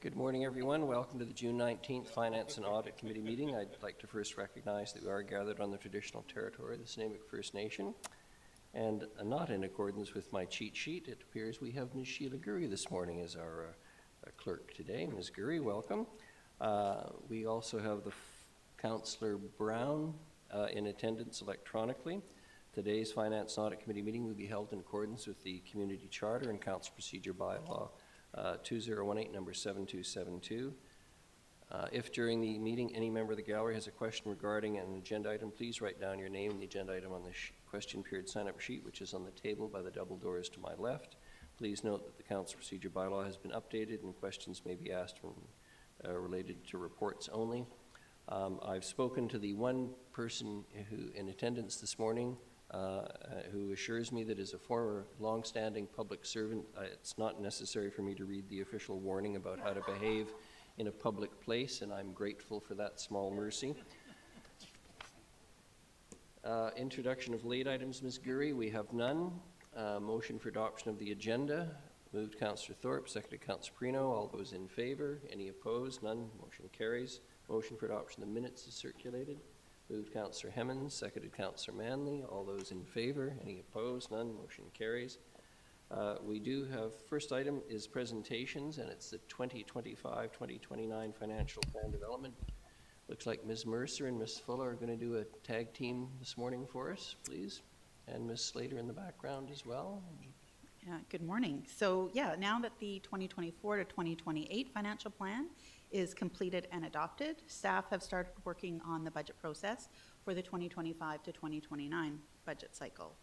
Good morning, everyone. Welcome to the June 19th Finance and Audit Committee meeting. I'd like to first recognize that we are gathered on the traditional territory of the Snuneymuxw First Nation. And not in accordance with my cheat sheet, it appears we have Ms. Sheila Gurry this morning as our clerk today. Ms. Gurry, welcome. We also have the Councillor Brown in attendance electronically. Today's Finance and Audit Committee meeting will be held in accordance with the Community Charter and Council Procedure Bylaw 2018 number 7272. If during the meeting any member of the gallery has a question regarding an agenda item, please write down your name and the agenda item on the question period sign-up sheet, which is on the table by the double doors to my left. Please note that the Council Procedure Bylaw has been updated and questions may be asked from, related to reports only. I've spoken to the one person who in attendance this morning who assures me that as a former long-standing public servant, it's not necessary for me to read the official warning about how to behave in a public place, and I'm grateful for that small mercy. Introduction of late items, Ms. Gurry, we have none. Motion for adoption of the agenda. Moved Councillor Thorpe, seconded Councillor Prino. All those in favour? Any opposed? None. Motion carries. Motion for adoption of the minutes is circulated. Moved Councillor Hemmons, seconded Councillor Manley. All those in favour? Any opposed? None. Motion carries. We do have, first item is presentations, and it's the 2025-2029 Financial Plan Development. Looks like Ms. Mercer and Ms. Fuller are going to do a tag team this morning for us, please. And Ms. Slater in the background as well. Good morning. So yeah, now that the 2024 to 2028 financial plan is completed and adopted, staff have started working on the budget process for the 2025 to 2029 budget cycle.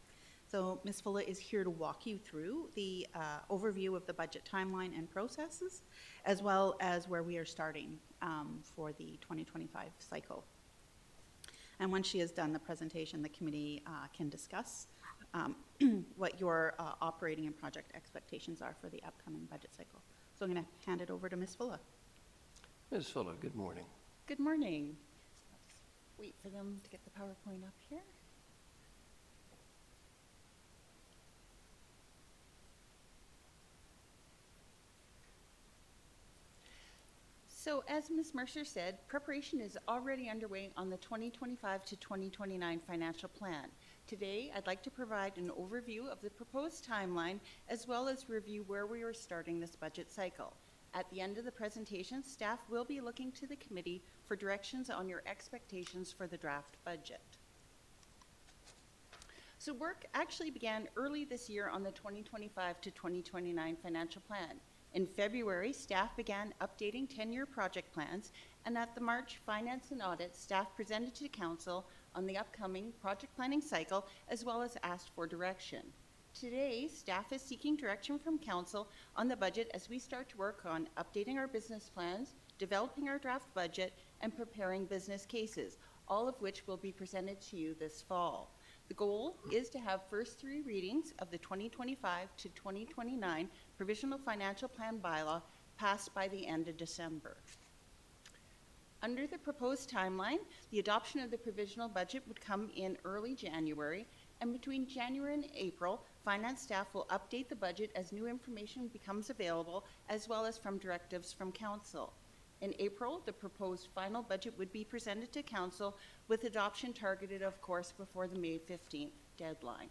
So Ms. Fuller is here to walk you through the overview of the budget timeline and processes, as well as where we are starting for the 2025 cycle. And once she has done the presentation, the committee can discuss what your operating and project expectations are for the upcoming budget cycle. So I'm going to hand it over to Ms. Fuller. Ms. Fuller, good morning. Good morning. Let's wait for them to get the PowerPoint up here. So as Ms. Mercer said, preparation is already underway on the 2025 to 2029 financial plan. Today, I'd like to provide an overview of the proposed timeline, as well as review where we are starting this budget cycle. At the end of the presentation, staff will be looking to the committee for directions on your expectations for the draft budget. So work actually began early this year on the 2025 to 2029 financial plan. In February, staff began updating 10-year project plans, and at the March Finance and Audit, staff presented to Council on the upcoming project planning cycle, as well as asked for direction. Today, staff is seeking direction from Council on the budget as we start to work on updating our business plans, developing our draft budget, and preparing business cases, all of which will be presented to you this fall. The goal is to have first three readings of the 2025 to 2029 Provisional Financial Plan Bylaw passed by the end of December. Under the proposed timeline, the adoption of the provisional budget would come in early January, and between January and April, finance staff will update the budget as new information becomes available, as well as from directives from Council. In April, the proposed final budget would be presented to Council, with adoption targeted, of course, before the May 15th deadline.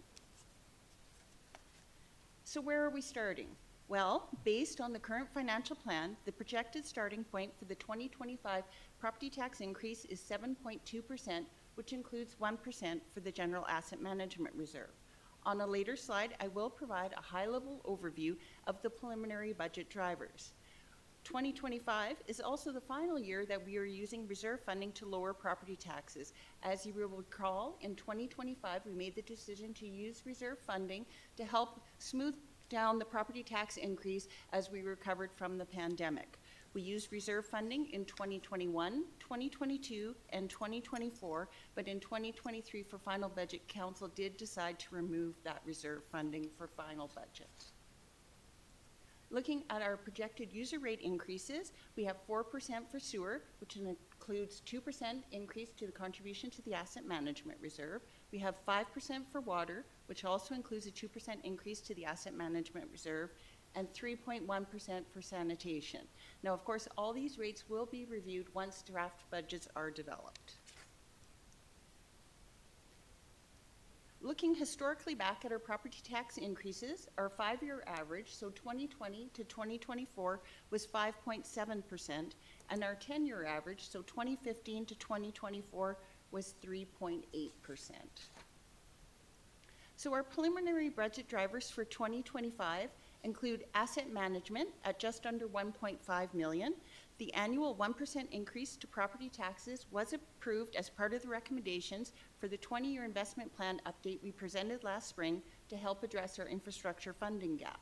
So where are we starting? Well, based on the current financial plan, the projected starting point for the 2025 property tax increase is 7.2%, which includes 1% for the General Asset Management Reserve. On a later slide, I will provide a high-level overview of the preliminary budget drivers. 2025 is also the final year that we are using reserve funding to lower property taxes. As you will recall, in 2025, we made the decision to use reserve funding to help smooth down the property tax increase as we recovered from the pandemic. We used reserve funding in 2021, 2022, and 2024, but in 2023 for final budget, Council did decide to remove that reserve funding for final budget. Looking at our projected user rate increases, we have 4% for sewer, which includes 2% increase to the contribution to the Asset Management Reserve. We have 5% for water, which also includes a 2% increase to the Asset Management Reserve, and 3.1% for sanitation. Now, of course, all these rates will be reviewed once draft budgets are developed. Looking historically back at our property tax increases, our 5-year average, so 2020 to 2024, was 5.7%, and our 10-year average, so 2015 to 2024, was 3.8%. So our preliminary budget drivers for 2025 include asset management at just under $1.5 million. The annual 1% increase to property taxes was approved as part of the recommendations for the 20-year investment plan update we presented last spring to help address our infrastructure funding gap.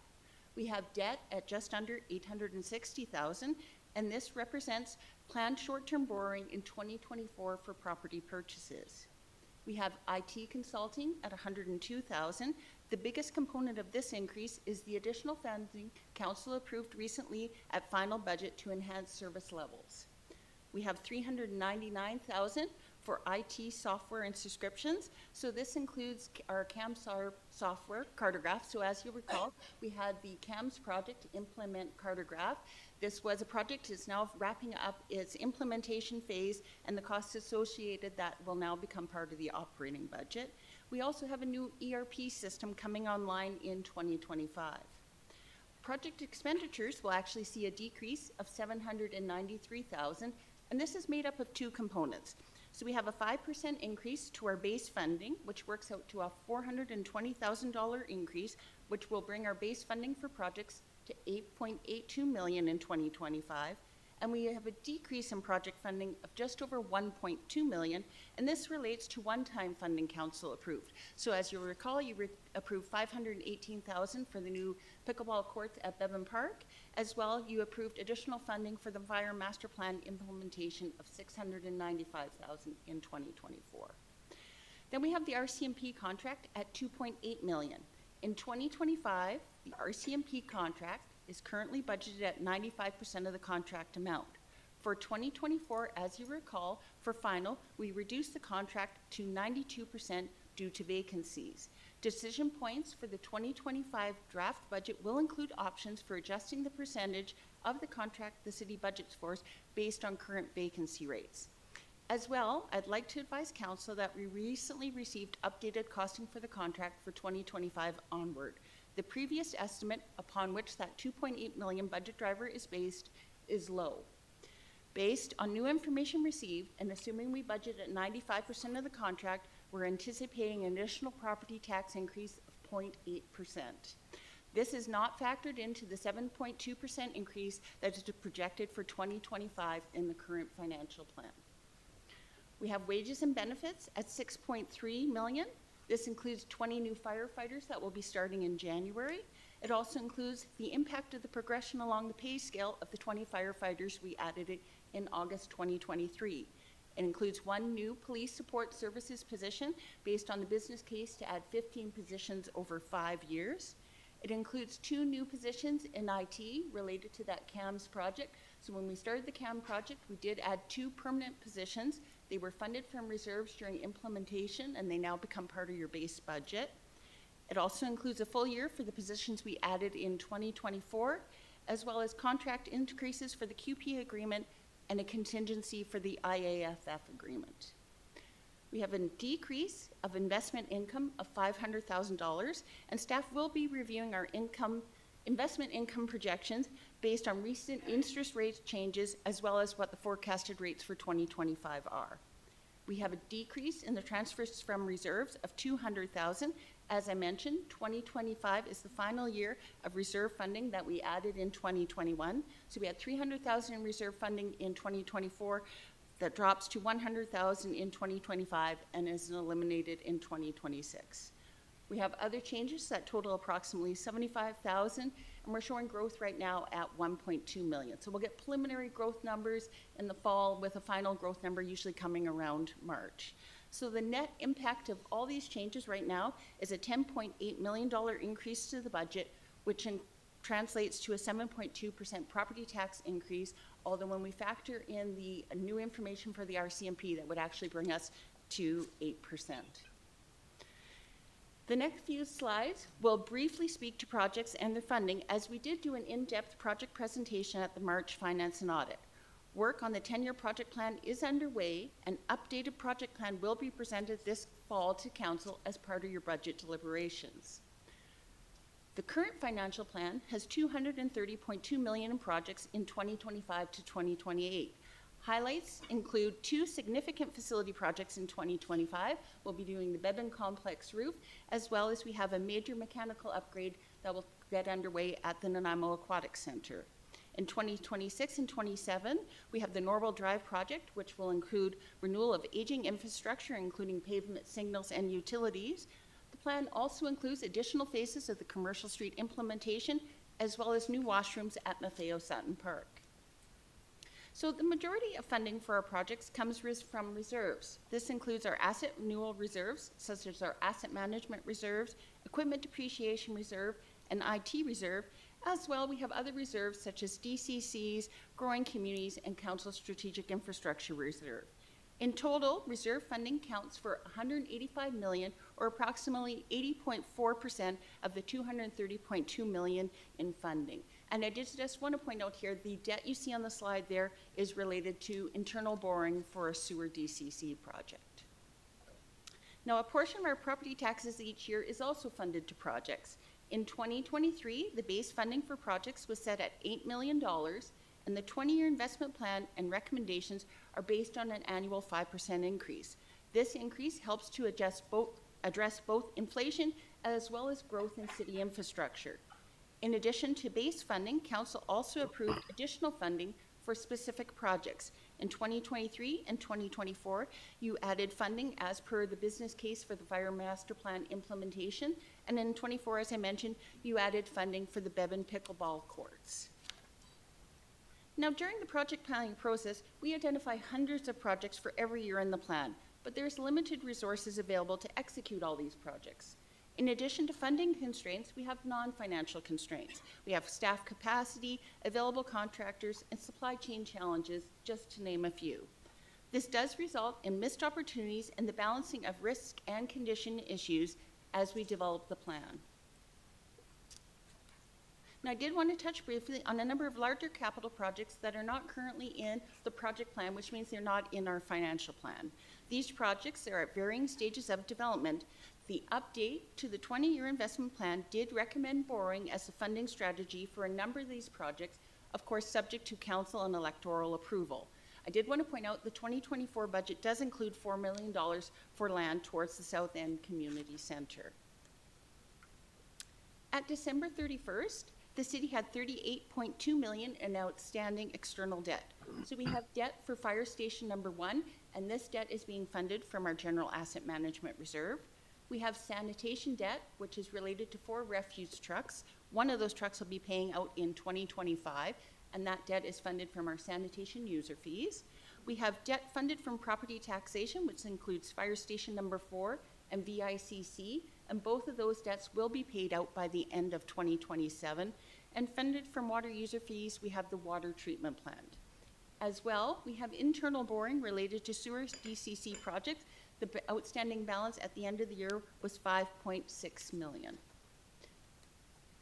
We have debt at just under $860,000, and this represents planned short-term borrowing in 2024 for property purchases. We have IT consulting at $102,000. The biggest component of this increase is the additional funding Council approved recently at final budget to enhance service levels. We have $399,000 for IT software and subscriptions. So this includes our CAMS software, Cartograph. So as you recall, we had the CAMS project to implement Cartograph. This was a project that's now wrapping up its implementation phase, and the costs associated that will now become part of the operating budget. We also have a new ERP system coming online in 2025. Project expenditures will actually see a decrease of $793,000, and this is made up of two components. So we have a 5% increase to our base funding, which works out to a $420,000 increase, which will bring our base funding for projects to $8.82 million in 2025. And we have a decrease in project funding of just over $1.2 million, and this relates to one-time funding Council approved. So as you recall, you approved $518,000 for the new pickleball courts at Bevan Park. As well, you approved additional funding for the Fire Master Plan implementation of $695,000 in 2024. Then we have the RCMP contract at $2.8 million. In 2025, the RCMP contract is currently budgeted at 95% of the contract amount. For 2024, as you recall, for final, we reduced the contract to 92% due to vacancies. Decision points for the 2025 draft budget will include options for adjusting the percentage of the contract the city budgets for based on current vacancy rates. As well, I'd like to advise Council that we recently received updated costing for the contract for 2025 onward. The previous estimate upon which that $2.8 million budget driver is based is low. Based on new information received and assuming we budget at 95% of the contract, we're anticipating an additional property tax increase of 0.8%. This is not factored into the 7.2% increase that is projected for 2025 in the current financial plan. We have wages and benefits at $6.3 million. This includes 20 new firefighters that will be starting in January. It also includes the impact of the progression along the pay scale of the 20 firefighters we added in August 2023. It includes one new police support services position based on the business case to add 15 positions over 5 years. It includes 2 new positions in IT related to that CAMS project. So when we started the CAM project, we did add 2 permanent positions. They were funded from reserves during implementation, and they now become part of your base budget. It also includes a full year for the positions we added in 2024, as well as contract increases for the QP agreement and a contingency for the IAFF agreement. We have a decrease of investment income of $500,000, and staff will be reviewing our investment income projections based on recent interest rate changes, as well as what the forecasted rates for 2025 are. We have a decrease in the transfers from reserves of $200,000. As I mentioned, 2025 is the final year of reserve funding that we added in 2021. So we had $300,000 in reserve funding in 2024. That drops to $100,000 in 2025 and is eliminated in 2026. We have other changes that total approximately $75,000, and we're showing growth right now at $1.2 million. So we'll get preliminary growth numbers in the fall with a final growth number usually coming around March. So the net impact of all these changes right now is a $10.8 million increase to the budget, which translates to a 7.2% property tax increase, although when we factor in the new information for the RCMP, that would actually bring us to 8%. The next few slides will briefly speak to projects and their funding, as we did do an in-depth project presentation at the March Finance and Audit. Work on the 10-year project plan is underway. An updated project plan will be presented this fall to Council as part of your budget deliberations. The current financial plan has $230.2 million in projects in 2025 to 2028. Highlights include 2 significant facility projects in 2025. We'll be doing the Bevan Complex roof, as well as we have a major mechanical upgrade that will get underway at the Nanaimo Aquatic Center. In 2026 and 27, we have the Norwell Drive project, which will include renewal of aging infrastructure, including pavement, signals, and utilities. The plan also includes additional phases of the Commercial Street implementation, as well as new washrooms at Maffeo Sutton Park. So the majority of funding for our projects comes from reserves. This includes our asset renewal reserves, such as our asset management reserves, equipment depreciation reserve, and IT reserve. As well, we have other reserves such as DCCs, growing communities, and Council Strategic Infrastructure Reserve. In total, reserve funding counts for $185 million, or approximately 80.4% of the $230.2 million in funding. And I just want to point out here, the debt you see on the slide there is related to internal borrowing for a sewer DCC project. Now, a portion of our property taxes each year is also funded to projects. In 2023, the base funding for projects was set at $8 million, and the 20-year investment plan and recommendations are based on an annual 5% increase. This increase helps to address both inflation as well as growth in city infrastructure. In addition to base funding, Council also approved additional funding for specific projects. In 2023 and 2024, you added funding as per the business case for the Fire Master Plan implementation, and in 24, as I mentioned, you added funding for the Bevan pickleball courts. Now, during the project planning process, we identify hundreds of projects for every year in the plan, but there's limited resources available to execute all these projects. In addition to funding constraints, we have non-financial constraints. We have staff capacity, available contractors, and supply chain challenges, just to name a few. This does result in missed opportunities and the balancing of risk and condition issues as we develop the plan. Now, I did want to touch briefly on a number of larger capital projects that are not currently in the project plan, which means they're not in our financial plan. These projects are at varying stages of development. The update to the 20-year investment plan did recommend borrowing as a funding strategy for a number of these projects, of course, subject to council and electoral approval. I did want to point out the 2024 budget does include $4 million for land towards the South End Community Center. At December 31st, the city had $38.2 million in outstanding external debt. So we have debt for Fire Station number 1, and this debt is being funded from our General Asset Management Reserve. We have sanitation debt, which is related to 4 refuse trucks. One of those trucks will be paying out in 2025, and that debt is funded from our sanitation user fees. We have debt funded from property taxation, which includes Fire Station number 4 and VICC, and both of those debts will be paid out by the end of 2027. And funded from water user fees, we have the water treatment plant. As well, we have internal borrowing related to sewer DCC projects. The outstanding balance at the end of the year was $5.6 million.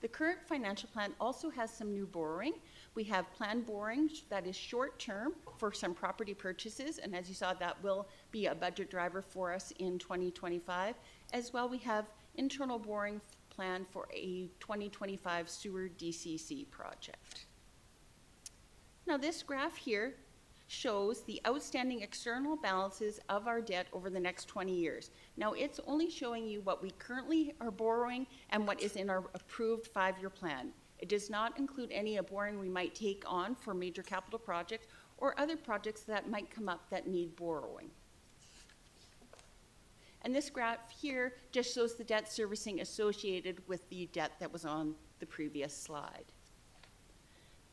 The current financial plan also has some new borrowing. We have planned borrowing that is short-term for some property purchases, and as you saw, that will be a budget driver for us in 2025. As well, we have internal borrowing plan for a 2025 sewer DCC project. Now, this graph here shows the outstanding external balances of our debt over the next 20 years. Now, it's only showing you what we currently are borrowing and what is in our approved 5-year plan. It does not include any borrowing we might take on for major capital projects or other projects that might come up that need borrowing. And this graph here just shows the debt servicing associated with the debt that was on the previous slide.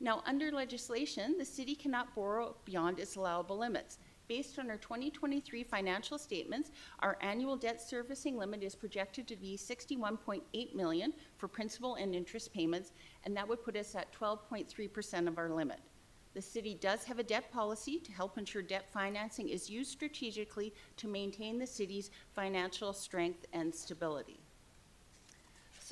Now, under legislation, the city cannot borrow beyond its allowable limits. Based on our 2023 financial statements, our annual debt servicing limit is projected to be $61.8 million for principal and interest payments, and that would put us at 12.3% of our limit. The city does have a debt policy to help ensure debt financing is used strategically to maintain the city's financial strength and stability.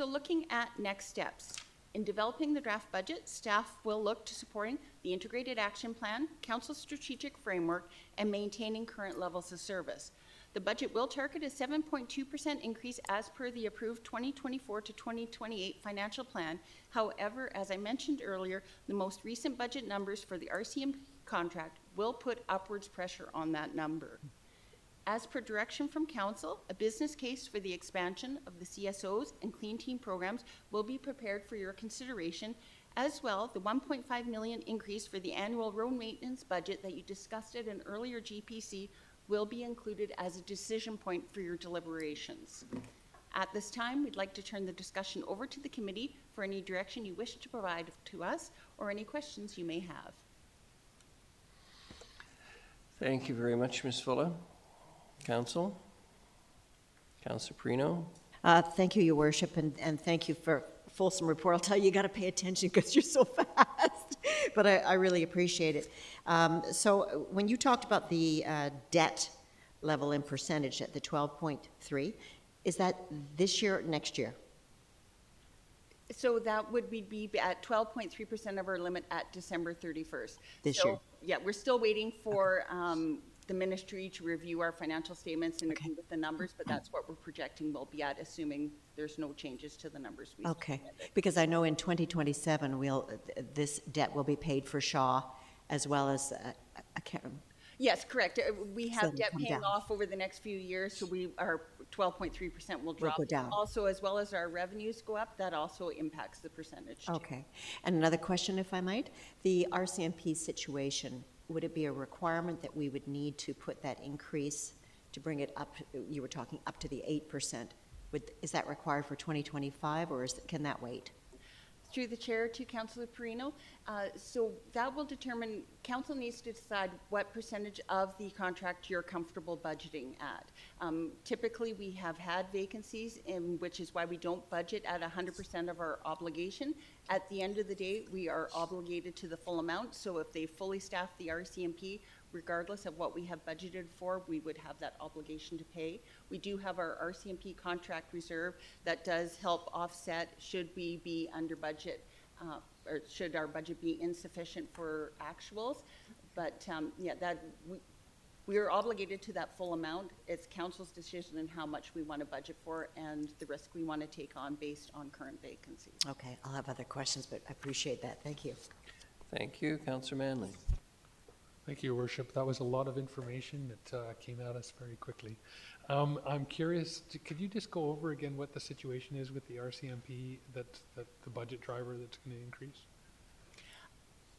So looking at next steps. In developing the draft budget, staff will look to supporting the integrated action plan, council's strategic framework, and maintaining current levels of service. The budget will target a 7.2% increase as per the approved 2024 to 2028 financial plan. However, as I mentioned earlier, the most recent budget numbers for the RCMP contract will put upwards pressure on that number. As per direction from council, a business case for the expansion of the CSOs and clean team programs will be prepared for your consideration. As well, the 1.5 million increase for the annual road maintenance budget that you discussed at an earlier GPC will be included as a decision point for your deliberations. At this time, we'd like to turn the discussion over to the committee for any direction you wish to provide to us or any questions you may have. Thank you very much, Ms. Fulla. Council? Councilor Perino? Thank you, Your Worship, and thank you for a fulsome report. I'll tell you, you got to pay attention because you're so fast, but I really appreciate it. So when you talked about the debt level in percentage at the 12.3, is that this year or next year? So that would be at 12.3% of our limit at December 31st. This year? Yeah, we're still waiting for the ministry to review our financial statements and agree with the numbers, but that's what we're projecting we'll be at, assuming there's no changes to the numbers we Okay, submitted. because I know in 2027, this debt will be paid for Shaw as well as, I can't remember. Yes, correct. We have it'll debt come paying down. off over the next few years, so our 12.3% will drop. go down. Also, as well as our revenues go up, that also impacts the percentage too. Okay. And another question, if I might. The RCMP situation, would it be a requirement that we would need to put that increase to bring it up, you were talking up to the 8%? Is that required for 2025, or can that wait? Through the chair to Councillor Perino. So that will determine, council needs to decide what percentage of the contract you're comfortable budgeting at. Typically, we have had vacancies, which is why we don't budget at 100% of our obligation. At the end of the day, we are obligated to the full amount. So if they fully staff the RCMP, regardless of what we have budgeted for, we would have that obligation to pay. We do have our RCMP contract reserve that does help offset should we be under budget or should our budget be insufficient for actuals. But yeah, we are obligated to that full amount. It's council's decision on how much we want to budget for and the risk we want to take on based on current vacancies. Okay, I'll have other questions, but I appreciate that. Thank you. Thank you. Councilor Manley? Thank you, Your Worship. That was a lot of information that came at us very quickly. I'm curious, could you just go over again what the situation is with the RCMP, that the budget driver that's going to increase?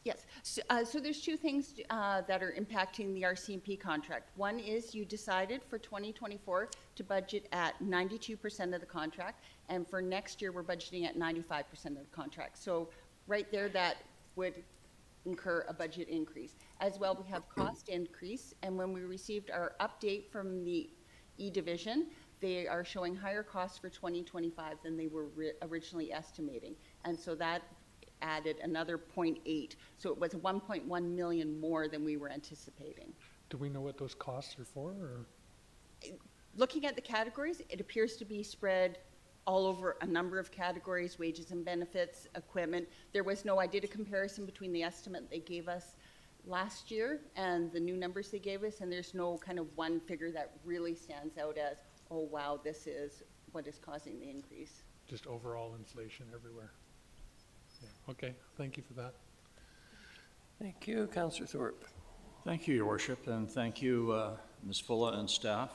Yes, so there's two things that are impacting the RCMP contract. One is you decided for 2024 to budget at 92% of the contract, and for next year we're budgeting at 95% of the contract. So right there, that would incur a budget increase. As well, we have cost increase, and when we received our update from the E-Division, they are showing higher costs for 2025 than they were originally estimating. And so that added another 0.8. So it was 1.1 million more than we were anticipating. Do we know what those costs are for? Or? Looking at the categories, it appears to be spread all over a number of categories: wages and benefits, equipment. I did a comparison between the estimate they gave us last year and the new numbers they gave us, and there's no kind of one figure that really stands out as, oh wow, this is what is causing the increase. Just overall inflation everywhere. Yeah. Okay, thank you for that. Thank you. Councillor Thorpe? Thank you, Your Worship, and thank you, Ms. Fulla and staff.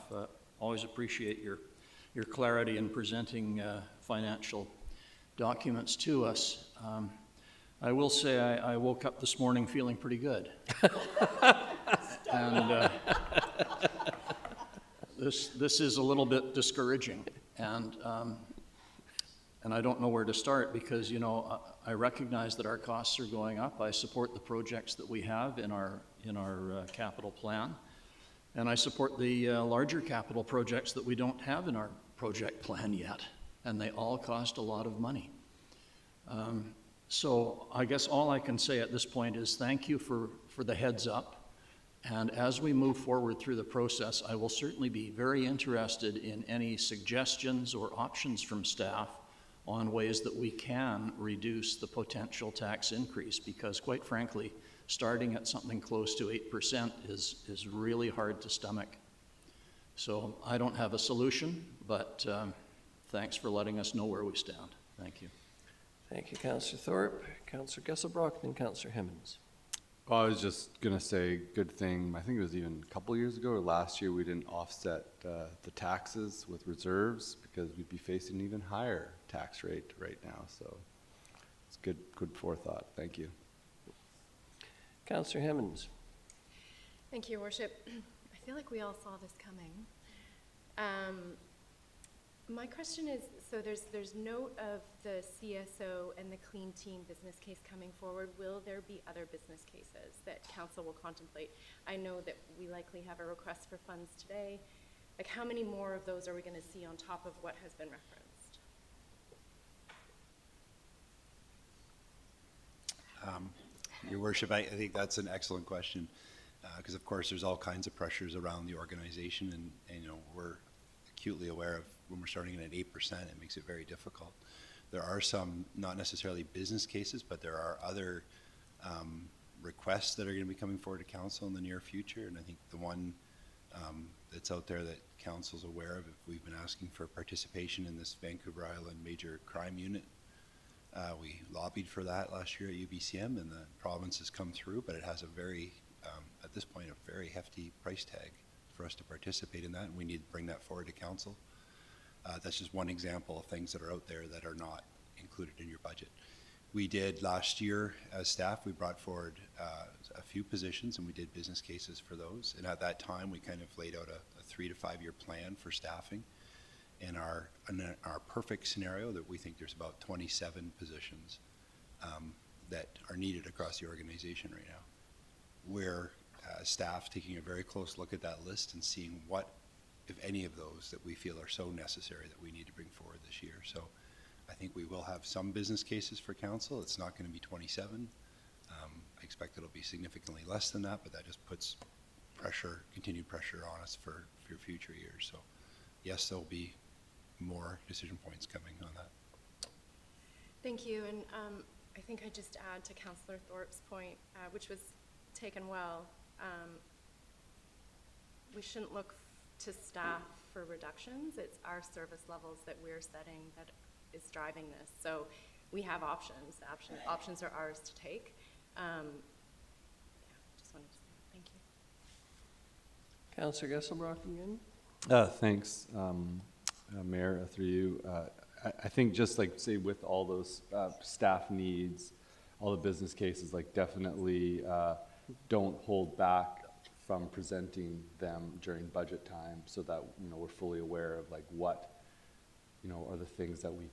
Always appreciate your clarity in presenting financial documents to us. I will say I woke up this morning feeling pretty good. And this is a little bit discouraging, and I don't know where to start because, you know, I recognize that our costs are going up. I support the projects that we have in our capital plan, and I support the larger capital projects that we don't have in our project plan yet, and they all cost a lot of money. So I guess all I can say at this point is thank you for the heads up, and as we move forward through the process, I will certainly be very interested in any suggestions or options from staff on ways that we can reduce the potential tax increase, because quite frankly, starting at something close to 8% is really hard to stomach. So I don't have a solution, but thanks for letting us know where we stand. Thank you. Thank you, Councillor Thorpe. Councillor Gesselbrock, then Councillor Hemmons. Well, I was just going to say, good thing, I think it was even a couple years ago or last year, we didn't offset the taxes with reserves because we'd be facing an even higher tax rate right now. So it's good forethought. Thank you. Councillor Hemmons. Thank you, Your Worship. I feel like we all saw this coming. My question is, so there's note of the CSO and the Clean Team business case coming forward. Will there be other business cases that council will contemplate? I know that we likely have a request for funds today. Like, how many more of those are we going to see on top of what has been referenced? Your Worship, I think that's an excellent question, because of course there's all kinds of pressures around the organization, and you know, we're acutely aware of when we're starting at 8%, it makes it very difficult. There are some, not necessarily business cases, but there are other requests that are going to be coming forward to council in the near future, and I think the one that's out there that council's aware of, we've been asking for participation in this Vancouver Island Major Crime Unit. We lobbied for that last year at UBCM, and the province has come through, but it has a very, at this point, a very hefty price tag for us to participate in that, and we need to bring that forward to council. That's just one example of things that are out there that are not included in your budget. We did last year as staff, we brought forward a few positions and we did business cases for those. And at that time, we kind of laid out a 3 to 5 year plan for staffing. In our perfect scenario, that we think there's about 27 positions that are needed across the organization right now. We're staff taking a very close look at that list and seeing what, if any of those, that we feel are so necessary that we need to bring forward this year. So I think we will have some business cases for council. It's not going to be 27. I expect it'll be significantly less than that, but that just puts pressure, continued pressure on us for future years. So yes, there'll be more decision points coming on that. Thank you, and I think I just add to Councillor Thorpe's point, which was taken well. We shouldn't look to staff for reductions. It's our service levels that we're setting that is driving this. So we have options. Options are ours to take. Yeah, just wanted to say that. Thank you. Councillor Gesselbrock again. Thanks, Mayor, through you. I think just like, say, with all those staff needs, all the business cases, like definitely don't hold back from presenting them during budget time, so that, you know, we're fully aware of like what, you know, are the things that we,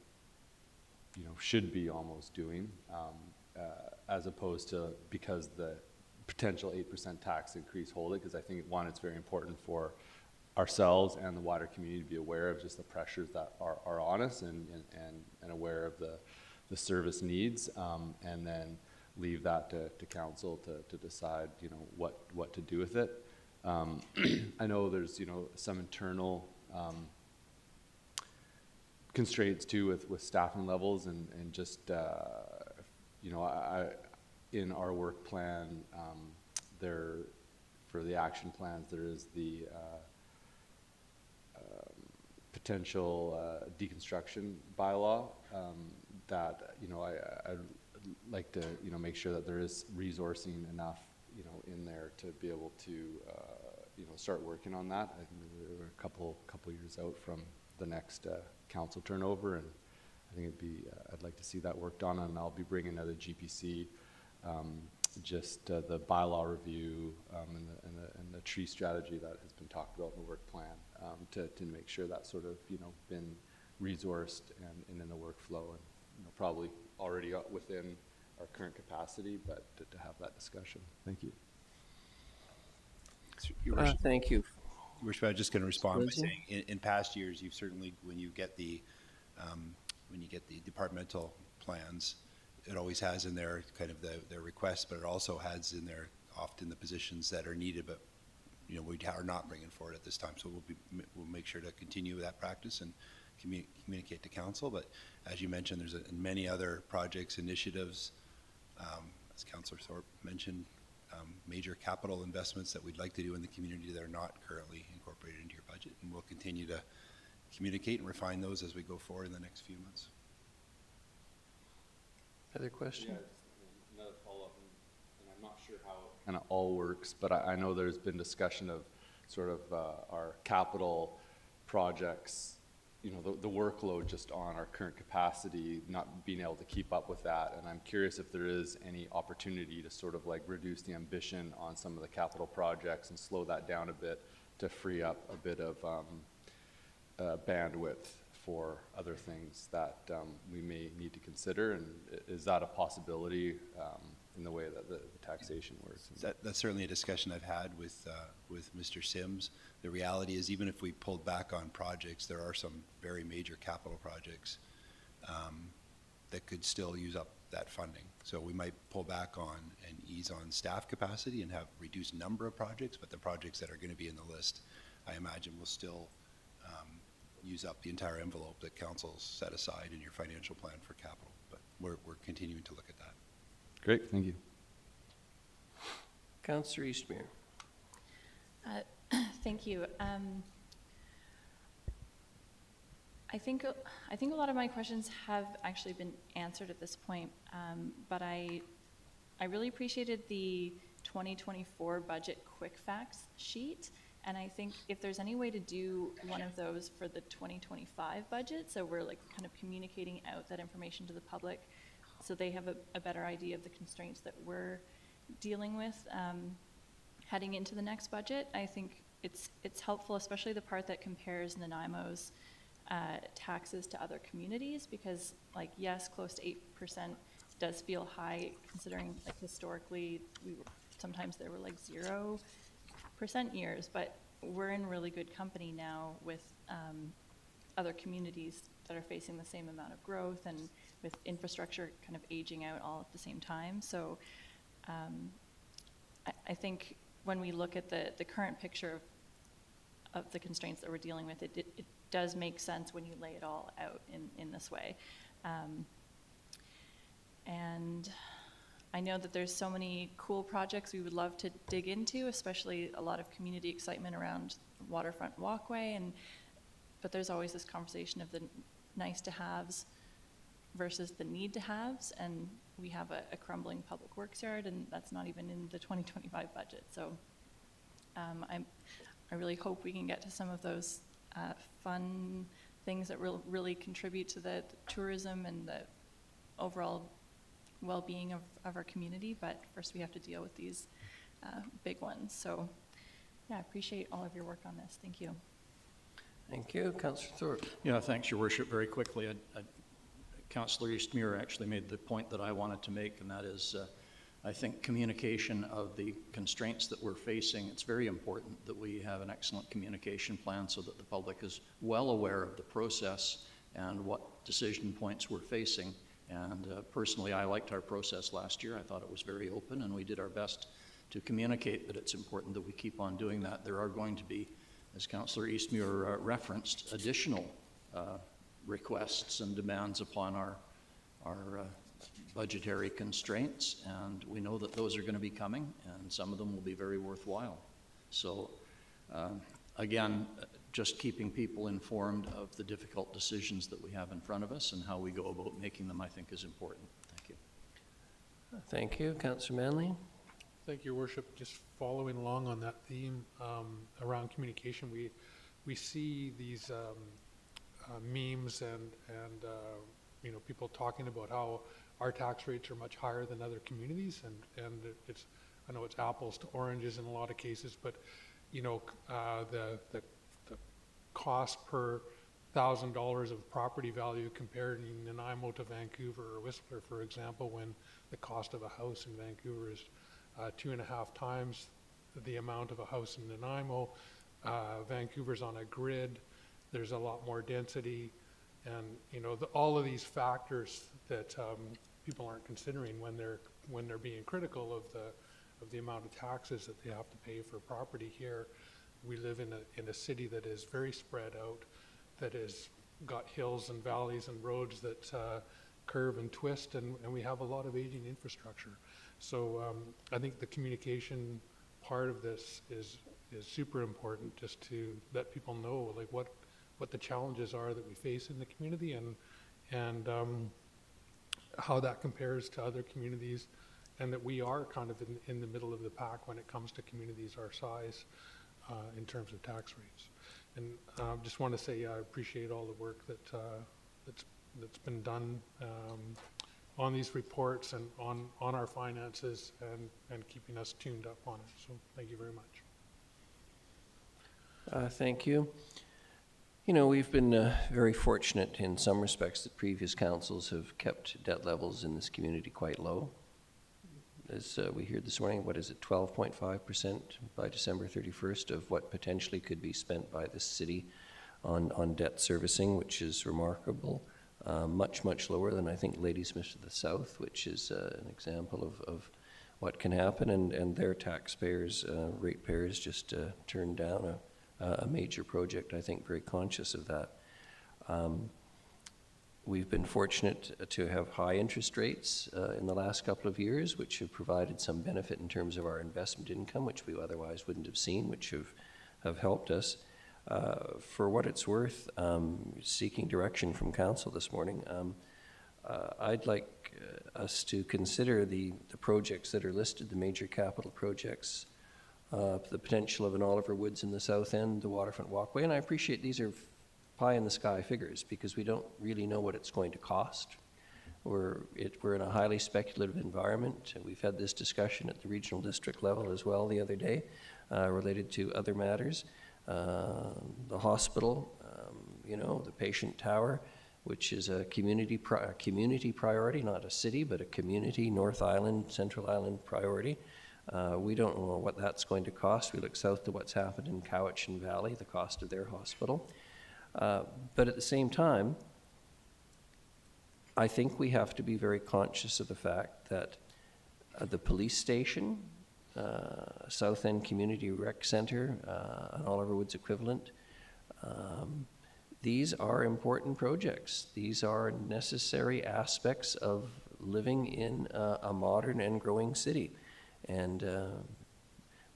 you know, should be almost doing, as opposed to because the potential 8% tax increase hold it, because I think, one, it's very important for ourselves and the wider community to be aware of just the pressures that are on us, and aware of the service needs, and then leave that to council to decide, you know, what to do with it. I know there's, you know, some internal constraints too with staffing levels, and just, you know, in our work plan, there, for the action plans, there is the potential deconstruction bylaw that, you know, I'd like to, you know, make sure that there is resourcing enough, you know, in there to be able to, you know, start working on that. I think we're a couple years out from the next council turnover, and I think it'd be, I'd like to see that worked on, and I'll be bringing out a GPC, just the bylaw review, and the tree strategy that has been talked about in the work plan, to make sure that's sort of, you know, been resourced and in the workflow, and, you know, probably already within our current capacity, but to have that discussion. Thank you. Thank you. Your Worship, I was just going to respond by saying, in past years, you've certainly, when you get the departmental plans, it always has in there kind of their requests, but it also has in there often the positions that are needed, but, you know, we are not bringing forward at this time. So we'll make sure to continue that practice and communicate to council. But as you mentioned, there's many other projects, initiatives, as Councillor Thorpe mentioned, major capital investments that we'd like to do in the community that are not currently incorporated into your budget, and we'll continue to communicate and refine those as we go forward in the next few months. Other questions? Yeah, another follow-up, and I'm not sure how it kind of all works, but I know there's been discussion of sort of our capital projects, you know, the workload just on our current capacity, not being able to keep up with that. And I'm curious if there is any opportunity to sort of like reduce the ambition on some of the capital projects and slow that down a bit to free up a bit of bandwidth for other things that we may need to consider. And is that a possibility in the way that the taxation works? That's certainly a discussion I've had with Mr. Sims. The reality is, even if we pulled back on projects, there are some very major capital projects that could still use up that funding. So we might pull back on and ease on staff capacity and have reduced number of projects, but the projects that are going to be in the list, I imagine, will still use up the entire envelope that council's set aside in your financial plan for capital. But we're continuing to look at that. Great, thank you. Councillor Eastmere. Thank you. I think a lot of my questions have actually been answered at this point, but I really appreciated the 2024 budget quick facts sheet, and I think if there's any way to do one of those for the 2025 budget, so we're like kind of communicating out that information to the public so they have a better idea of the constraints that we're dealing with heading into the next budget. I think it's helpful, especially the part that compares Nanaimo's taxes to other communities, because, like, yes, close to 8% does feel high considering, like, historically sometimes there were like 0% years, but we're in really good company now with other communities that are facing the same amount of growth and with infrastructure kind of aging out all at the same time. So I think when we look at the current picture of the constraints that we're dealing with, it does make sense when you lay it all out in this way. And I know that there's so many cool projects we would love to dig into, especially a lot of community excitement around waterfront walkway, but there's always this conversation of the nice to haves versus the need to haves, and we have a crumbling public works yard, and that's not even in the 2025 budget. So I really hope we can get to some of those fun things that will really contribute to the tourism and the overall well-being of our community, but first we have to deal with these big ones. So yeah, I appreciate all of your work on this. Thank you. Thank you. Councillor Thorpe. Yeah, thanks, Your Worship. Very quickly, Councillor Eastmere actually made the point that I wanted to make, and that is, I think communication of the constraints that we're facing, it's very important that we have an excellent communication plan so that the public is well aware of the process and what decision points we're facing. And personally, I liked our process last year. I thought it was very open, and we did our best to communicate that it's important that we keep on doing that. There are going to be, as Councillor Eastmere referenced, additional requests and demands upon our budgetary constraints, and we know that those are going to be coming, and some of them will be very worthwhile. So again, just keeping people informed of the difficult decisions that we have in front of us and how we go about making them, I think, is important. Thank you. Thank you. Councillor Manley. Thank you, Your Worship. Just following along on that theme around communication, we see these memes and you know, people talking about how our tax rates are much higher than other communities, and it's, I know it's apples to oranges in a lot of cases, but you know, the cost per $1,000 of property value compared in Nanaimo to Vancouver or Whistler, for example, when the cost of a house in Vancouver is 2.5 times the amount of a house in Nanaimo. Vancouver's on a grid. There's a lot more density, and you know, all of these factors that people aren't considering when they're being critical of the amount of taxes that they have to pay for property here. We live in a city that is very spread out, that is got hills and valleys and roads that curve and twist, and we have a lot of aging infrastructure. So I think the communication part of this is super important, just to let people know like what the challenges are that we face in the community, and how that compares to other communities, and that we are kind of in the middle of the pack when it comes to communities our size in terms of tax rates. And just want to say I appreciate all the work that's been done on these reports and on our finances, and keeping us tuned up on it. So thank you very much. Thank you. You know, we've been very fortunate in some respects that previous councils have kept debt levels in this community quite low. As we heard this morning, what is it, 12.5% by December 31st of what potentially could be spent by the city on debt servicing, which is remarkable. Much, much lower than I think Ladysmith to the south, which is an example of what can happen, and their taxpayers, ratepayers, just turned down a major project, I think, very conscious of that. We've been fortunate to have high interest rates in the last couple of years, which have provided some benefit in terms of our investment income, which we otherwise wouldn't have seen, which have helped us. For what it's worth, seeking direction from council this morning, I'd like us to consider the projects that are listed, the major capital projects, the potential of an Oliver Woods in the south end, the waterfront walkway, and I appreciate these are pie in the sky figures because we don't really know what it's going to cost. We're in a highly speculative environment. We've had this discussion at the regional district level as well the other day related to other matters. The hospital, you know, the patient tower, which is a community priority, not a city, but a community, North Island, Central Island priority. We don't know what that's going to cost. We look south to what's happened in Cowichan Valley, the cost of their hospital. But at the same time, I think we have to be very conscious of the fact that the police station, South End Community Rec Center, an Oliver Woods equivalent, these are important projects. These are necessary aspects of living in a modern and growing city. And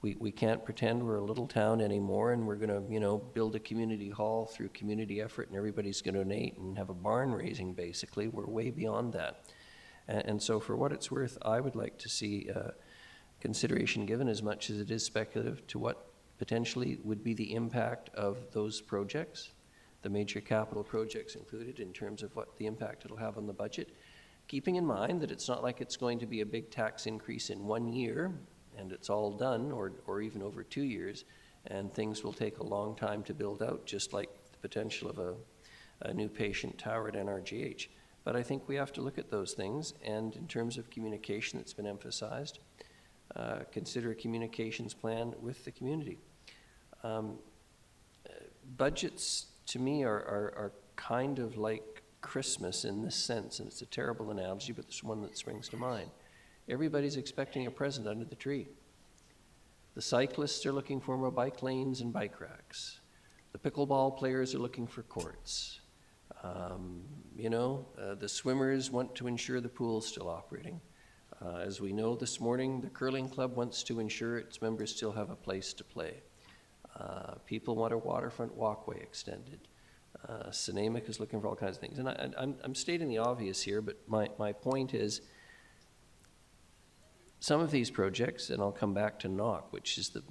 we can't pretend we're a little town anymore and we're going to, you know, build a community hall through community effort and everybody's going to donate and have a barn raising, basically. We're way beyond that. And so for what it's worth, I would like to see consideration given, as much as it is speculative, to what potentially would be the impact of those projects, the major capital projects included, in terms of what the impact it'll have on the budget, keeping in mind that it's not like it's going to be a big tax increase in 1 year and it's all done, or even over 2 years, and things will take a long time to build out, just like the potential of a new patient tower at NRGH. But I think we have to look at those things, and in terms of communication that's been emphasized, consider a communications plan with the community. Budgets, to me, are kind of like Christmas in this sense, and it's a terrible analogy, but it's one that springs to mind. Everybody's expecting a present under the tree. The cyclists are looking for more bike lanes and bike racks. The pickleball players are looking for courts. You know, the swimmers want to ensure the pool's still operating. As we know this morning, the curling club wants to ensure its members still have a place to play. People want a waterfront walkway extended. Synamic is looking for all kinds of things. And I'm stating the obvious here, but my point is, some of these projects, and I'll come back to NOC, which is the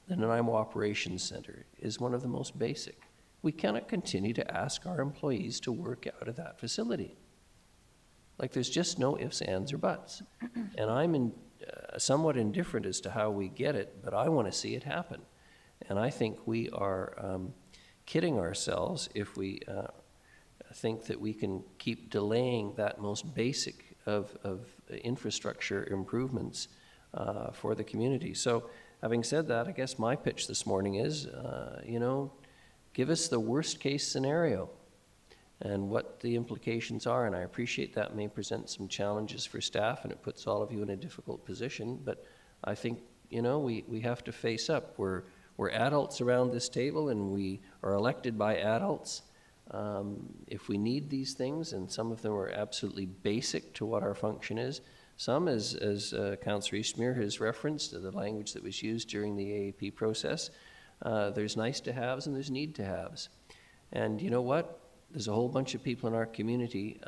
Nanaimo Operations Center, is one of the most basic. We cannot continue to ask our employees to work out of that facility. Like, there's just no ifs, ands, or buts. And I'm somewhat indifferent as to how we get it, but I want to see it happen. And I think we are kidding ourselves if we think that we can keep delaying that most basic of infrastructure improvements for the community. So having said that, I guess my pitch this morning is, you know, give us the worst case scenario and what the implications are. And I appreciate that may present some challenges for staff and it puts all of you in a difficult position, but I think, you know, we have to face up. We're adults around this table and we are elected by adults. If we need these things, and some of them are absolutely basic to what our function is, some, as Councillor Eastmere has referenced, the language that was used during the AAP process, there's nice to haves and there's need to haves. And you know what? There's a whole bunch of people in our community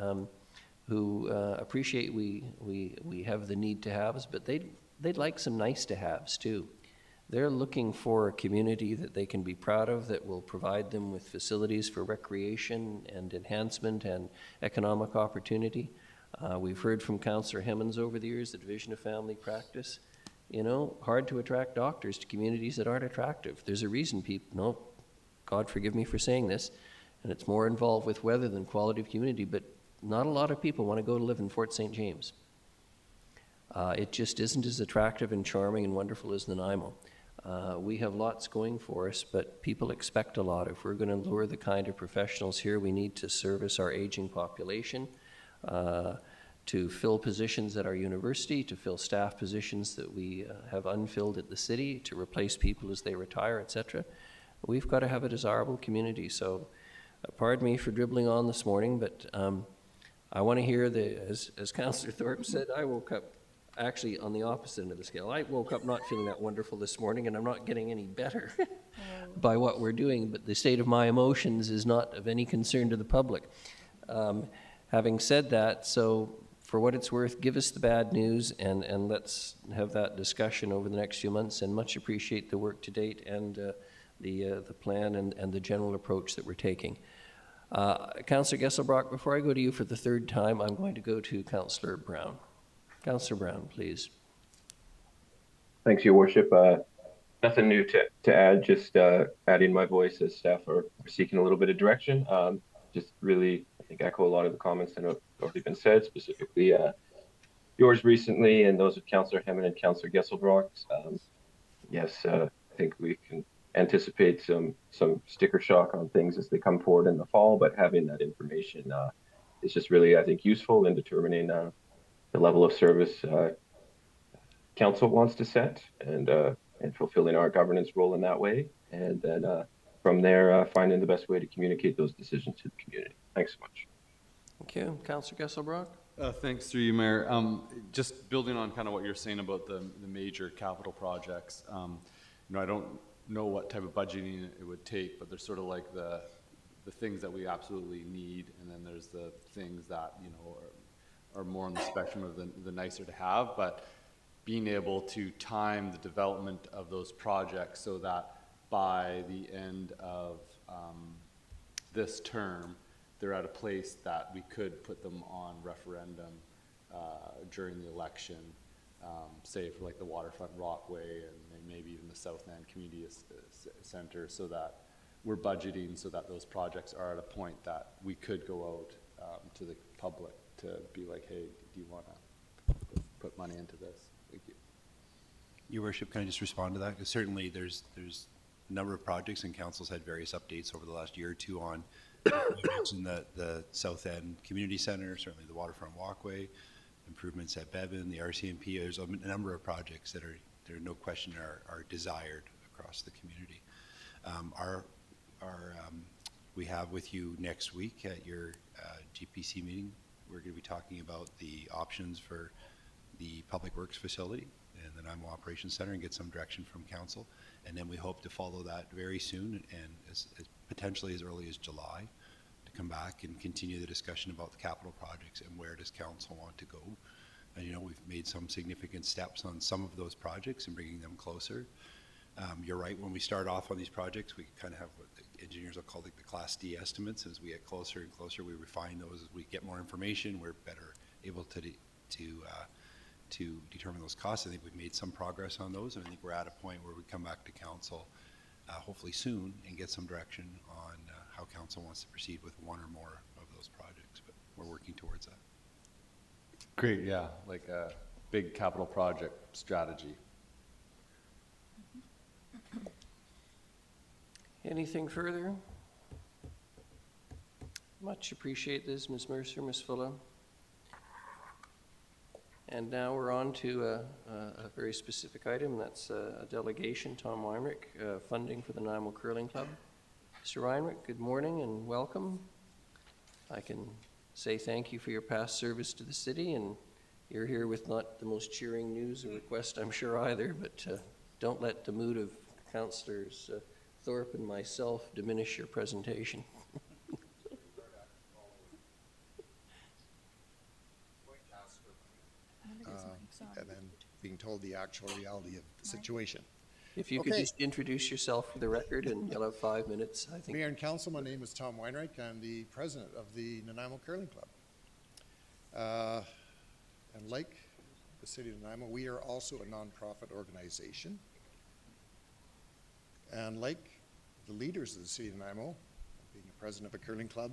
who appreciate we have the need to haves, but they'd like some nice to haves too. They're looking for a community that they can be proud of, that will provide them with facilities for recreation and enhancement and economic opportunity. We've heard from Councillor Hemmons over the years, the Division of Family Practice. You know, hard to attract doctors to communities that aren't attractive. There's a reason people, no, God forgive me for saying this, and it's more involved with weather than quality of community, but not a lot of people want to go to live in Fort St. James. It just isn't as attractive and charming and wonderful as Nanaimo. We have lots going for us, but people expect a lot. If we're going to lure the kind of professionals here, we need to service our aging population, to fill positions at our university, to fill staff positions that we have unfilled at the city, to replace people as they retire, etc. We've got to have a desirable community. So pardon me for dribbling on this morning, but I want to hear as Councillor Thorpe said, I woke up actually on the opposite end of the scale. I woke up not feeling that wonderful this morning, and I'm not getting any better by what we're doing, but the state of my emotions is not of any concern to the public. Having said that, so for what it's worth, give us the bad news, and let's have that discussion over the next few months, and much appreciate the work to date and the plan and the general approach that we're taking. Councillor Gesselbrock, before I go to you for the third time, I'm going to go to Councillor Brown. Councillor Brown, please. Thanks, Your Worship. Nothing new to add, just adding my voice as staff are seeking a little bit of direction. Just really, I think, echo a lot of the comments that have already been said, specifically yours recently and those of Councillor Hemmon and Councillor Gesselbrock. Yes, I think we can anticipate some sticker shock on things as they come forward in the fall, but having that information is just really, I think, useful in determining the level of service council wants to set and fulfilling our governance role in that way. And then from there, finding the best way to communicate those decisions to the community. Thanks so much. Thank you. Councillor Gesselbrock? Thanks through you, Mayor. Just building on kind of what you're saying about the major capital projects, you know, I don't know what type of budgeting it would take, but there's sort of like the things that we absolutely need, and then there's the things that, you know, are more on the spectrum of the nicer to have, but being able to time the development of those projects so that by the end of this term, they're at a place that we could put them on referendum during the election, say for like the Waterfront Walkway and maybe even the South End Community Center, so that we're budgeting so that those projects are at a point that we could go out to the public to be like, hey, do you want to put money into this? Thank you. Your Worship, can I just respond to that? Because certainly there's a number of projects, and council's had various updates over the last year or two on in the South End Community Center, certainly the Waterfront Walkway, improvements at Bevan, the RCMP. There's a number of projects that are no question are desired across the community. We have with you next week at your GPC meeting, we're going to be talking about the options for the Public Works facility and the Nanaimo Operations Center and get some direction from council. And then we hope to follow that very soon and as potentially as early as July to come back and continue the discussion about the capital projects and where does council want to go. And you know, we've made some significant steps on some of those projects and bringing them closer. You're right, when we start off on these projects, we kind of have what the engineers will call the Class D estimates. As we get closer and closer, we refine those. As we get more information, we're better able to determine those costs. I think we've made some progress on those, and I think we're at a point where we come back to council hopefully soon and get some direction on how council wants to proceed with one or more of those projects, but we're working towards that. Great, yeah, like a big capital project strategy. Anything further? Much appreciate this, Ms. Mercer, Ms. Fulla. And now we're on to a very specific item. That's a delegation, Tom Weinrich, funding for the Nanaimo Curling Club. Mr. Weinrich, good morning and welcome. I can say thank you for your past service to the city, and you're here with not the most cheering news or request, I'm sure, either, but don't let the mood of Councillors Thorpe and myself diminish your presentation. And then being told the actual reality of the situation. If you could Okay. just introduce yourself for the record, and you'll have 5 minutes, I think. Mayor and Council, my name is Tom Weinreich. I'm the president of the Nanaimo Curling Club. And like the city of Nanaimo, we are also a nonprofit organization. And like the leaders of the city of Nanaimo, being a president of a curling club,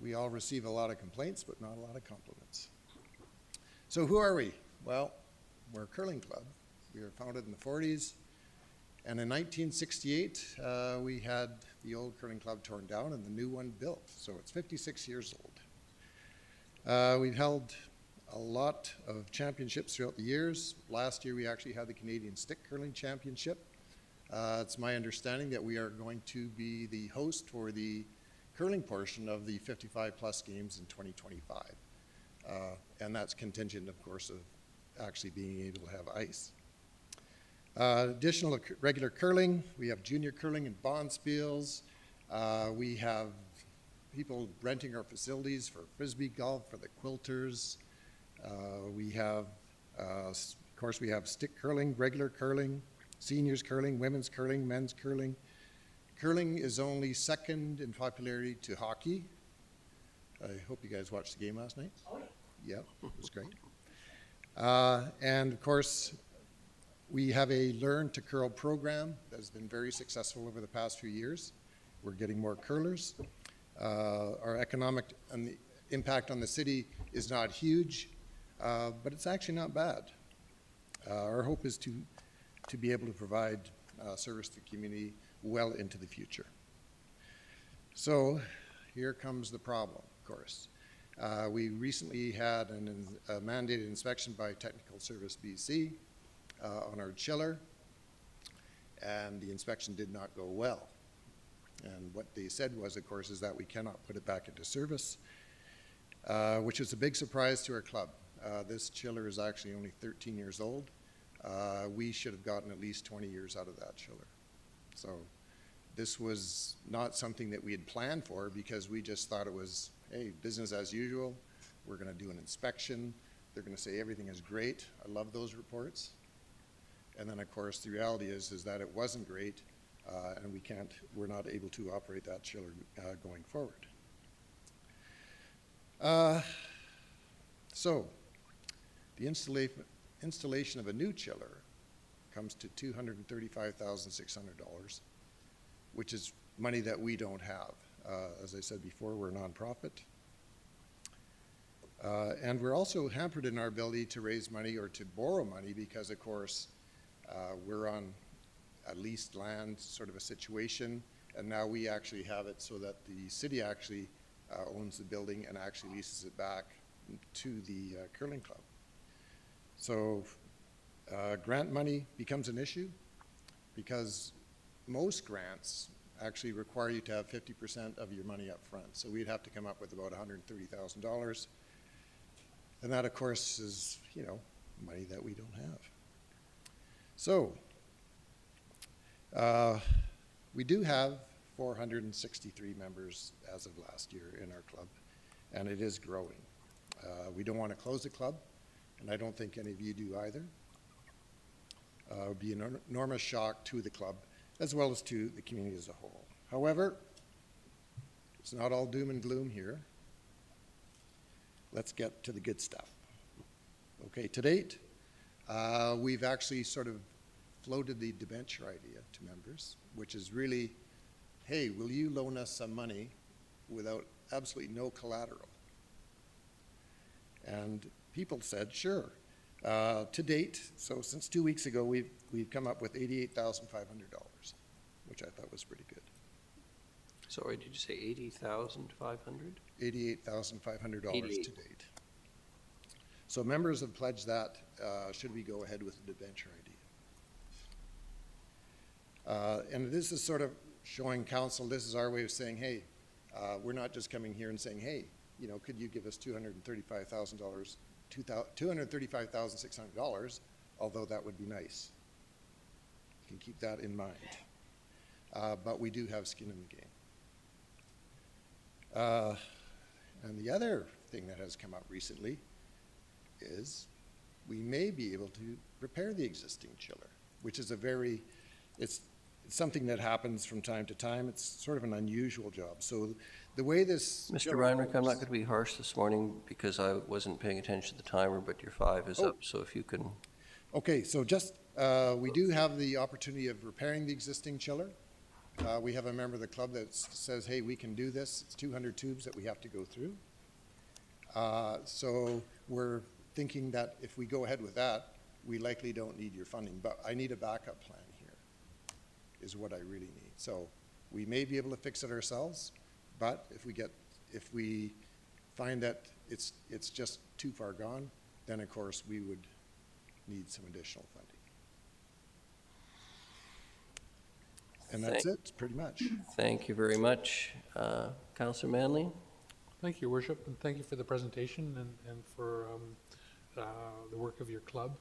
we all receive a lot of complaints, but not a lot of compliments. So who are we? Well, we're a curling club. We were founded in the 40s. And in 1968, we had the old curling club torn down and the new one built. So it's 56 years old. We've held a lot of championships throughout the years. Last year, we actually had the Canadian Stick Curling Championship. It's my understanding that we are going to be the host for the curling portion of the 55-plus games in 2025. And that's contingent, of course, of actually being able to have ice. Additional regular curling, we have junior curling and bonspiels. We have people renting our facilities for frisbee golf, for the quilters. We have, of course, we have stick curling, regular curling, seniors curling, women's curling, men's curling. Curling is only second in popularity to hockey. I hope you guys watched the game last night. Oh, yeah. Yep, it was great. And of course, we have a Learn to Curl program that has been very successful over the past few years. We're getting more curlers. Our economic and the impact on the city is not huge, but it's actually not bad. Our hope is to be able to provide service to the community well into the future. So here comes the problem, of course. We recently had a mandated inspection by Technical Service BC on our chiller, and the inspection did not go well. And what they said was, of course, is that we cannot put it back into service, which is a big surprise to our club. This chiller is actually only 13 years old. We should have gotten at least 20 years out of that chiller. So this was not something that we had planned for, because we just thought it was, hey, business as usual. We're going to do an inspection. They're going to say everything is great. I love those reports. And then, of course, the reality is that it wasn't great, and we're not able to operate that chiller going forward. So the installation of a new chiller comes to $235,600, which is money that we don't have. As I said before, we're a nonprofit. And we're also hampered in our ability to raise money or to borrow money because, of course, we're on a leased land sort of a situation, and now we actually have it so that the city actually owns the building and actually leases it back to the curling club. So grant money becomes an issue because most grants actually require you to have 50% of your money up front. So we'd have to come up with about $130,000. And that, of course, is, money that we don't have. So we do have 463 members as of last year in our club, and it is growing. We don't want to close the club, and I don't think any of you do either. It would be an enormous shock to the club, as well as to the community as a whole. However, it's not all doom and gloom here. Let's get to the good stuff. Okay, to date, we've actually sort of floated the debenture idea to members, which is really, hey, will you loan us some money without absolutely no collateral? And people said, sure. To date, so since 2 weeks ago, we've come up with $88,500, which I thought was pretty good. Sorry, did you say 80,500? $88,500 to date. So members have pledged that, should we go ahead with the debenture idea. And this is sort of showing council, this is our way of saying, hey, We're not just coming here and saying, hey, you know, could you give us $235,000, $235,600, although that would be nice. You can keep that in mind. But we do have skin in the game. And the other thing that has come up recently is we may be able to repair the existing chiller, which is it's something that happens from time to time. It's sort of an unusual job. So the way this Mr. chiller Reinrich, I'm not works- going to be harsh this morning because I wasn't paying attention to the timer, but your 5 is up, so if you can. Okay, so just, we do have the opportunity of repairing the existing chiller. We have a member of the club that says, hey, we can do this. It's 200 tubes that we have to go through. So we're thinking that if we go ahead with that, we likely don't need your funding, but I need a backup plan here, is what I really need. So we may be able to fix it ourselves, but if we find that it's just too far gone, then of course we would need some additional funding. And that's it, pretty much. Thank you very much. Councillor Manley? Thank you, Your Worship, and thank you for the presentation and for the work of your club.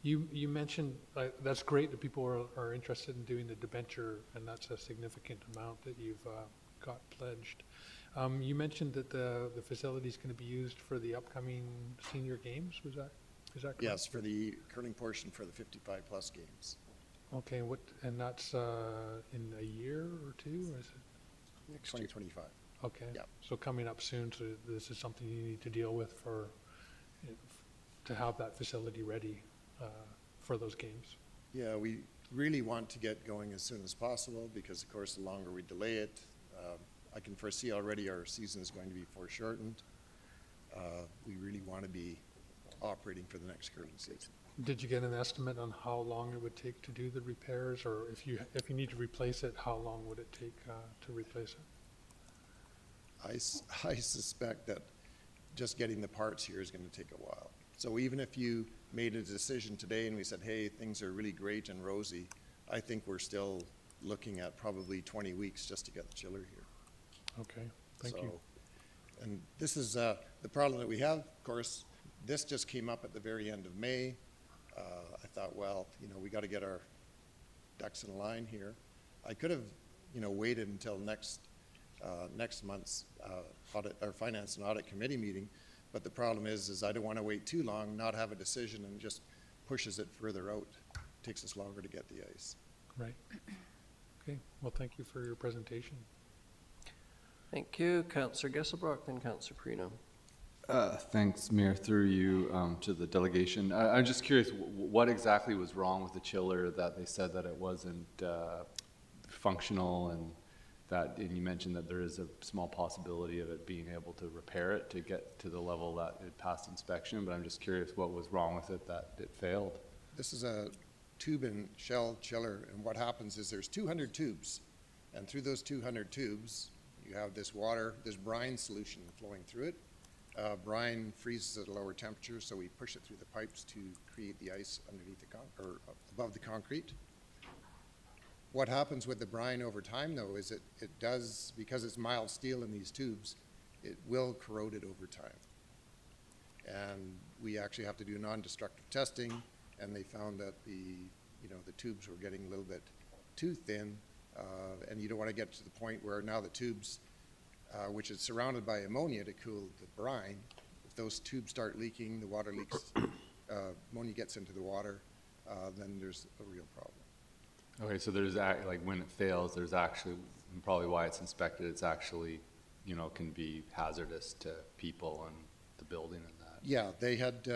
You mentioned, that's great that people are interested in doing the debenture, and that's a significant amount that you've got pledged. You mentioned that the facility is going to be used for the upcoming senior games, is that correct? Yes, for the curling portion for the 55-plus games. Okay, and that's in a year or two, or is it? 2025. Okay. Yep. So coming up soon, so this is something you need to deal with to have that facility ready for those games. Yeah, we really want to get going as soon as possible because, of course, the longer we delay it, I can foresee already our season is going to be foreshortened. We really want to be operating for the next curling season. Did you get an estimate on how long it would take to do the repairs, or if you need to replace it, how long would it take to replace it? I suspect that just getting the parts here is going to take a while. So even if you made a decision today and we said, hey, things are really great and rosy, I think we're still looking at probably 20 weeks just to get the chiller here. Okay, thank you. And this is the problem that we have. Of course, this just came up at the very end of May. I thought, well, you know, we got to get our ducks in a line here. I could have, you know, waited until next month's Finance and Audit Committee meeting, but the problem is I don't want to wait too long, not have a decision, and just pushes it further out. It takes us longer to get the ice. Right. Okay. Well, thank you for your presentation. Thank you. Councillor Gesselbrock, then Councillor Perino. Thanks, Mayor, through you to the delegation. I'm just curious, what exactly was wrong with the chiller that they said that it wasn't functional, and you mentioned that there is a small possibility of it being able to repair it to get to the level that it passed inspection, but I'm just curious what was wrong with it that it failed. This is a tube and shell chiller, and what happens is there's 200 tubes, and through those 200 tubes, you have this brine solution flowing through it. Brine freezes at a lower temperature, so we push it through the pipes to create the ice underneath or above the concrete. What happens with the brine over time, though, is it does, because it's mild steel in these tubes, it will corrode it over time. And we actually have to do non-destructive testing, and they found that the tubes were getting a little bit too thin, and you don't want to get to the point where now the tubes, which is surrounded by ammonia to cool the brine, if those tubes start leaking, the water leaks, ammonia gets into the water, then there's a real problem. Okay, so there's like when it fails, there's actually, and probably why it's inspected, it's actually, can be hazardous to people and the building and that. Yeah, they had,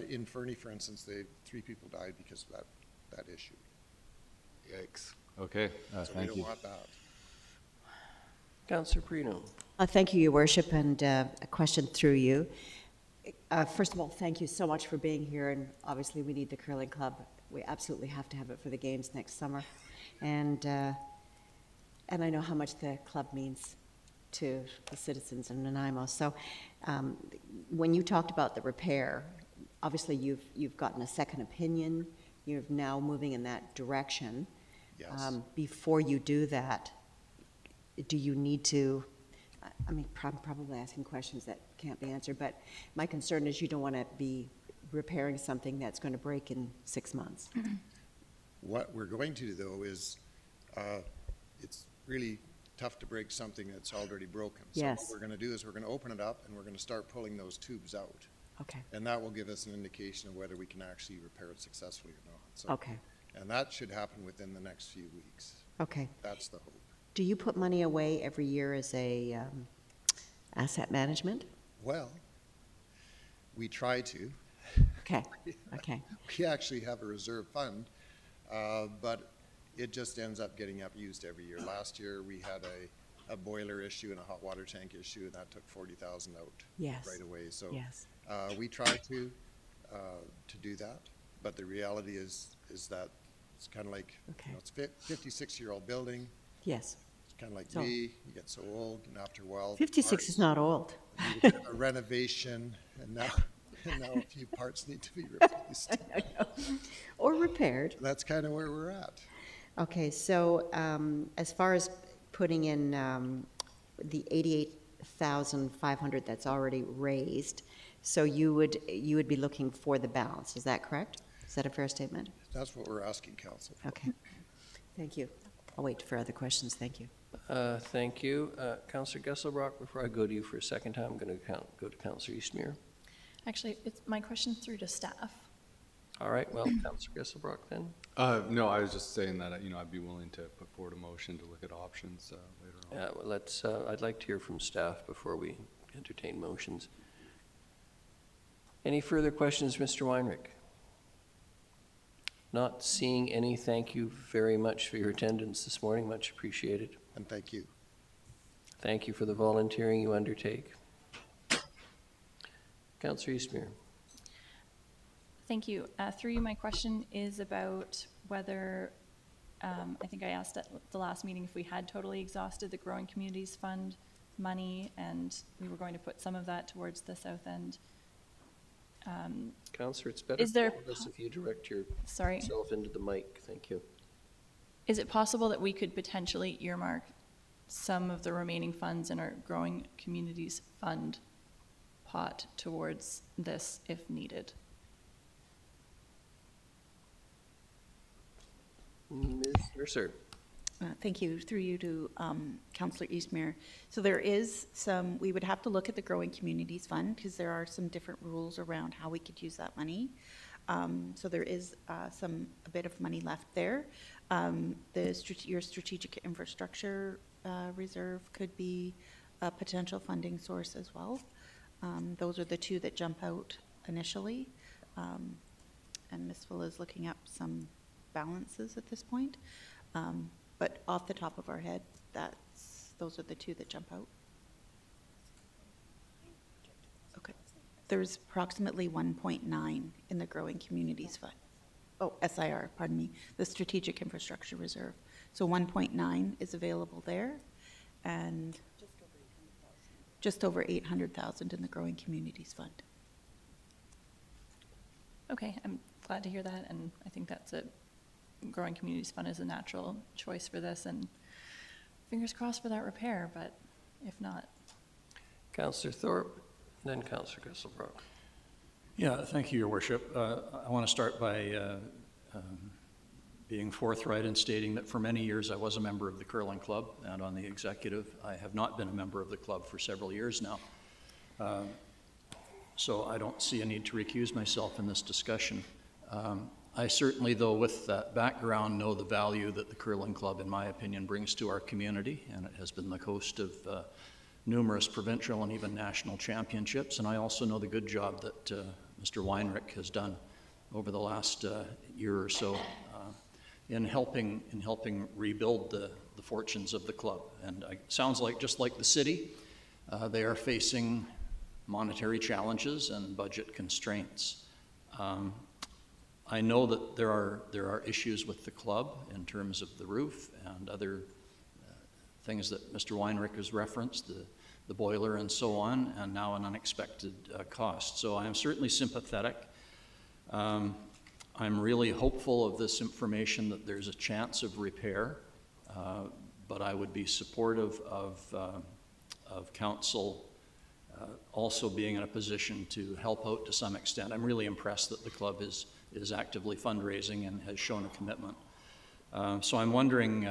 in Fernie, for instance, 3 people died because of that issue. Yikes. Okay, So thank we don't you. want that. Councillor Perino. Thank you, Your Worship, and a question through you. First of all, thank you so much for being here, and obviously we need the curling club. We absolutely have to have it for the games next summer, and I know how much the club means to the citizens in Nanaimo. So, when you talked about the repair, obviously you've gotten a second opinion. You're now moving in that direction. Yes. Before you do that, do you need to I mean, I'm probably asking questions that can't be answered, but my concern is you don't want to be repairing something that's going to break in 6 months. What we're going to do, though, is it's really tough to break something that's already broken. So Yes. what we're going to do is we're going to open it up and we're going to start pulling those tubes out. Okay, And that will give us an indication of whether we can actually repair it successfully or not. So, okay, and that should happen within the next few weeks. okay. That's the hope. Do you put money away every year as a asset management? Well, we try to. Okay, okay, We actually have a reserve fund, but it just ends up getting used every year. Last year, we had a boiler issue and a hot water tank issue, and that took 40,000 out yes, right away. So yes, we try to do that, but the reality is that it's kind of like, Okay. you know, it's a 56-year-old building. yes. It's kind of like So- me, you get so old, and after a while. 56 is not old. A renovation, and now a few parts need to be replaced. Or repaired. That's kind of where we're at. Okay, so as far as putting in the 88,500 that's already raised, so you would be looking for the balance, is that correct? Is that a fair statement? That's what we're asking council for. Okay, thank you. I'll wait for other questions, thank you. Thank you. Councillor Gesselbrock, before I go to you for a second time, I'm going to go to Councillor Eastmere. Actually, it's my question through to staff. All right, well, Councillor Gesselbrock then. No, I was just saying that, you know, I'd be willing to put forward a motion to look at options later on. Yeah, well, I'd like to hear from staff before we entertain motions. Any further questions, Mr. Weinrich? Not seeing any. Thank you very much for your attendance this morning. Much appreciated. And thank you. Thank you for the volunteering you undertake. Councillor Eastmere. Thank you. Through you, my question is about whether, I think I asked at the last meeting if we had totally exhausted the Growing Communities Fund money, and we were going to put some of that towards the south end. Councillor, it's better Is there for all of us if you direct Sorry. yourself into the mic. Thank you. Is it possible that we could potentially earmark some of the remaining funds in our Growing Communities Fund pot towards this if needed? Ms. Mercer. Thank you. Through you to Councillor Eastmere. So there is some, we would have to look at the Growing Communities Fund because there are some different rules around how we could use that money. So there is a bit of money left there. Your strategic infrastructure reserve could be a potential funding source as well. Those are the two that jump out initially. And Ms. Full is looking up some balances at this point. But off the top of our head, those are the two that jump out. Okay. There's approximately 1.9 in the Growing Communities Fund. Oh, SIR, pardon me, the Strategic Infrastructure Reserve. So 1.9 is available there, and just over 800,000 in the Growing Communities Fund. Okay, I'm glad to hear that, and I think that's a Growing Communities Fund is a natural choice for this, and fingers crossed for that repair, but if not. Councillor Thorpe, then Councillor Gesselbrock. Yeah, thank you, Your Worship. I want to start by being forthright in stating that for many years I was a member of the curling club and on the executive. I have not been a member of the club for several years now. So I don't see a need to recuse myself in this discussion. I certainly, though, with that background, know the value that the curling club, in my opinion, brings to our community, and it has been the host of numerous provincial and even national championships. And I also know the good job that Mr. Weinrich has done over the last year or so in helping rebuild the fortunes of the club. And it sounds like, just like the city, they are facing monetary challenges and budget constraints. I know that there are issues with the club in terms of the roof and other things that Mr. Weinrich has referenced, the boiler and so on, and now an unexpected cost. So I am certainly sympathetic. I'm really hopeful of this information that there's a chance of repair, but I would be supportive of of council also being in a position to help out to some extent. I'm really impressed that the club is actively fundraising and has shown a commitment. So I'm wondering,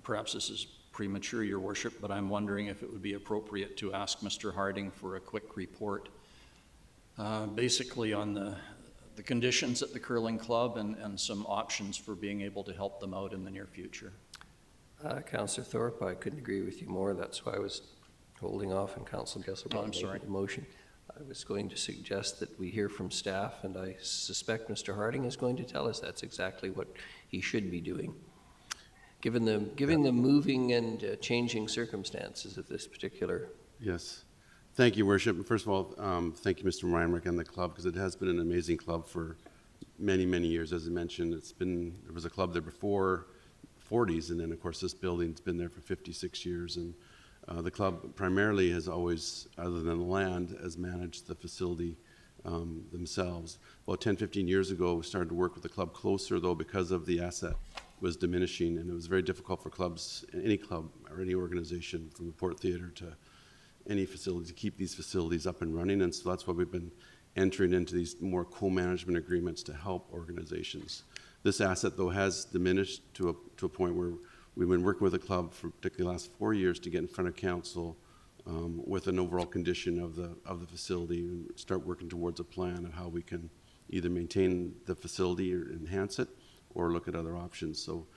perhaps this is premature, Your Worship, but I'm wondering if it would be appropriate to ask Mr. Harding for a quick report, basically on the conditions at the curling club and some options for being able to help them out in the near future. Councillor Thorpe, I couldn't agree with you more. That's why I was holding off on Councillor Gesselbach I'm sorry. making the motion. I was going to suggest that we hear from staff, and I suspect Mr. Harding is going to tell us that's exactly what he should be doing. Given the moving and changing circumstances of this particular. Yes. Thank you, Worship. First of all, thank you, Mr. Reinrich, and the club, because it has been an amazing club for many, many years. As I mentioned, there was a club there before 40s, and then, of course, this building's been there for 56 years. And the club primarily has always, other than the land, has managed the facility themselves. About 10, 15 years ago, we started to work with the club closer, though, because of the asset was diminishing, and it was very difficult for clubs, any club or any organization, from the Port Theatre to any facility, to keep these facilities up and running. And so that's why we've been entering into these more co-management agreements to help organizations. This asset, though, has diminished to a point where we've been working with the club for particularly the last 4 years to get in front of council with an overall condition of the facility and start working towards a plan of how we can either maintain the facility or enhance it or look at other options. So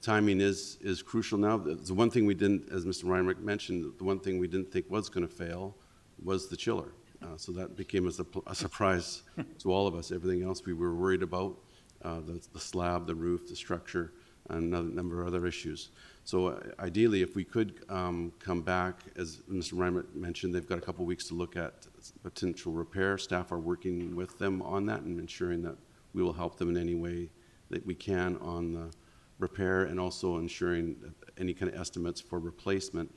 timing is crucial now. The one thing we didn't, as Mr. Reinrich mentioned, the one thing we didn't think was going to fail was the chiller. So that became a surprise to all of us. Everything else we were worried about, the slab, the roof, the structure, and a number of other issues. So ideally, if we could come back, as Mr. Reinrich mentioned, they've got a couple weeks to look at potential repair. Staff are working with them on that and ensuring that we will help them in any way that we can on the repair, and also ensuring any kind of estimates for replacement.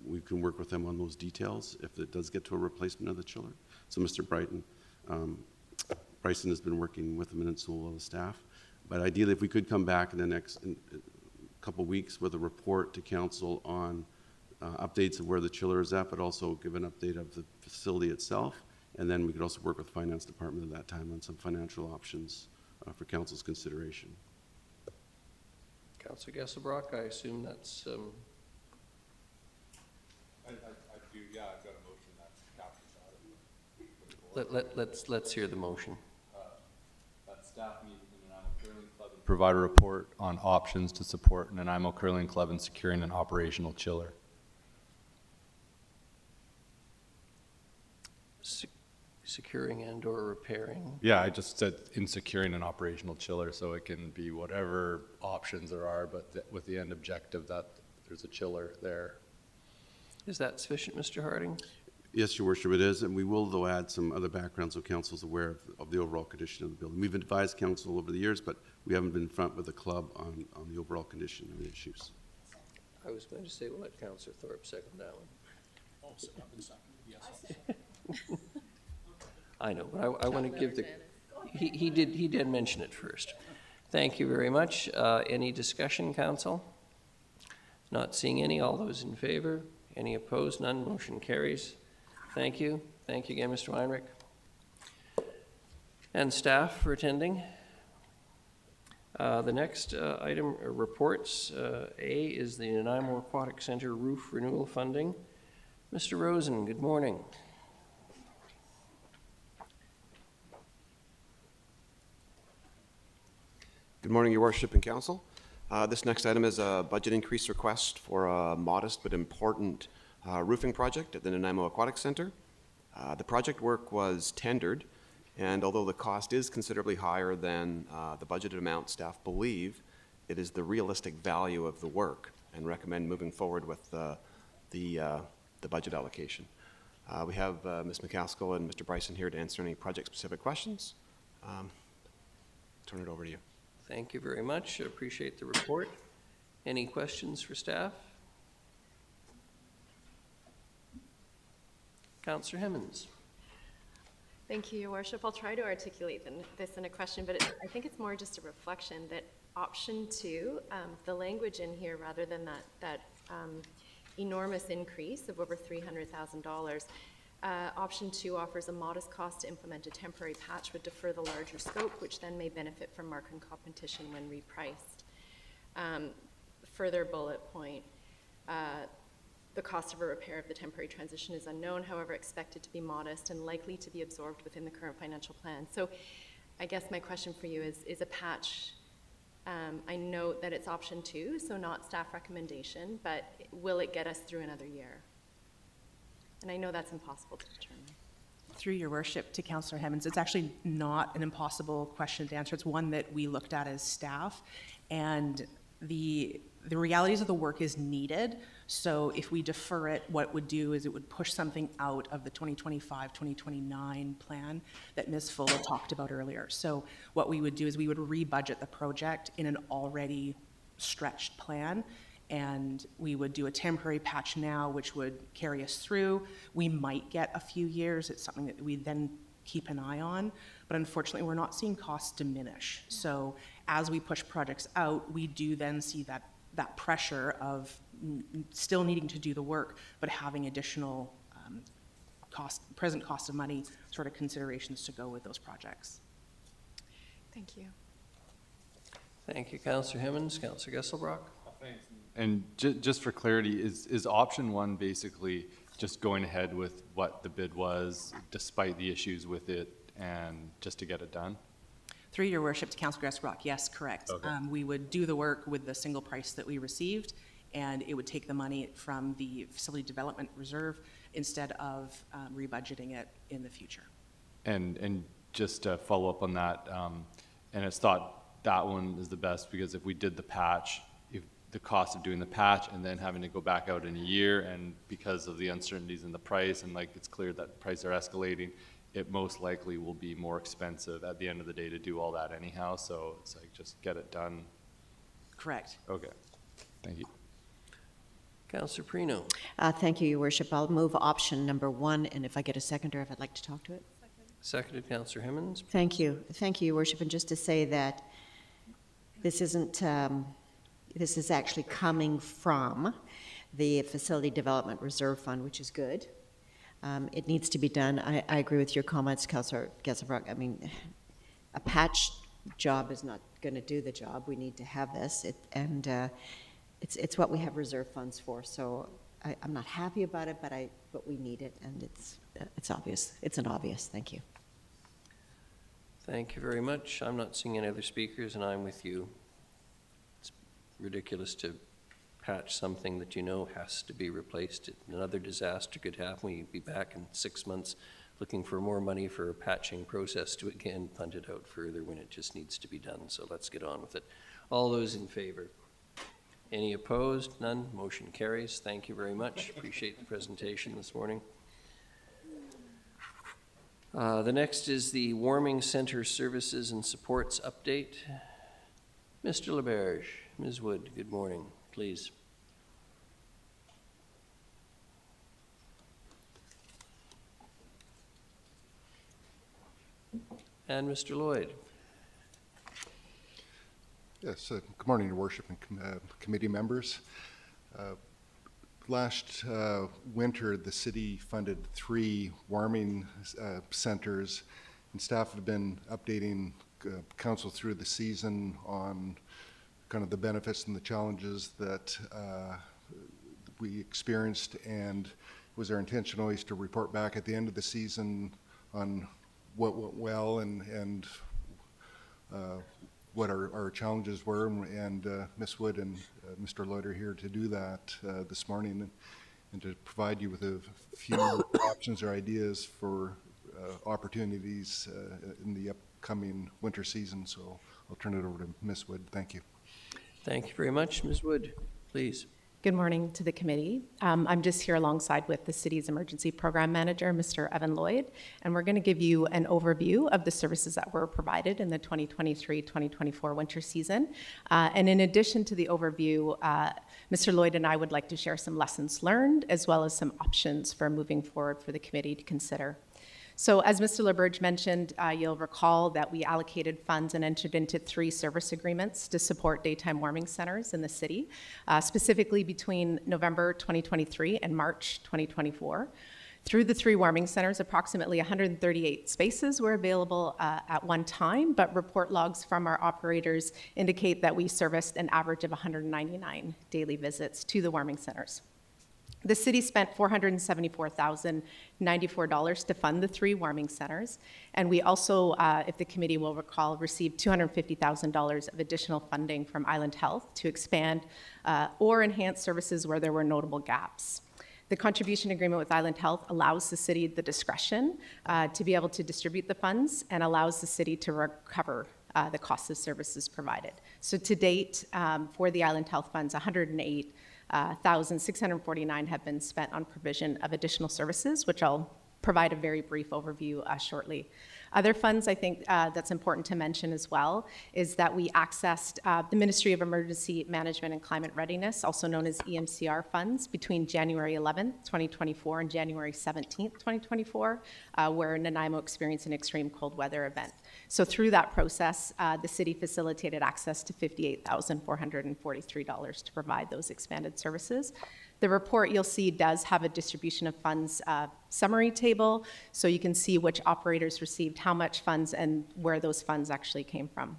We can work with them on those details if it does get to a replacement of the chiller. So Mr. Bryson has been working with them and so will the staff. But ideally, if we could come back in the next couple weeks with a report to council on updates of where the chiller is at, but also give an update of the facility itself. And then we could also work with the finance department at that time on some financial options for council's consideration. Councillor Gesselbach, I assume that's. I do, yeah, I've got a motion that's captured. Let's hear the motion. That staff meet with the Nanaimo Curling Club and provide a report on options to support Nanaimo Curling Club in securing an operational chiller. Securing and or repairing. Yeah, I just said in securing an operational chiller, so it can be whatever options there are, but with the end objective that there's a chiller there. Is that sufficient, Mr. Harding? Yes, Your Worship, it is, and we will, though, add some other background so council's aware of the overall condition of the building. We've advised council over the years, but we haven't been in front with the club on the overall condition of the issues. I was going to say, we'll let Councillor Thorpe second that one. Oh, so I've been seconded, yes. I know, but I want to give the, he did mention it first. Thank you very much. Any discussion, council? Not seeing any. All those in favor? Any opposed? None. Motion carries. Thank you. Thank you again, Mr. Weinrich. And staff for attending. The next item, reports. A is the Nanaimo Aquatic Center roof renewal funding. Mr. Rosen, good morning. Good morning, Your Worship and Council. This next item is a budget increase request for a modest but important roofing project at the Nanaimo Aquatic Center. The project work was tendered, and although the cost is considerably higher than the budgeted amount, staff believe it is the realistic value of the work and recommend moving forward with the budget allocation. We have Ms. McCaskill and Mr. Bryson here to answer any project-specific questions. Turn it over to you. Thank you very much. I appreciate the report. Any questions for staff? Councillor Hemmons. Thank you, Your Worship. I'll try to articulate this in a question, but I think it's more just a reflection that option 2, the language in here rather than that enormous increase of over $300,000. Option 2 offers a modest cost to implement a temporary patch, would defer the larger scope, which then may benefit from market competition when repriced. Further bullet point, the cost of a repair of the temporary transition is unknown, however, expected to be modest and likely to be absorbed within the current financial plan. So I guess my question for you is a patch, I note that it's option 2, so not staff recommendation, but will it get us through another year? And I know that's impossible to determine. Through your worship to Councillor Hemmons, it's actually not an impossible question to answer. It's one that we looked at as staff, and the realities of the work is needed. So if we defer it, what it would do is it would push something out of the 2025-2029 plan that Ms. Fuller talked about earlier. So what we would do is we would rebudget the project in an already stretched plan, and we would do a temporary patch now, which would carry us through. We might get a few years. It's something that we then keep an eye on, but unfortunately we're not seeing costs diminish. So as we push projects out, we do then see that pressure of still needing to do the work, but having additional present cost of money sort of considerations to go with those projects. Thank you. Thank you, Councillor Hemmons. Councillor Gesselbrock? Thanks. And just for clarity, is option 1 basically just going ahead with what the bid was, despite the issues with it, and just to get it done? Through your worship to Councillor Gesselbrock, yes, correct. Okay. We would do the work with the single price that we received, and it would take the money from the facility development reserve instead of rebudgeting it in the future. And just to follow up on that, and it's thought that one is the best because if we did the patch, if the cost of doing the patch and then having to go back out in a year, and because of the uncertainties in the price, and like it's clear that prices are escalating, it most likely will be more expensive at the end of the day to do all that anyhow. So it's like just get it done. Correct. Okay. Thank you. Councillor Perino? Thank you, Your Worship. I'll move option number 1, and if I get a seconder, if I'd like to talk to it. Seconded, Councillor Hemmons. Thank you. Thank you, Your Worship. And just to say that this isn't, this is actually coming from the Facility Development Reserve Fund, which is good. It needs to be done. I agree with your comments, Councillor Gesselbrock. I mean, a patch job is not going to do the job. We need to have this, it's what we have reserve funds for. So I'm not happy about it, but we need it, and it's obvious. It's an obvious. Thank you. Thank you very much. I'm not seeing any other speakers, and I'm with you. It's ridiculous to patch something that you know has to be replaced. Another disaster could happen. We'd be back in 6 months looking for more money for a patching process to again punt it out further when it just needs to be done. So let's get on with it. All those in favor? Any opposed? None? Motion carries. Thank you very much. Appreciate the presentation this morning. The next is the Warming Center Services and Supports update. Mr. LeBerge, Ms. Wood, good morning, please. And Mr. Lloyd. Yes, good morning, Your Worship and committee members. Last winter, the city funded 3 warming centers, and staff have been updating council through the season on kind of the benefits and the challenges that we experienced, and it was our intention always to report back at the end of the season on what went well and what our challenges were, and Ms. Wood and Mr. Lloyd are here to do that this morning and to provide you with a few options or ideas for opportunities in the upcoming winter season. So I'll turn it over to Ms. Wood. Thank you. Thank you very much. Ms. Wood, please. Good morning to the committee. I'm just here alongside with the city's emergency program manager, Mr. Evan Lloyd, and we're going to give you an overview of the services that were provided in the 2023-2024 winter season. And in addition to the overview, Mr. Lloyd and I would like to share some lessons learned as well as some options for moving forward for the committee to consider. So as Mr. LaBerge mentioned, you'll recall that we allocated funds and entered into 3 service agreements to support daytime warming centers in the city, specifically between November 2023 and March 2024. Through the 3 warming centers, approximately 138 spaces were available at one time, but report logs from our operators indicate that we serviced an average of 199 daily visits to the warming centers. The city spent $474,094 to fund the 3 warming centers, and we also, if the committee will recall, received $250,000 of additional funding from Island Health to expand or enhance services where there were notable gaps. The contribution agreement with Island Health allows the city the discretion to be able to distribute the funds and allows the city to recover the cost of services provided. So to date, for the Island Health funds, $108,649 have been spent on provision of additional services, which I'll provide a very brief overview shortly. Other funds I think that's important to mention as well is that we accessed the Ministry of Emergency Management and Climate Readiness, also known as EMCR funds, between January 11th, 2024 and January 17th, 2024, where Nanaimo experienced an extreme cold weather event. So through that process, the city facilitated access to $58,443 to provide those expanded services. The report you'll see does have a distribution of funds summary table, so you can see which operators received how much funds and where those funds actually came from.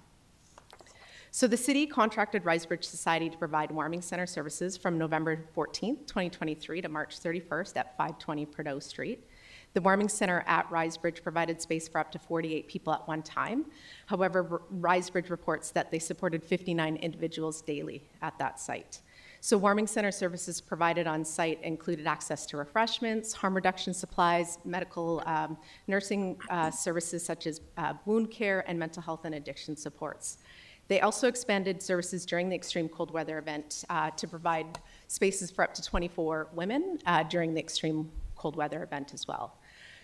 So the city contracted Risebridge Society to provide warming center services from November 14th, 2023 to March 31st at 520 Prideaux Street. The warming center at Risebridge provided space for up to 48 people at one time. However, Risebridge reports that they supported 59 individuals daily at that site. So warming center services provided on site included access to refreshments, harm reduction supplies, medical nursing services such as wound care, and mental health and addiction supports. They also expanded services during the extreme cold weather event to provide spaces for up to 24 women during the extreme cold weather event as well.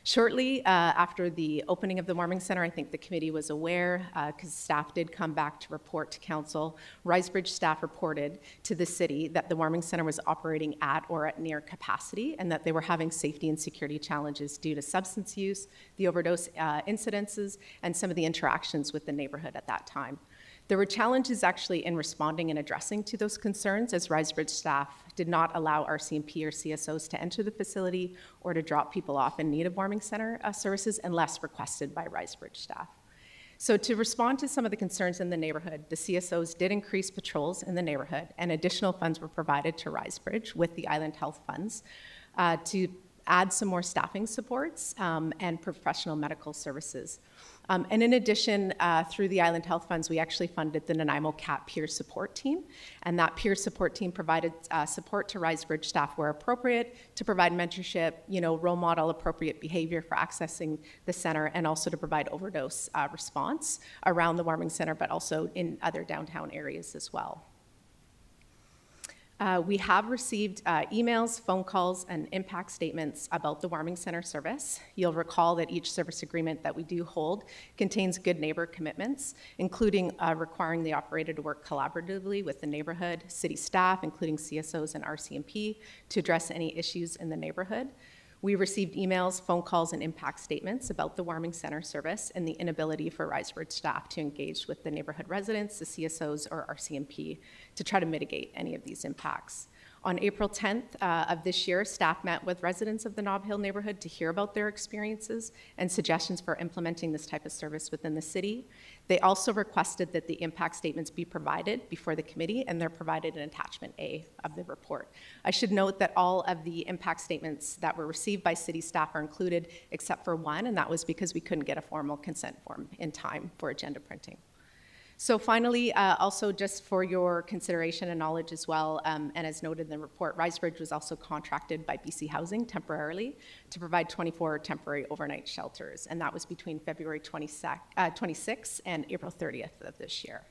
Shortly after the opening of the warming center, I think the committee was aware, because staff did come back to report to council. Risebridge staff reported to the city that the warming center was operating at or at near capacity and that they were having safety and security challenges due to substance use, the overdose incidences, and some of the interactions with the neighborhood at that time. There were challenges actually in responding and addressing to those concerns, as Risebridge staff did not allow RCMP or CSOs to enter the facility or to drop people off in need of warming center services unless requested by Risebridge staff. So to respond to some of the concerns in the neighborhood, the CSOs did increase patrols in the neighborhood, and additional funds were provided to Risebridge with the Island Health funds to add some more staffing supports and professional medical services. And in addition, through the Island Health Funds, we actually funded the Nanaimo CAT peer support team. And that peer support team provided support to Risebridge staff where appropriate to provide mentorship, role model appropriate behavior for accessing the center, and also to provide overdose response around the warming center, but also in other downtown areas as well. We have received emails, phone calls, and impact statements about the warming center service. You'll recall that each service agreement that we do hold contains good neighbor commitments, including requiring the operator to work collaboratively with the neighborhood, city staff, including CSOs and RCMP, to address any issues in the neighborhood. We received emails, phone calls, and impact statements about the warming center service and the inability for Risebridge staff to engage with the neighborhood residents, the CSOs, or RCMP to try to mitigate any of these impacts. On April 10th of this year, staff met with residents of the Nob Hill neighborhood to hear about their experiences and suggestions for implementing this type of service within the city. They also requested that the impact statements be provided before the committee, and they're provided in attachment A of the report. I should note that all of the impact statements that were received by city staff are included except for one, and that was because we couldn't get a formal consent form in time for agenda printing. So finally, also just for your consideration and knowledge as well, and as noted in the report, Risebridge was also contracted by BC Housing temporarily to provide 24 temporary overnight shelters, and that was between February 26th and April 30th of this year.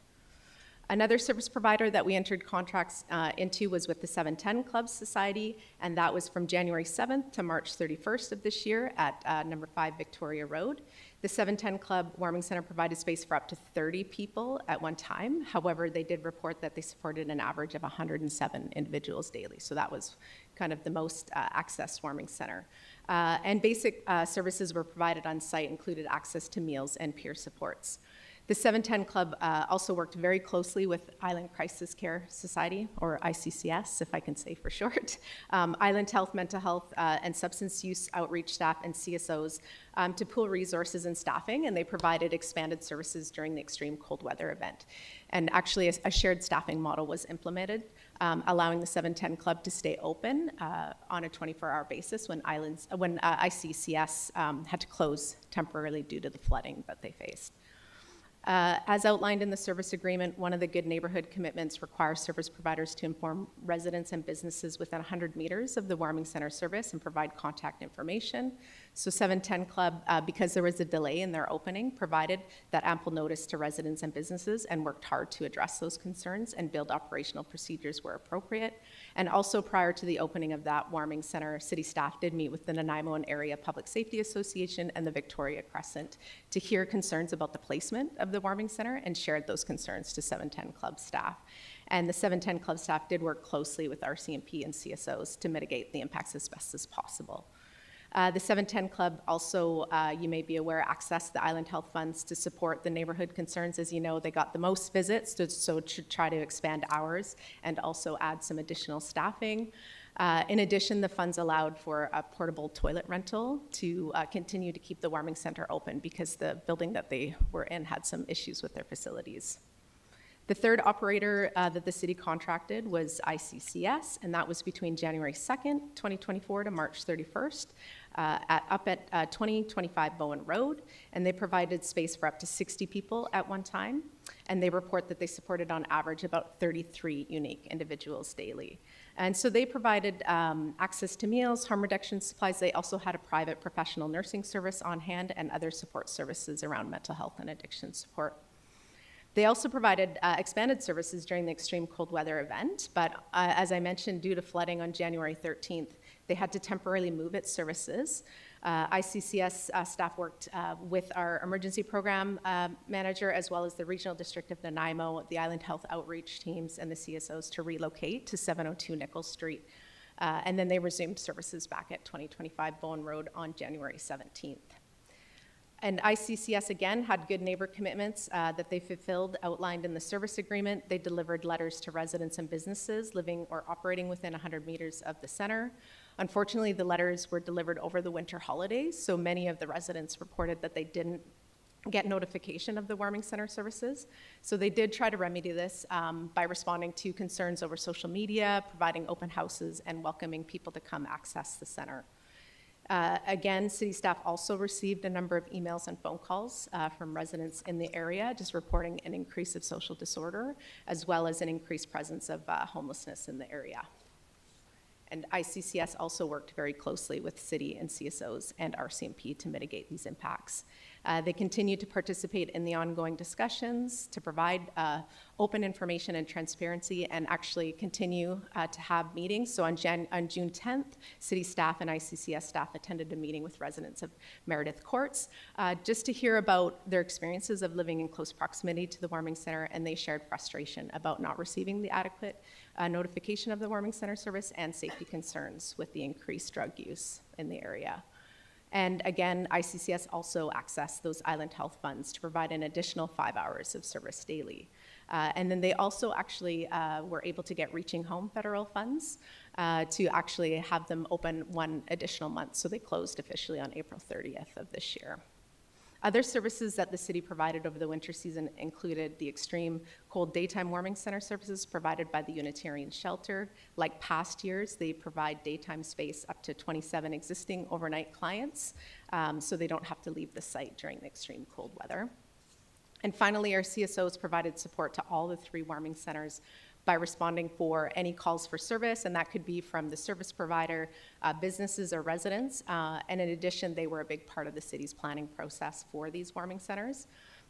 Another service provider that we entered contracts into was with the 710 Club Society, and that was from January 7th to March 31st of this year at number 5 Victoria Road. The 710 Club Warming Center provided space for up to 30 people at one time. However, they did report that they supported an average of 107 individuals daily, so that was kind of the most accessed warming center. And basic services were provided on site, included access to meals and peer supports. The 710 Club also worked very closely with Island Crisis Care Society, or ICCS, if I can say for short, Island Health, Mental Health, and Substance Use Outreach staff and CSOs to pool resources and staffing, and they provided expanded services during the extreme cold weather event. And actually, a shared staffing model was implemented, allowing the 710 Club to stay open on a 24-hour basis when ICCS had to close temporarily due to the flooding that they faced. As outlined in the service agreement, one of the Good Neighborhood commitments requires service providers to inform residents and businesses within 100 meters of the warming center service and provide contact information. So 710 Club, because there was a delay in their opening, provided that ample notice to residents and businesses and worked hard to address those concerns and build operational procedures where appropriate. And also prior to the opening of that warming center, city staff did meet with the Nanaimo and Area Public Safety Association and the Victoria Crescent to hear concerns about the placement of the warming center and shared those concerns to 710 Club staff. And the 710 Club staff did work closely with RCMP and CSOs to mitigate the impacts as best as possible. The 710 Club also, you may be aware, accessed the Island Health funds to support the neighborhood concerns. As you know, they got the most visits, so to try to expand hours and also add some additional staffing. In addition, the funds allowed for a portable toilet rental to continue to keep the warming center open because the building that they were in had some issues with their facilities. The third operator that the city contracted was ICCS, and that was between January 2nd, 2024 to March 31st up at 2025 Bowen Road, and they provided space for up to 60 people at one time, and they report that they supported on average about 33 unique individuals daily. And so they provided access to meals, harm reduction supplies. They also had a private professional nursing service on hand and other support services around mental health and addiction support. They also provided expanded services during the extreme cold weather event, but as I mentioned, due to flooding on January 13th, they had to temporarily move its services. ICCS staff worked with our emergency program manager as well as the Regional District of Nanaimo, the Island Health outreach teams, and the CSOs to relocate to 702 Nichols Street. And then they resumed services back at 2025 Bowen Road on January 17th. And ICCS, again, had good neighbor commitments that they fulfilled, outlined in the service agreement. They delivered letters to residents and businesses living or operating within 100 meters of the center. Unfortunately, the letters were delivered over the winter holidays, so many of the residents reported that they didn't get notification of the warming center services. So they did try to remedy this by responding to concerns over social media, providing open houses, and welcoming people to come access the center. Again, city staff also received a number of emails and phone calls from residents in the area, just reporting an increase of social disorder, as well as an increased presence of homelessness in the area. And ICCS also worked very closely with city and CSOs and RCMP to mitigate these impacts. They continue to participate in the ongoing discussions to provide open information and transparency, and actually continue to have meetings. So on June 10th, city staff and ICCS staff attended a meeting with residents of Meredith Courts just to hear about their experiences of living in close proximity to the warming center, and they shared frustration about not receiving the adequate notification of the warming center service and safety concerns with the increased drug use in the area. And again, ICCS also accessed those Island Health funds to provide an additional 5 hours of service daily. And then they also actually were able to get Reaching Home federal funds to actually have them open one additional month. So they closed officially on April 30th of this year. Other services that the city provided over the winter season included the extreme cold daytime warming center services provided by the Unitarian Shelter. Like past years, they provide daytime space up to 27 existing overnight clients, so they don't have to leave the site during the extreme cold weather. And finally, our CSOs provided support to all the 3 warming centers by responding for any calls for service, and that could be from the service provider, businesses, or residents. And in addition, they were a big part of the city's planning process for these warming centers.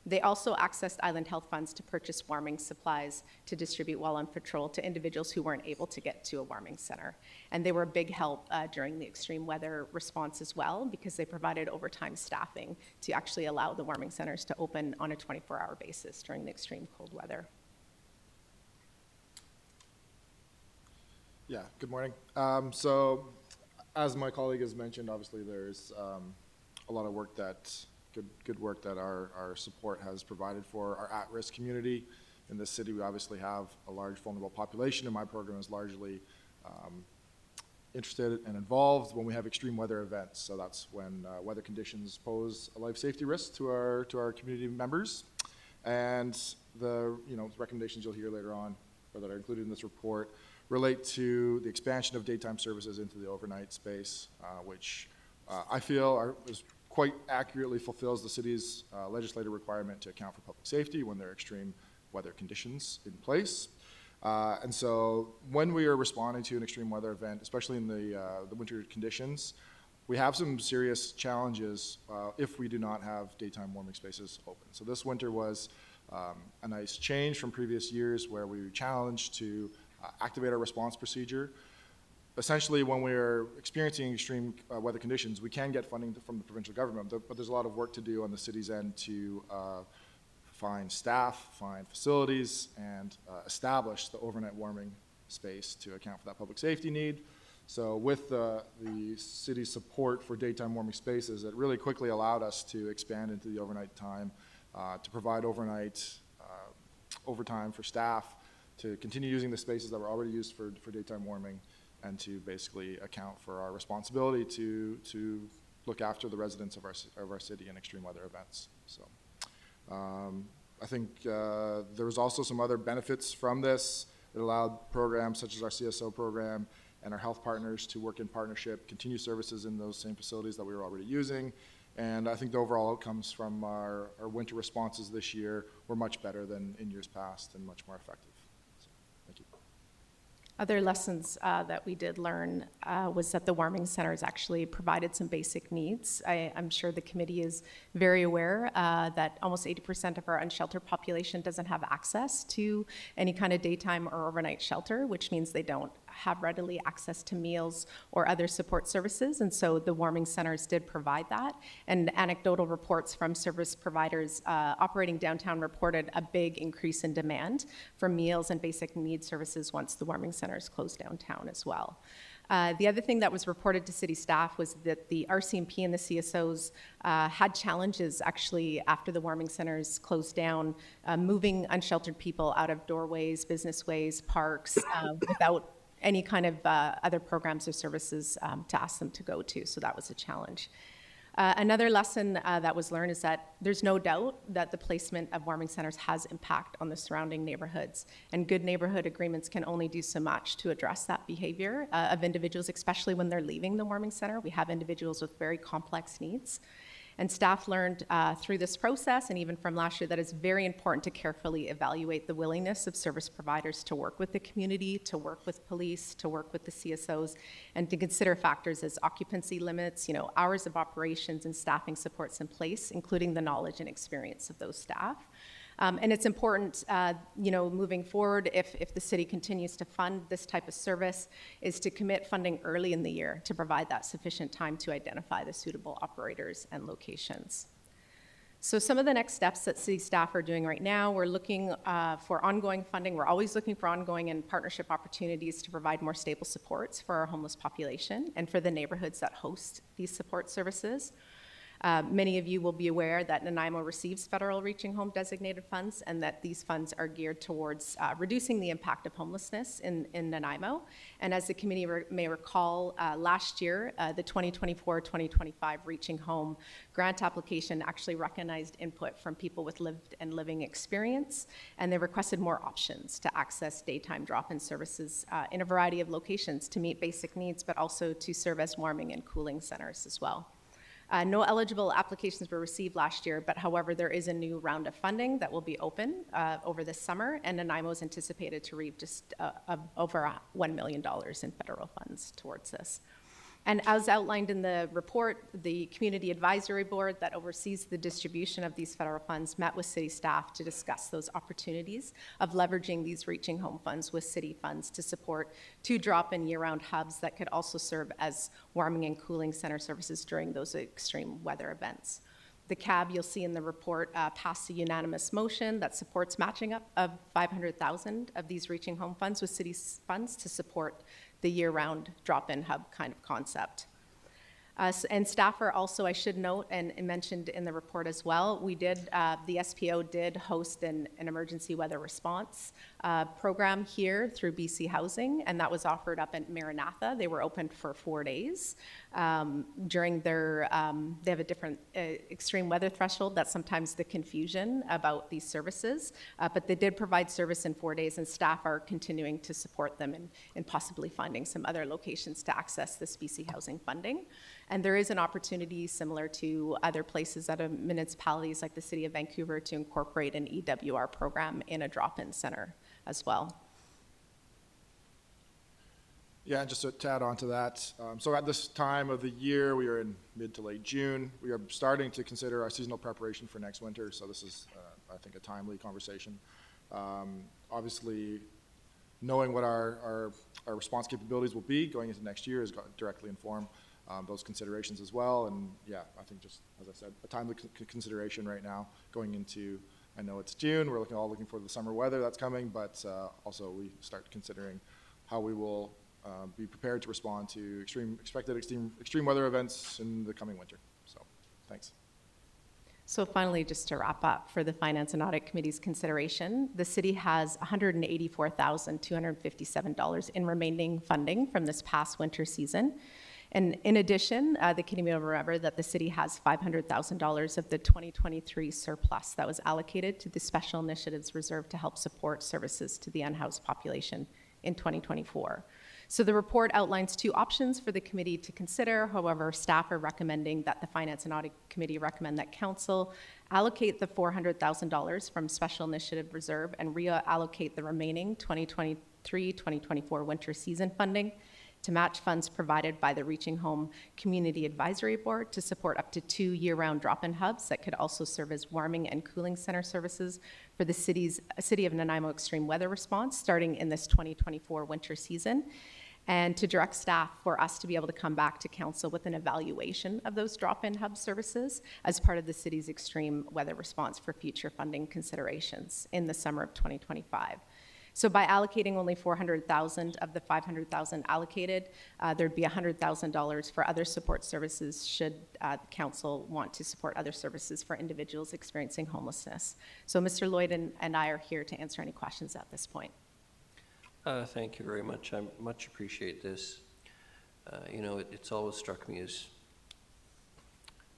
They also accessed Island Health funds to purchase warming supplies to distribute while on patrol to individuals who weren't able to get to a warming center. And they were a big help during the extreme weather response as well, because they provided overtime staffing to actually allow the warming centers to open on a 24-hour basis during the extreme cold weather. Yeah, good morning. So as my colleague has mentioned, obviously there's a lot of work good work that our support has provided for our at-risk community. In this city, we obviously have a large vulnerable population, and my program is largely interested and involved when we have extreme weather events. So that's when weather conditions pose a life safety risk to our community members. And the recommendations you'll hear later on, or that are included in this report, relate to the expansion of daytime services into the overnight space, which I feel is quite accurately fulfills the city's legislative requirement to account for public safety when there are extreme weather conditions in place. And so when we are responding to an extreme weather event, especially in the winter conditions, we have some serious challenges if we do not have daytime warming spaces open. So this winter was a nice change from previous years where we were challenged to activate our response procedure. Essentially, when we're experiencing extreme weather conditions, we can get funding from the provincial government, but there's a lot of work to do on the city's end to find staff, find facilities, and establish the overnight warming space to account for that public safety need. So with the city's support for daytime warming spaces, it really quickly allowed us to expand into the overnight time, to provide overtime for staff, to continue using the spaces that were already used for daytime warming, and to basically account for our responsibility to look after the residents of our city in extreme weather events. So I think there was also some other benefits from this. It allowed programs such as our CSO program and our health partners to work in partnership, continue services in those same facilities that we were already using. And I think the overall outcomes from our winter responses this year were much better than in years past and much more effective. So, thank you. Other lessons that we did learn was that the warming centers actually provided some basic needs. I'm sure the committee is very aware that almost 80% of our unsheltered population doesn't have access to any kind of daytime or overnight shelter, which means they don't have readily access to meals or other support services, and so the warming centers did provide that. And anecdotal reports from service providers operating downtown reported a big increase in demand for meals and basic needs services once the warming centers closed downtown as well. The other thing that was reported to city staff was that the RCMP and the CSOs had challenges actually after the warming centers closed down, moving unsheltered people out of doorways, business ways, parks, without any kind of other programs or services to ask them to go to. So that was a challenge. Another lesson that was learned is that there's no doubt that the placement of warming centers has impact on the surrounding neighborhoods, and good neighborhood agreements can only do so much to address that behavior of individuals, especially when they're leaving the warming center. We have individuals with very complex needs. And staff learned through this process, and even from last year, that it's very important to carefully evaluate the willingness of service providers to work with the community, to work with police, to work with the CSOs, and to consider factors as occupancy limits, hours of operations and staffing supports in place, including the knowledge and experience of those staff. And it's important, moving forward, if the city continues to fund this type of service, is to commit funding early in the year to provide that sufficient time to identify the suitable operators and locations. So some of the next steps that city staff are doing right now, we're looking for ongoing funding. We're always looking for ongoing and partnership opportunities to provide more stable supports for our homeless population and for the neighborhoods that host these support services. Many of you will be aware that Nanaimo receives federal Reaching Home designated funds, and that these funds are geared towards reducing the impact of homelessness in Nanaimo. And as the committee may recall, last year, the 2024-2025 Reaching Home grant application actually recognized input from people with lived and living experience, and they requested more options to access daytime drop-in services in a variety of locations to meet basic needs, but also to serve as warming and cooling centers as well. No eligible applications were received last year, but however, there is a new round of funding that will be open over this summer, and Nanaimo is anticipated to reap just over $1 million in federal funds towards this. And as outlined in the report, the Community Advisory Board that oversees the distribution of these federal funds met with city staff to discuss those opportunities of leveraging these Reaching Home funds with city funds to support 2 drop-in year-round hubs that could also serve as warming and cooling center services during those extreme weather events. The CAB, you'll see in the report, passed a unanimous motion that supports matching up of $500,000 of these Reaching Home funds with city funds to support the year-round drop-in hub kind of concept. And staff are also, I should note, and mentioned in the report as well, we did, the SPO did host an emergency weather response program here through BC Housing, and that was offered up at Maranatha. They were open for 4 days. During their, they have a different extreme weather threshold. That's sometimes the confusion about these services, but they did provide service in 4 days, and staff are continuing to support them in possibly finding some other locations to access this BC Housing funding. And there is an opportunity similar to other places, other municipalities like the City of Vancouver, to incorporate an EWR program in a drop-in center as well. Yeah, and just to add on to that, so at this time of the year, we are in mid to late June, we are starting to consider our seasonal preparation for next winter, so this is, I think, a timely conversation. Obviously, knowing what our response capabilities will be going into next year is directly informed those considerations as well, and yeah, I think just, as I said, a timely consideration right now going into, I know it's June, we're all looking for the summer weather that's coming, but also we start considering how we will be prepared to respond to expected extreme weather events in the coming winter. So, thanks. So finally, just to wrap up, for the Finance and Audit Committee's consideration, the city has $184,257 in remaining funding from this past winter season. And in addition, the committee will remember that the city has $500,000 of the 2023 surplus that was allocated to the Special Initiatives Reserve to help support services to the unhoused population in 2024. So the report outlines 2 options for the committee to consider. However, staff are recommending that the Finance and Audit Committee recommend that Council allocate the $400,000 from Special Initiative Reserve and reallocate the remaining 2023-2024 winter season funding to match funds provided by the Reaching Home Community Advisory Board to support up to 2 year-round drop-in hubs that could also serve as warming and cooling center services for the City of Nanaimo extreme weather response starting in this 2024 winter season, and to direct staff for us to be able to come back to Council with an evaluation of those drop-in hub services as part of the city's extreme weather response for future funding considerations in the summer of 2025. So by allocating only $400,000 of the $500,000 allocated, there'd be $100,000 for other support services should the council want to support other services for individuals experiencing homelessness. So Mr. Lloyd and I are here to answer any questions at this point. Thank you very much. I much appreciate this. You know, it's always struck me as,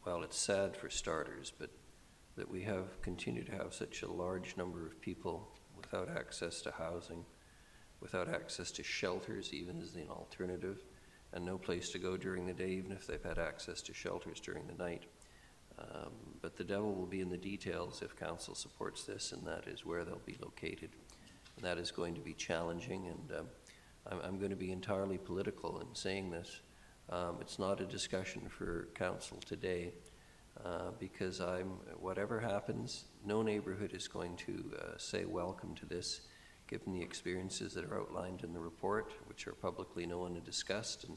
well, it's sad for starters, but that we have continued to have such a large number of people without access to housing, without access to shelters even as an alternative, and no place to go during the day even if they've had access to shelters during the night. But the devil will be in the details if council supports this, and that is where they'll be located. And that is going to be challenging, and I'm going to be entirely political in saying this. It's not a discussion for council today. Because whatever happens, no neighborhood is going to say welcome to this, given the experiences that are outlined in the report, which are publicly known and discussed and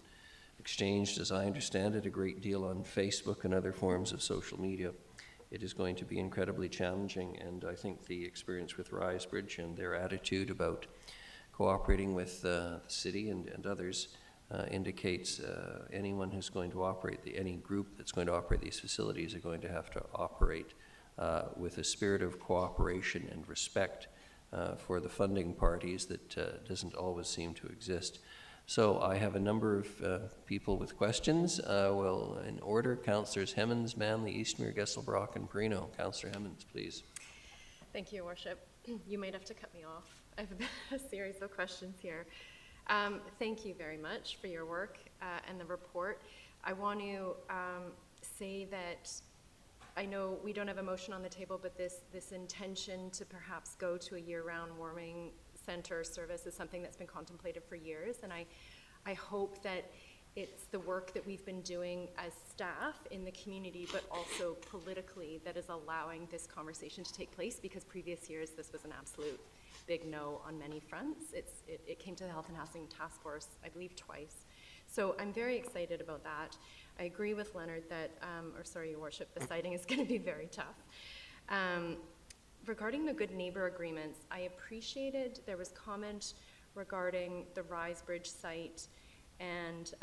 exchanged, as I understand it, a great deal on Facebook and other forms of social media. It is going to be incredibly challenging, and I think the experience with Risebridge and their attitude about cooperating with the city and others indicates anyone who's going to operate, any group that's going to operate these facilities are going to have to operate with a spirit of cooperation and respect for the funding parties that doesn't always seem to exist. So I have a number of people with questions. Well, in order, Councillors Hemmens, Manley, Eastmere, Gesselbrock, and Perino. Councillor Hemmens, please. Thank you, Your Worship. You might have to cut me off. I have a series of questions here. Thank you very much for your work and the report. I want to say that I know we don't have a motion on the table, but this intention to perhaps go to a year-round warming center service is something that's been contemplated for years, and I hope that it's the work that we've been doing as staff in the community, but also politically, that is allowing this conversation to take place, because previous years this was an absolute big no on many fronts. It came to the Health and Housing Task Force, I believe, twice. So I'm very excited about that. I agree with Leonard that, Your Worship, the siting is going to be very tough. Regarding the Good Neighbor agreements, I appreciated there was comment regarding the Rise Bridge site and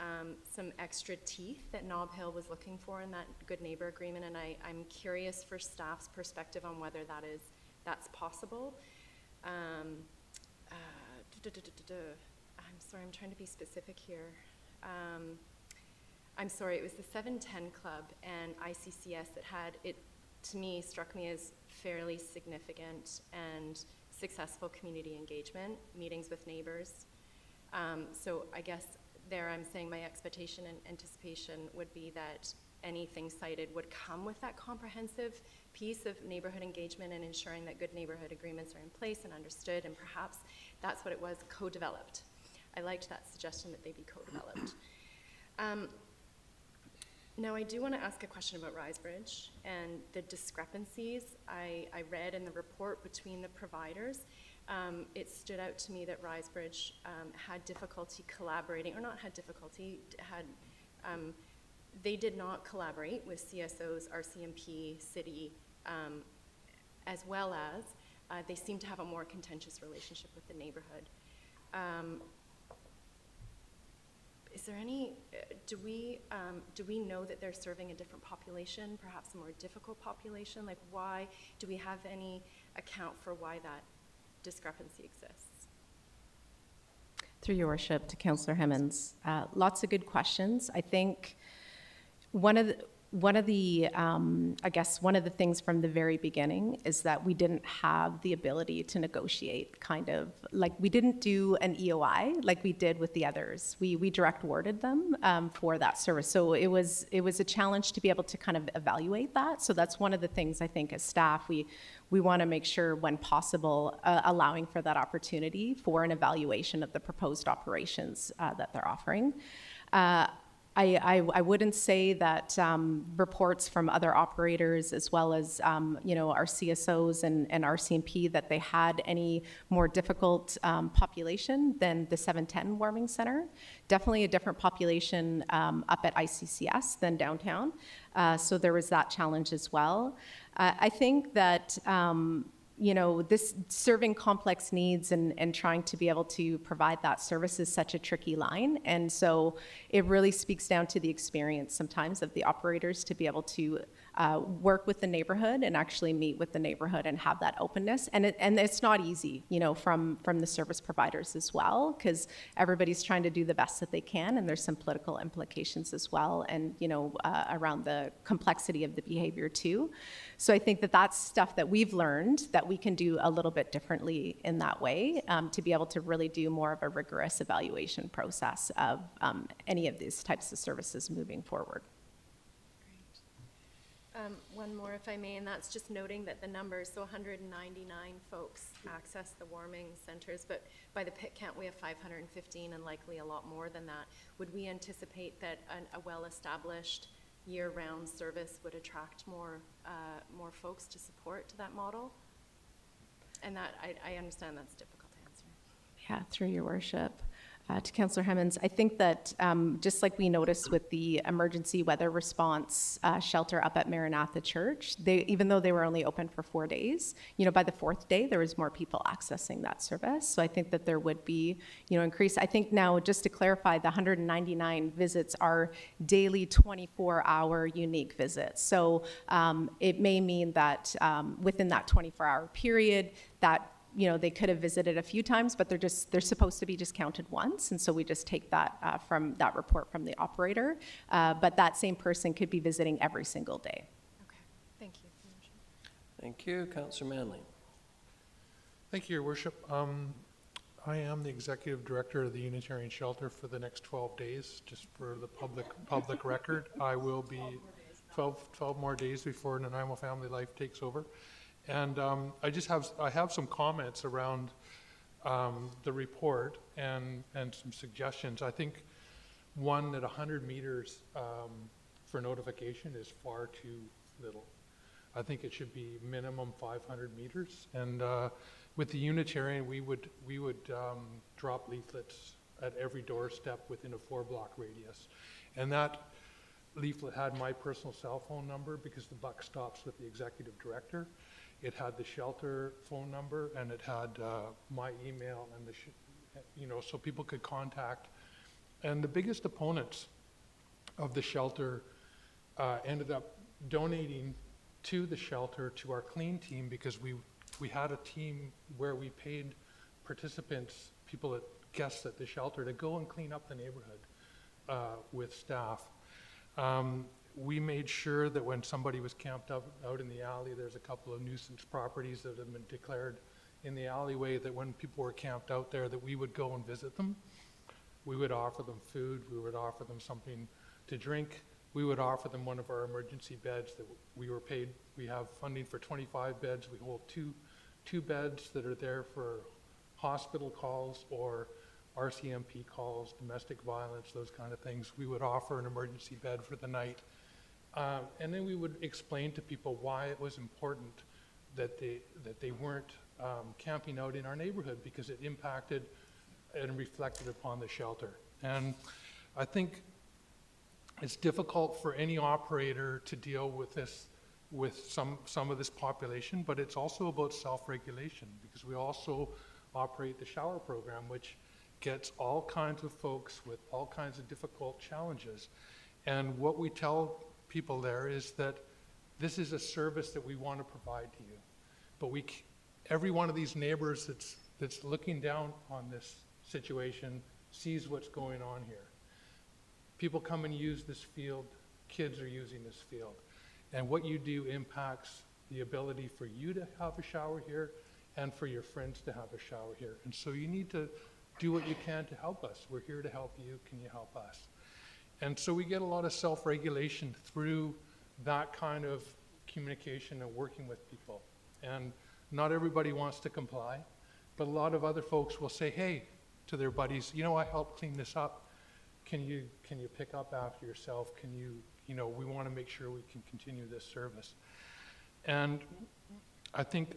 some extra teeth that Nob Hill was looking for in that Good Neighbor agreement, and I'm curious for staff's perspective on whether that's possible. I'm sorry, I'm trying to be specific here. I'm sorry, it was the 710 Club and ICCS that had it, to me, struck me as fairly significant and successful community engagement, meetings with neighbors. So I guess there I'm saying my expectation and anticipation would be that anything cited would come with that comprehensive piece of neighborhood engagement and ensuring that good neighborhood agreements are in place and understood, and perhaps that's what it was, co-developed. I liked that suggestion that they be co-developed. Now I do want to ask a question about Rise Bridge and the discrepancies I read in the report between the providers. It stood out to me that Rise Bridge had difficulty collaborating, or not had difficulty, they did not collaborate with CSOs, RCMP, city, as well as they seem to have a more contentious relationship with the neighborhood. Is there any, do we know that they're serving a different population, perhaps a more difficult population? Like, why, do we have any account for why that discrepancy exists? Through your worship, to Councillor Hemmons, lots of good questions. I think one of the I guess one of the things from the very beginning is that we didn't have the ability to negotiate, kind of like we didn't do an EOI like we did with the others. We direct awarded them for that service. So it was a challenge to be able to kind of evaluate that. So that's one of the things I think as staff we want to make sure when possible allowing for that opportunity for an evaluation of the proposed operations that they're offering. I wouldn't say that reports from other operators, as well as our CSOs and RCMP, that they had any more difficult population than the 710 Warming Center. Definitely a different population up at ICCS than downtown. So there was that challenge as well. I think that this serving complex needs and trying to be able to provide that service is such a tricky line. And so it really speaks down to the experience sometimes of the operators to be able to work with the neighborhood and actually meet with the neighborhood and have that openness. And it's not easy, from the service providers as well, because everybody's trying to do the best that they can, and there's some political implications as well, and around the complexity of the behavior too. So I think that that's stuff that we've learned that we can do a little bit differently in that way, to be able to really do more of a rigorous evaluation process of any of these types of services moving forward. One more, if I may, and that's just noting that the numbers, so 199 folks access the warming centers, but by the pit count, we have 515 and likely a lot more than that. Would we anticipate that a well-established year-round service would attract more folks to support to that model? And that, I understand that's difficult to answer. Yeah, through your worship. To Councillor Hemmons, I think that just like we noticed with the emergency weather response shelter up at Maranatha Church, even though they were only open for 4 days, by the 4th day, there was more people accessing that service. So I think that there would be, increase. I think now, just to clarify, the 199 visits are daily 24-hour unique visits. So it may mean that within that 24-hour period, that they could have visited a few times, but they're supposed to be just counted once, and so we just take that from that report from the operator. But that same person could be visiting every single day. Okay, thank you. Thank you, Councillor Manley. Thank you, Your Worship. I am the Executive Director of the Unitarian Shelter for the next 12 days, just for the public record. I will be 12 more days before Nanaimo Family Life takes over. And I have some comments around the report and some suggestions. I think one, that 100 meters for notification is far too little. I think it should be minimum 500 meters. And with the Unitarian, we would drop leaflets at every doorstep within a 4-block radius. And that leaflet had my personal cell phone number because the buck stops with the executive director. It had the shelter phone number, and it had my email, and so people could contact. And the biggest opponents of the shelter ended up donating to the shelter, to our clean team, because we had a team where we paid participants, guests at the shelter, to go and clean up the neighborhood with staff. We made sure that when somebody was camped out in the alley, there's a couple of nuisance properties that have been declared in the alleyway, that when people were camped out there, that we would go and visit them. We would offer them food, we would offer them something to drink, we would offer them one of our emergency beds that we were paid. We have funding for 25 beds. We hold two beds that are there for hospital calls or RCMP calls, domestic violence, those kind of things. We would offer an emergency bed for the night. And then we would explain to people why it was important that they weren't camping out in our neighborhood, because it impacted and reflected upon the shelter. And I think it's difficult for any operator to deal with this, with some of this population, but it's also about self-regulation, because we also operate the shower program, which gets all kinds of folks with all kinds of difficult challenges. And what we tell people there is that this is a service that we want to provide to you. But every one of these neighbors that's looking down on this situation sees what's going on here. People come and use this field, kids are using this field. And what you do impacts the ability for you to have a shower here and for your friends to have a shower here. And so you need to do what you can to help us. We're here to help you. Can you help us? And so we get a lot of self-regulation through that kind of communication and working with people. And not everybody wants to comply, but a lot of other folks will say, hey, to their buddies, I helped clean this up. Can you pick up after yourself? We want to make sure we can continue this service. And I think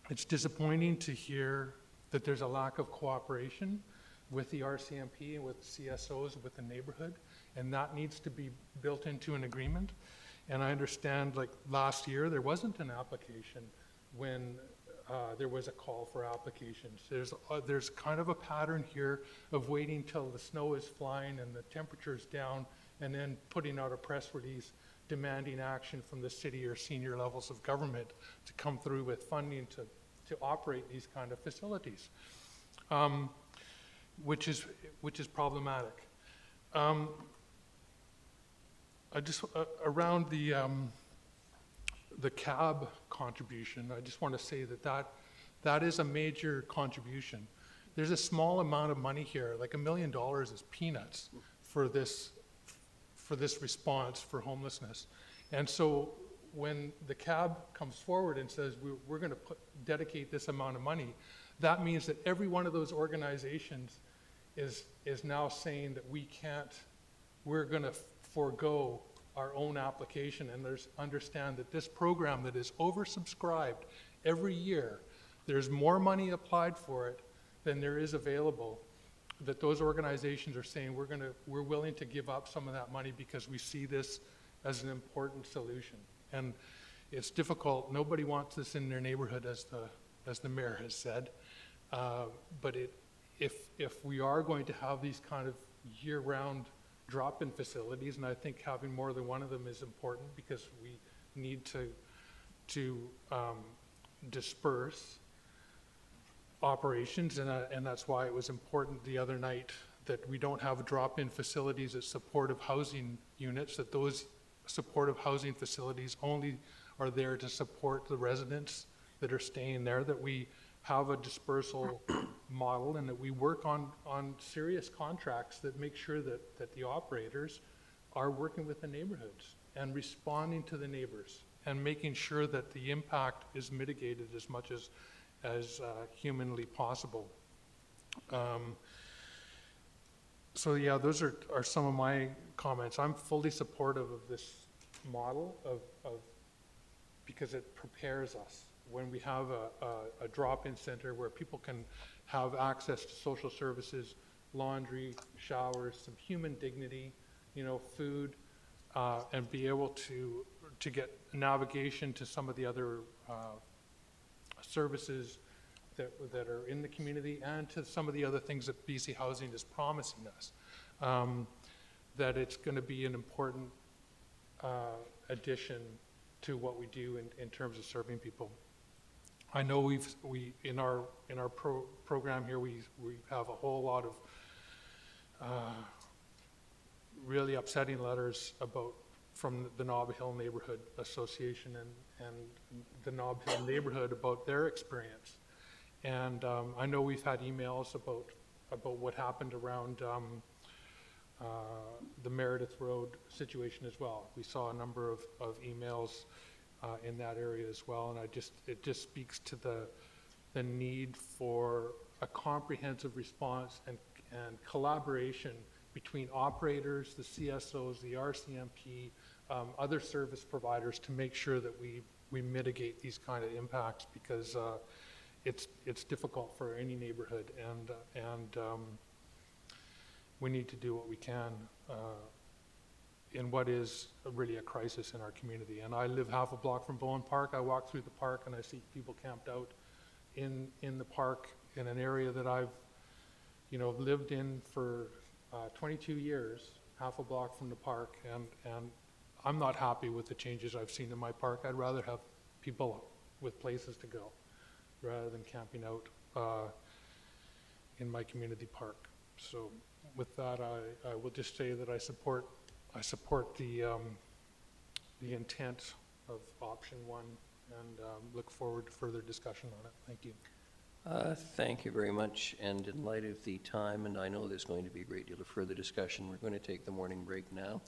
it's disappointing to hear that there's a lack of cooperation with the RCMP and with CSOs, with the neighborhood, and that needs to be built into an agreement. And I understand, like last year, there wasn't an application when there was a call for applications. There's kind of a pattern here of waiting till the snow is flying and the temperature's down, and then putting out a press release demanding action from the city or senior levels of government to come through with funding to operate these kind of facilities, which is problematic. Around the cab contribution, I just want to say that is a major contribution. There's a small amount of money here, like $1 million is peanuts for this response for homelessness. And so when the cab comes forward and says we're going to dedicate this amount of money, that means that every one of those organizations is now saying that we're going to forego our own application, and understand that this program that is oversubscribed every year, there's more money applied for it than there is available, that those organizations are saying we're willing to give up some of that money because we see this as an important solution. And it's difficult. Nobody wants this in their neighborhood, as the mayor has said. But if we are going to have these kind of year-round drop-in facilities, and I think having more than one of them is important, because we need to disperse operations, and that's why it was important the other night that we don't have drop-in facilities at supportive housing units, that those supportive housing facilities only are there to support the residents that are staying there, that we have a dispersal model, and that we work on serious contracts that make sure that the operators are working with the neighborhoods and responding to the neighbors and making sure that the impact is mitigated as much as humanly possible. So yeah, those are some of my comments. I'm fully supportive of this model because it prepares us when we have a drop-in center where people can have access to social services, laundry, showers, some human dignity, food, and be able to get navigation to some of the other services that are in the community and to some of the other things that BC Housing is promising us. That it's going to be an important addition to what we do in terms of serving people. I know we in our program here we have a whole lot of really upsetting letters from the Nob Hill Neighborhood Association and the Nob Hill neighborhood about their experience. And I know we've had emails about what happened around the Meredith Road situation as well. We saw a number of emails in that area as well, and it just speaks to the need for a comprehensive response and collaboration between operators, the CSOs, the RCMP, other service providers to make sure that we mitigate these kind of impacts, because it's difficult for any neighborhood, and we need to do what we can in what is really a crisis in our community. And I live half a block from Bowen Park. I walk through the park and I see people camped out in the park in an area that I've lived in for 22 years, half a block from the park, and I'm not happy with the changes I've seen in my park. I'd rather have people with places to go rather than camping out in my community park. So with that, I will just say that I support the intent of option one, and look forward to further discussion on it. Thank you. Thank you very much. And in light of the time, and I know there's going to be a great deal of further discussion, we're going to take the morning break now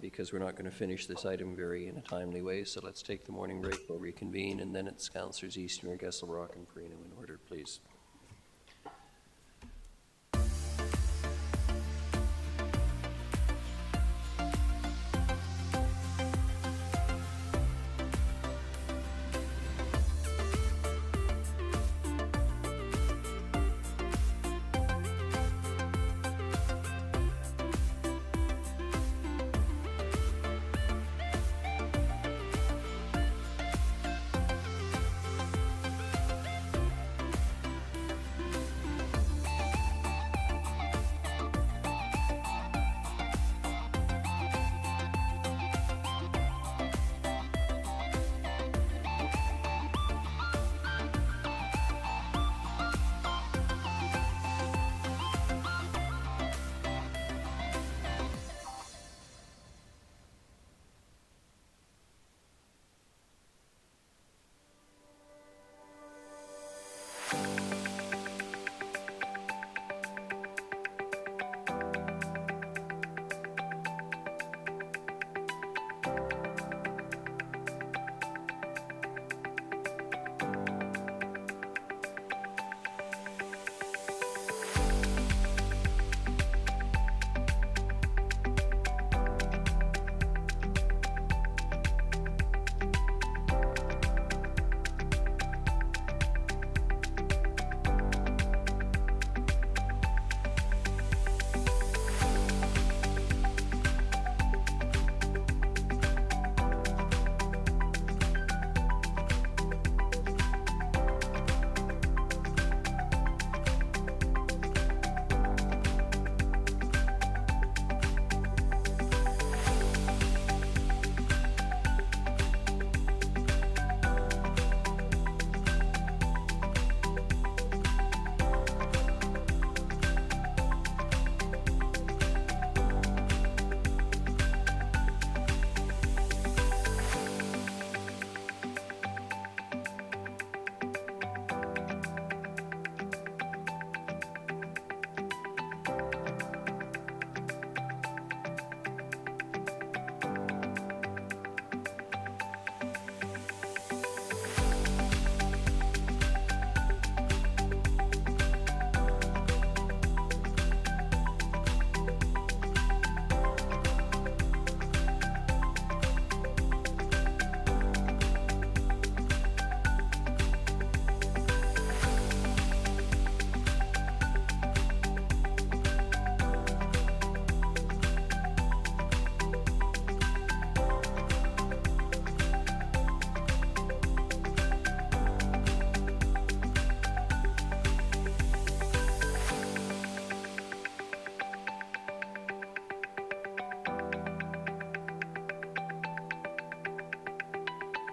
because we're not going to finish this item in a timely way. So let's take the morning break. We'll reconvene, and then it's Councillors Eastinger, Gesselrock, and Perino in order, please.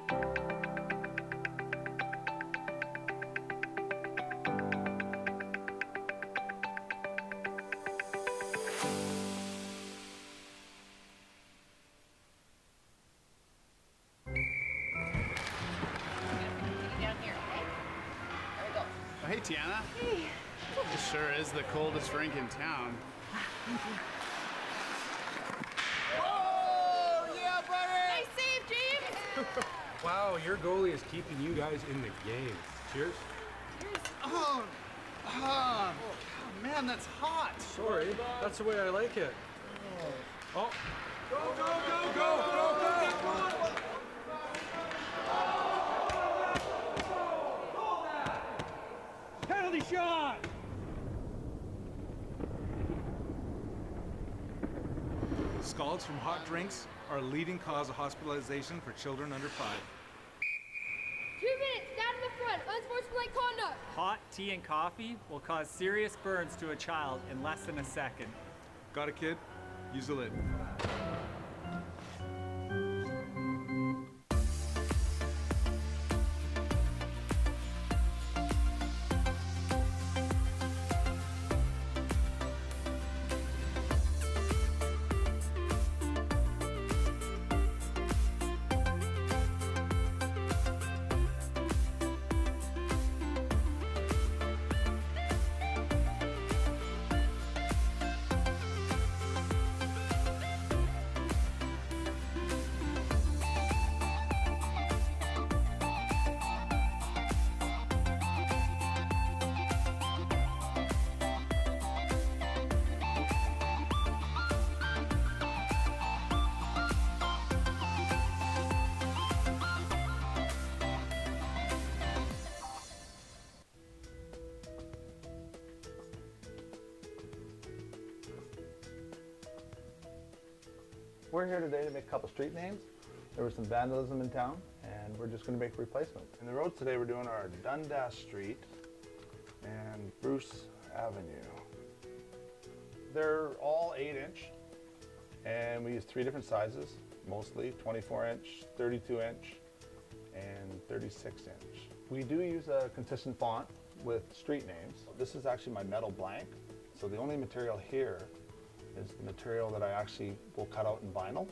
Hey, Tiana. Hey. This sure is the coldest rink in town. Oh, yeah, buddy! Nice save, James! Wow, your goalie is keeping you guys in the game. Cheers. Oh, man, that's hot. Sorry, that's the way I like it. Oh. Go, go, go, go, go, go! Penalty shot! Scalds from hot drinks are a leading cause of hospitalization for children under 5. 2 minutes, down in the front, unsportsmanlike conduct. Hot tea and coffee will cause serious burns to a child in less than a second. Got a kid? Use the lid. We're here today to make a couple street names. There was some vandalism in town, and we're just going to make a replacement. In the roads today, we're doing our Dundas Street and Bruce Avenue. They're all 8-inch, and we use 3 different sizes, mostly 24-inch, 32-inch, and 36-inch. We do use a consistent font with street names. This is actually my metal blank, so the only material here is the material that I actually will cut out in vinyl.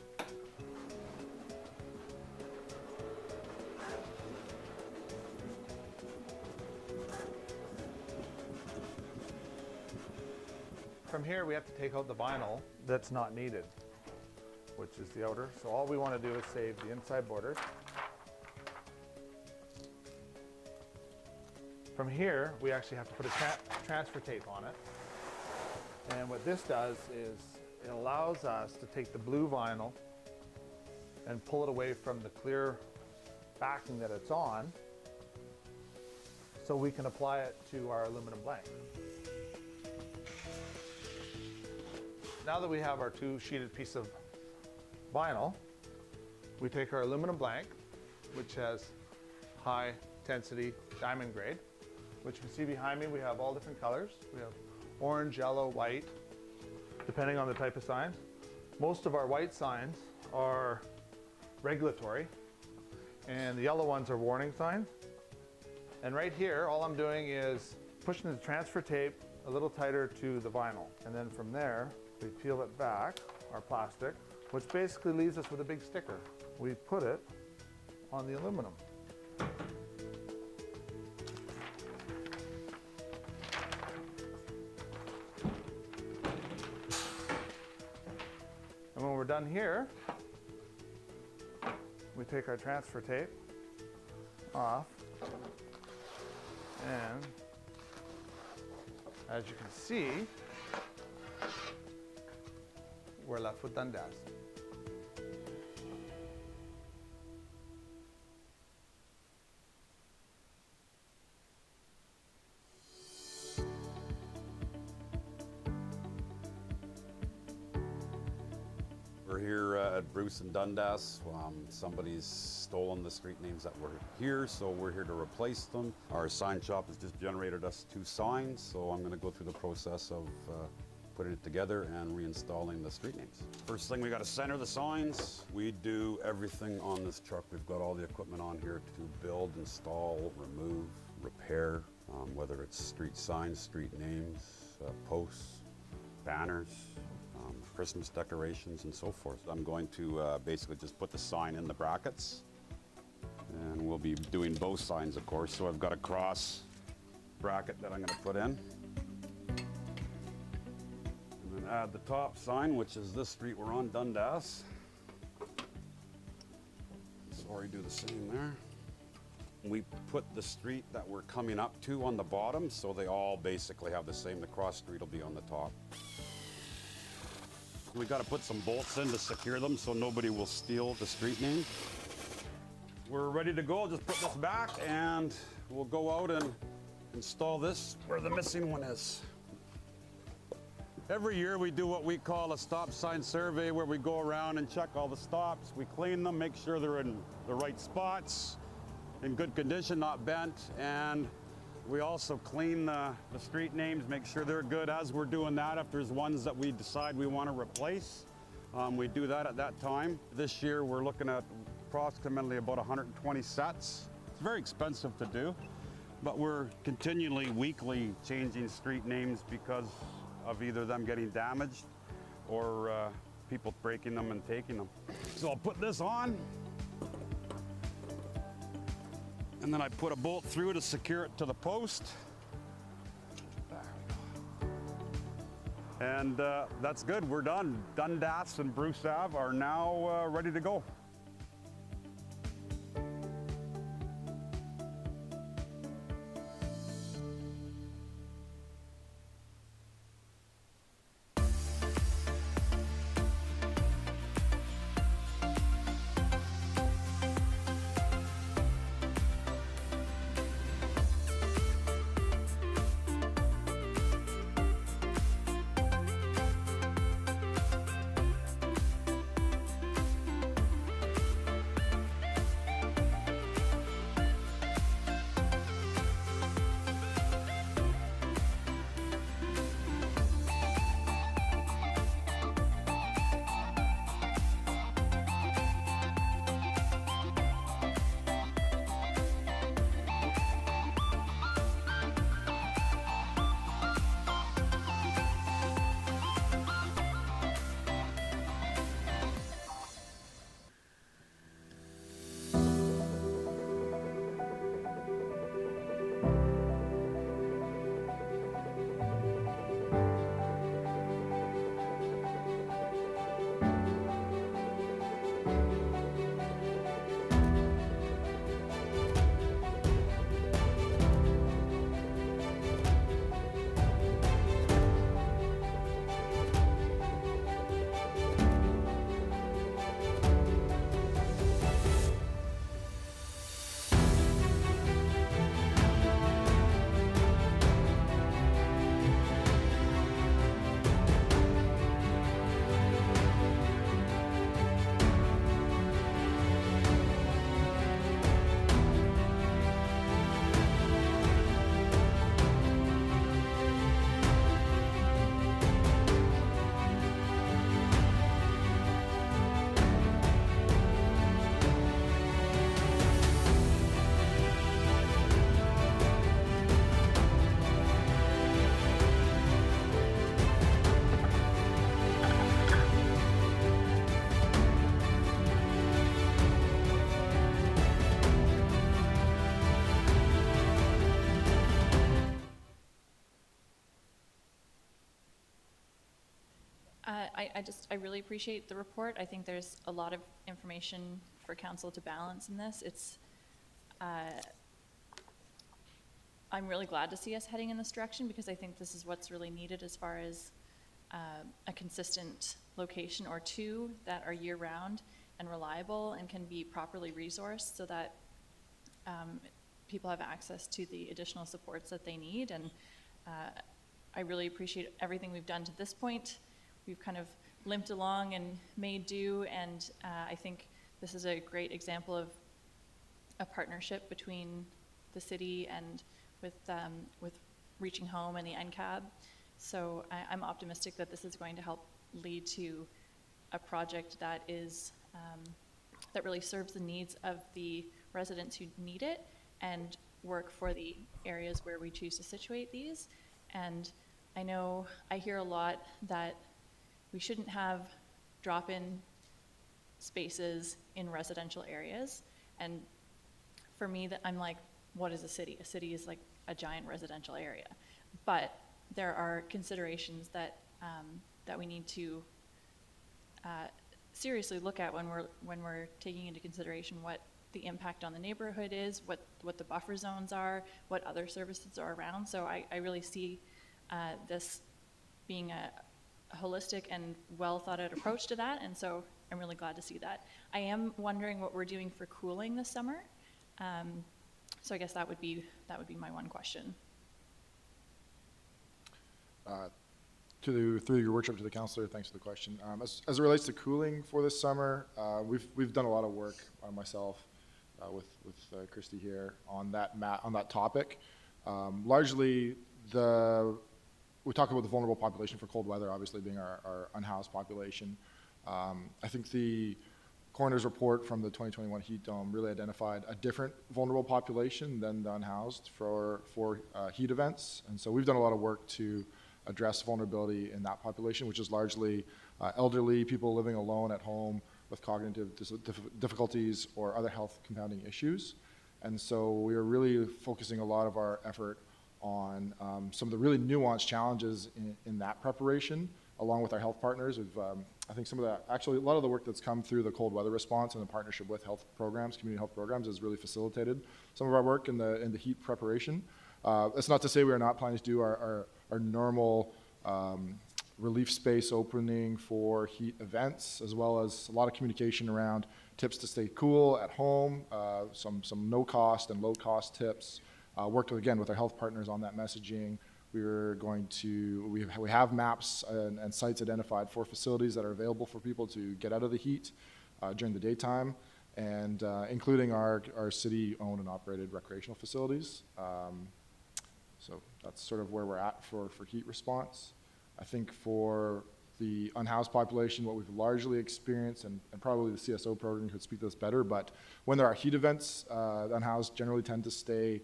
From here we have to take out the vinyl that's not needed, which is the outer. So all we want to do is save the inside borders. From here we actually have to put a transfer tape on it. And what this does is it allows us to take the blue vinyl and pull it away from the clear backing that it's on so we can apply it to our aluminum blank. Now that we have our 2-sheeted piece of vinyl, we take our aluminum blank, which has high intensity diamond grade, which you can see behind me. We have all different colors. We have orange, yellow, white, depending on the type of signs. Most of our white signs are regulatory, and the yellow ones are warning signs. And right here, all I'm doing is pushing the transfer tape a little tighter to the vinyl. And then from there, we peel it back, our plastic, which basically leaves us with a big sticker. We put it on the aluminum. And when we're done here, we take our transfer tape off, and as you can see, we're left with Dundas. We're here at Bruce and Dundas. Somebody's stolen the street names that were here, so we're here to replace them. Our sign shop has just generated us 2 signs, so I'm going to go through the process of putting it together and reinstalling the street names. First thing, we got to center the signs. We do everything on this truck. We've got all the equipment on here to build, install, remove, repair, whether it's street signs, street names, posts, banners, Christmas decorations, and so forth. I'm going to basically just put the sign in the brackets, and we'll be doing both signs, of course. So I've got a cross bracket that I'm going to put in, and then add the top sign, which is this street we're on, Dundas. Sorry, do the same there. We put the street that we're coming up to on the bottom, so they all basically have the same. The cross street will be on the top. We got to put some bolts in to secure them so nobody will steal the street name. We're ready to go. Just put this back and we'll go out and install this where the missing one is. Every year we do what we call a stop sign survey, where we go around and check all the stops. We clean them, make sure they're in the right spots, in good condition, not bent, and we also clean the street names, make sure they're good. As we're doing that, if there's ones that we decide we want to replace, we do that at that time. This year we're looking at approximately about 120 sets. It's very expensive to do, but we're continually, weekly changing street names because of either them getting damaged or people breaking them and taking them. So I'll put this on, and then I put a bolt through to secure it to the post. There we go. And that's good, we're done. Dundas and Bruce Ave are now ready to go. I really appreciate the report. I think there's a lot of information for council to balance in this. I'm really glad to see us heading in this direction, because I think this is what's really needed as far as a consistent location or two that are year-round and reliable and can be properly resourced so that people have access to the additional supports that they need. And I really appreciate everything we've done to this point. We've kind of limped along and made do, and I think this is a great example of a partnership between the city and with Reaching Home and the NCAB. So I'm optimistic that this is going to help lead to a project that is, that really serves the needs of the residents who need it and work for the areas where we choose to situate these. And I know I hear a lot that we shouldn't have drop-in spaces in residential areas. And for me, that I'm like, what is a city? A city is like a giant residential area. But there are considerations that that we need to seriously look at when we're taking into consideration what the impact on the neighborhood is, what the buffer zones are, what other services are around. So I really see this being a holistic and well thought out approach to that, and so I'm really glad to see that. I am wondering what we're doing for cooling this summer. So I guess that would be my one question. Through your workshop to the councillor, thanks for the question. As it relates to cooling for this summer, we've done a lot of work myself with Christy here on that topic. Largely, we talk about the vulnerable population for cold weather, obviously being our unhoused population. I think the coroner's report from the 2021 heat dome really identified a different vulnerable population than the unhoused for heat events, and so we've done a lot of work to address vulnerability in that population, which is largely elderly, people living alone at home with cognitive difficulties or other health compounding issues. And so we are really focusing a lot of our effort on some of the really nuanced challenges in that preparation, along with our health partners. We've, I think some of that, actually a lot of the work that's come through the cold weather response and the partnership with health programs, community health programs, has really facilitated some of our work in the heat preparation. That's not to say we are not planning to do our normal relief space opening for heat events, as well as a lot of communication around tips to stay cool at home, some no cost and low cost tips. Worked again with our health partners on that messaging. We have maps and sites identified for facilities that are available for people to get out of the heat during the daytime, and including our city-owned and operated recreational facilities. So that's sort of where we're at for heat response. I think for the unhoused population, what we've largely experienced, and probably the CSO program could speak to this better, but when there are heat events, the unhoused generally tend to stay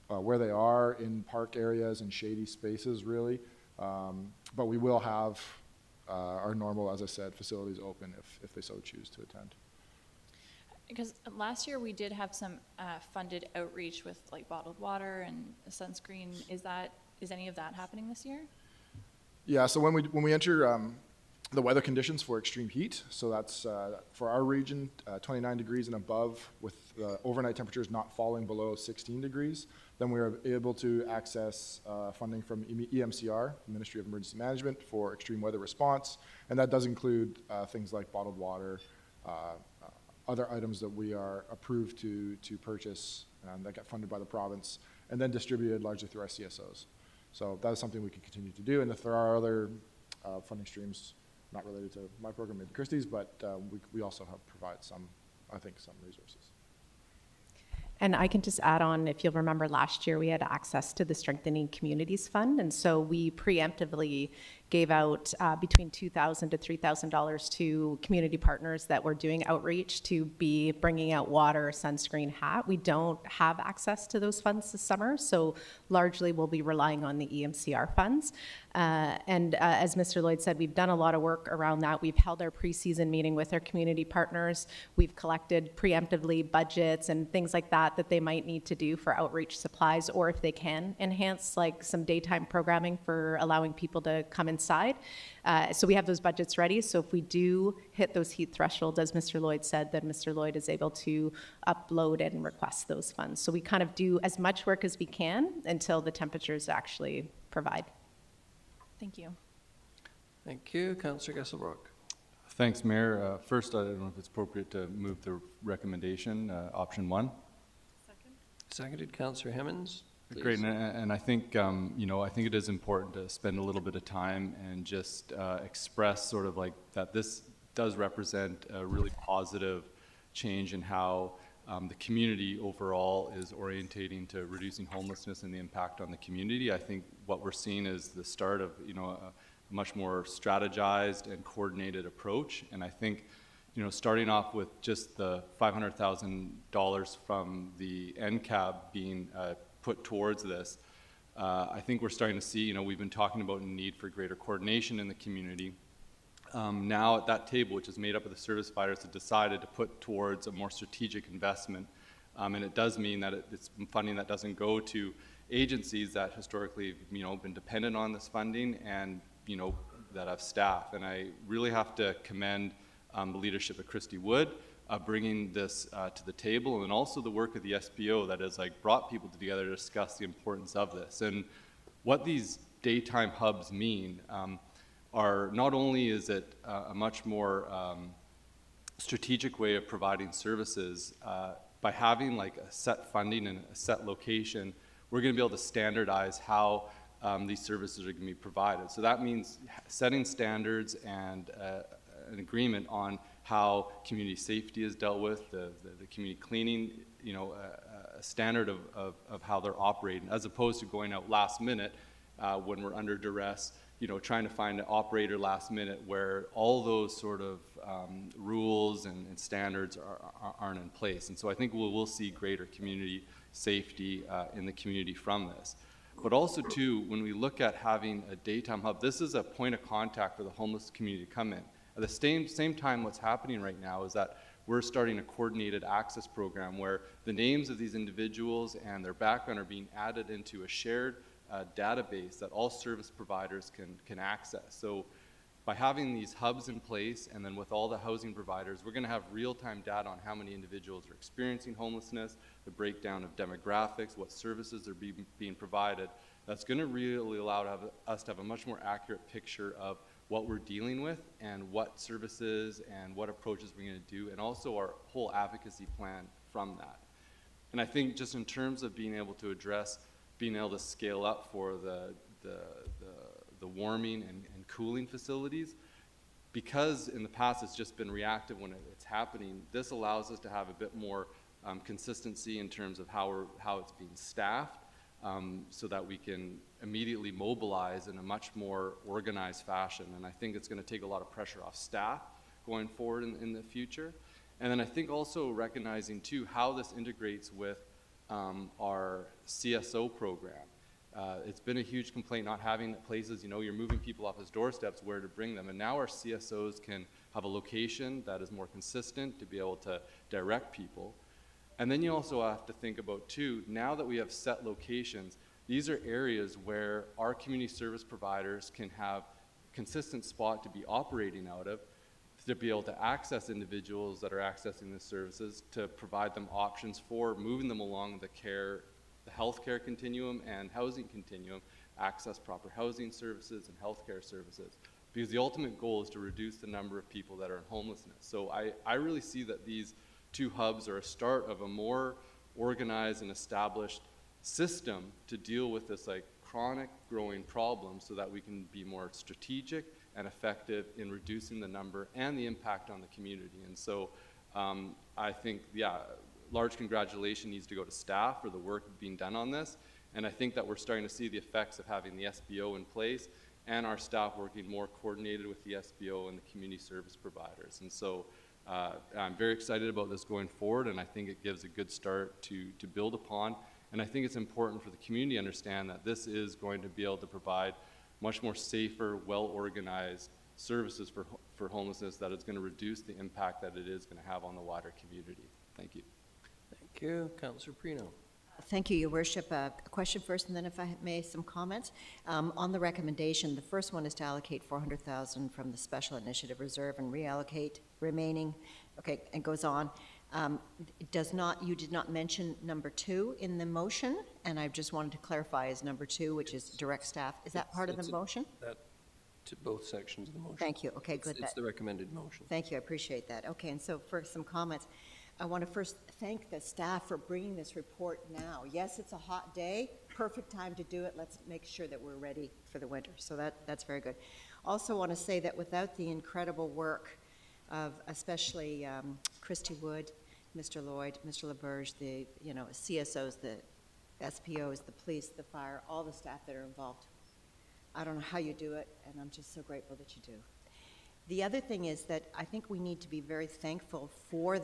where they are in park areas and shady spaces, really. But we will have our normal, as I said, facilities open if they so choose to attend. Because last year we did have some funded outreach with like bottled water and sunscreen. Is any of that happening this year? Yeah, so when we enter the weather conditions for extreme heat, so that's for our region, 29 degrees and above, with overnight temperatures not falling below 16 degrees, then we are able to access funding from EMCR, Ministry of Emergency Management, for extreme weather response, and that does include things like bottled water, other items that we are approved to purchase that get funded by the province, and then distributed largely through our CSOs. So that is something we can continue to do, and if there are other funding streams not related to my program, maybe Christie's, but we also have provide some resources. And I can just add on, if you'll remember last year, we had access to the Strengthening Communities Fund, and so we preemptively gave out between $2,000 to $3,000 to community partners that were doing outreach to be bringing out water, sunscreen, hat. We don't have access to those funds this summer, so largely we'll be relying on the EMCR funds. And as Mr. Lloyd said, we've done a lot of work around that. We've held our preseason meeting with our community partners. We've collected preemptively budgets and things like that they might need to do for outreach supplies, or if they can enhance like some daytime programming for allowing people to come inside. So we have those budgets ready. So if we do hit those heat thresholds, as Mr. Lloyd said, then Mr. Lloyd is able to upload and request those funds. So we kind of do as much work as we can until the temperatures actually provide. Thank you. Thank you. Councillor Gesselbrock. Thanks, Mayor. First, I don't know if it's appropriate to move the recommendation, option 1. Seconded, Councillor Hemmons. Please. Great, and I think, I think it is important to spend a little bit of time and just express sort of like that this does represent a really positive change in how the community overall is orientating to reducing homelessness and the impact on the community. I think what we're seeing is the start of, a much more strategized and coordinated approach. And I think, starting off with just the $500,000 from the NCAB being put towards this, I think we're starting to see, we've been talking about a need for greater coordination in the community. Now at that table, which is made up of the service providers, have decided to put towards a more strategic investment. And it does mean that it's funding that doesn't go to agencies that historically, been dependent on this funding and, that have staff. And I really have to commend the leadership of Christy Wood, bringing this to the table, and also the work of the SBO that has brought people together to discuss the importance of this. And what these daytime hubs mean are not only is it a much more strategic way of providing services, by having a set funding and a set location, we're going to be able to standardize how these services are going to be provided. So that means setting standards and an agreement on how community safety is dealt with, the community cleaning, a standard of how they're operating, as opposed to going out last minute when we're under duress, trying to find an operator last minute where all those sort of rules and standards aren't in place. And so I think we'll see greater community safety in the community from this. But also too, when we look at having a daytime hub, this is a point of contact for the homeless community to come in. At the same time, what's happening right now is that we're starting a coordinated access program where the names of these individuals and their background are being added into a shared database that all service providers can access. So by having these hubs in place, and then with all the housing providers, we're going to have real-time data on how many individuals are experiencing homelessness, the breakdown of demographics, what services are being provided. That's going to really allow us to have a much more accurate picture of what we're dealing with and what services and what approaches we're going to do, and also our whole advocacy plan from that. And I think just in terms of being able to address, being able to scale up for the warming and cooling facilities, because in the past it's just been reactive when it's happening, this allows us to have a bit more consistency in terms of how it's being staffed, so that we can immediately mobilize in a much more organized fashion. And I think it's going to take a lot of pressure off staff going forward in the future. And then I think also recognizing too how this integrates with our CSO program. It's been a huge complaint not having places, you're moving people off his doorsteps where to bring them. And now our CSOs can have a location that is more consistent to be able to direct people. And then you also have to think about too, now that we have set locations, these are areas where our community service providers can have consistent spot to be operating out of, to be able to access individuals that are accessing the services, to provide them options for moving them along the healthcare continuum and housing continuum, access proper housing services and healthcare services. Because the ultimate goal is to reduce the number of people that are in homelessness. So I really see that these two hubs are a start of a more organized and established system to deal with this chronic growing problem, so that we can be more strategic and effective in reducing the number and the impact on the community. And so I think, large congratulations needs to go to staff for the work being done on this. And I think that we're starting to see the effects of having the SBO in place and our staff working more coordinated with the SBO and the community service providers. And so I'm very excited about this going forward, and I think it gives a good start to build upon. And I think it's important for the community to understand that this is going to be able to provide much more safer, well-organized services for homelessness that is going to reduce the impact that it is going to have on the wider community. Thank you. Thank you. Councillor Prino. Thank you, Your Worship. A question first, and then if I may, some comments. On the recommendation, the first one is to allocate $400,000 from the Special Initiative Reserve and reallocate remaining, okay, and goes on. You did not mention number 2 in the motion, and I just wanted to clarify as number 2, which is direct staff. Is that part of the motion? To both sections of the motion. Thank you. Okay, good. It's the recommended motion. Thank you. I appreciate that. Okay, and so for some comments, I want to first thank the staff for bringing this report now. Yes, it's a hot day, perfect time to do it. Let's make sure that we're ready for the winter. So that's very good. Also want to say that without the incredible work of especially Christy Wood Mr. Lloyd, Mr. LaBerge, the, CSOs, the SPOs, the police, the fire, all the staff that are involved. I don't know how you do it, and I'm just so grateful that you do. The other thing is that I think we need to be very thankful for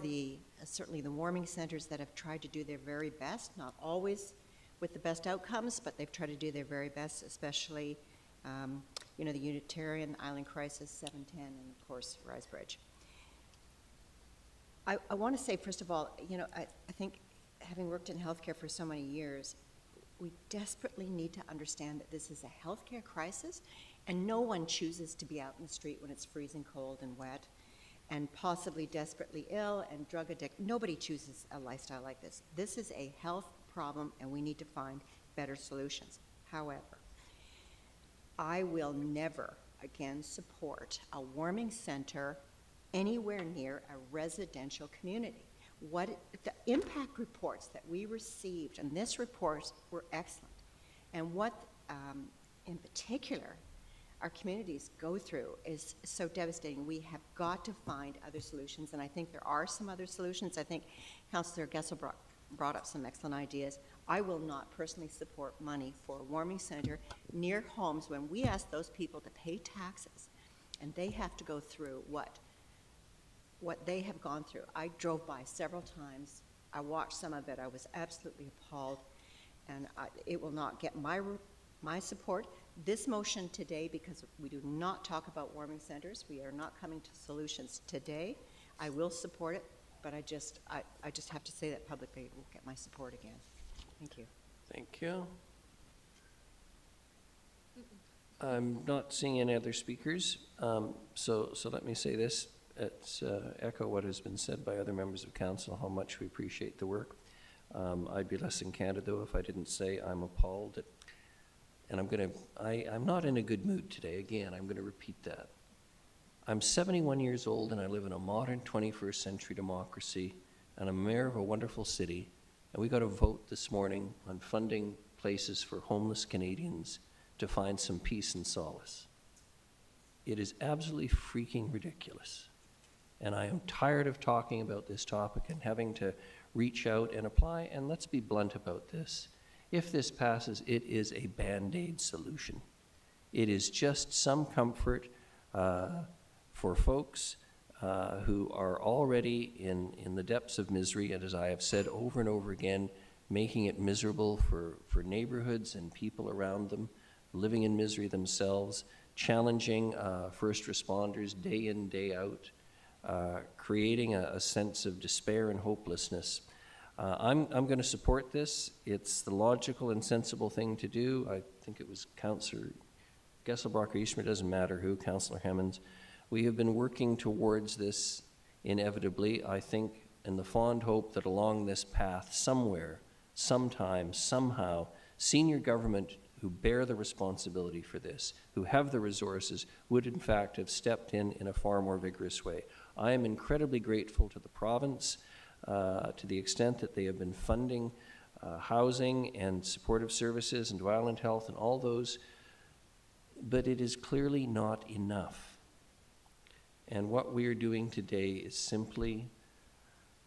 certainly the warming centers that have tried to do their very best, not always with the best outcomes, but they've tried to do their very best, especially, the Unitarian, Island Crisis, 710, and of course, Rise Bridge. I want to say, first of all, I think having worked in healthcare for so many years, we desperately need to understand that this is a healthcare crisis, and no one chooses to be out in the street when it's freezing cold and wet, and possibly desperately ill and drug addicted. Nobody chooses a lifestyle like this. This is a health problem, and we need to find better solutions. However, I will never again support a warming center anywhere near a residential community. The impact reports that we received, and this report were excellent, and what in particular our communities go through is so devastating. We have got to find other solutions, and I think there are some other solutions. I think Councillor Gessel brought up some excellent ideas. I will not personally support money for a warming center near homes when we ask those people to pay taxes, and they have to go through what they have gone through. I drove by several times. I watched some of it. I was absolutely appalled, and it will not get my support. This motion today, because we do not talk about warming centers, we are not coming to solutions today. I will support it, but I just have to say that publicly. It will get my support again. Thank you. Thank you. I'm not seeing any other speakers, so let me say this. It's echo what has been said by other members of council, how much we appreciate the work. I'd be less than candid, though, if I didn't say I'm appalled at, and I'm not in a good mood today. Again, I'm going to repeat that. I'm 71 years old, and I live in a modern 21st century democracy, and I'm mayor of a wonderful city, and we got a vote this morning on funding places for homeless Canadians to find some peace and solace. It is absolutely freaking ridiculous. And I am tired of talking about this topic and having to reach out and apply. And let's be blunt about this. If this passes, it is a Band-Aid solution. It is just some comfort for folks who are already in the depths of misery, and as I have said over and over again, making it miserable for neighborhoods and people around them, living in misery themselves, challenging first responders day in, day out, creating a sense of despair and hopelessness. I'm going to support this. It's the logical and sensible thing to do. I think it was Councillor Gesselbrock or Eastman, it doesn't matter who, Councillor Hemmons. We have been working towards this inevitably, I think, in the fond hope that along this path, somewhere, sometime, somehow, senior government who bear the responsibility for this, who have the resources, would in fact have stepped in a far more vigorous way. I am incredibly grateful to the province to the extent that they have been funding housing and supportive services and violent health and all those, but it is clearly not enough. And what we are doing today is simply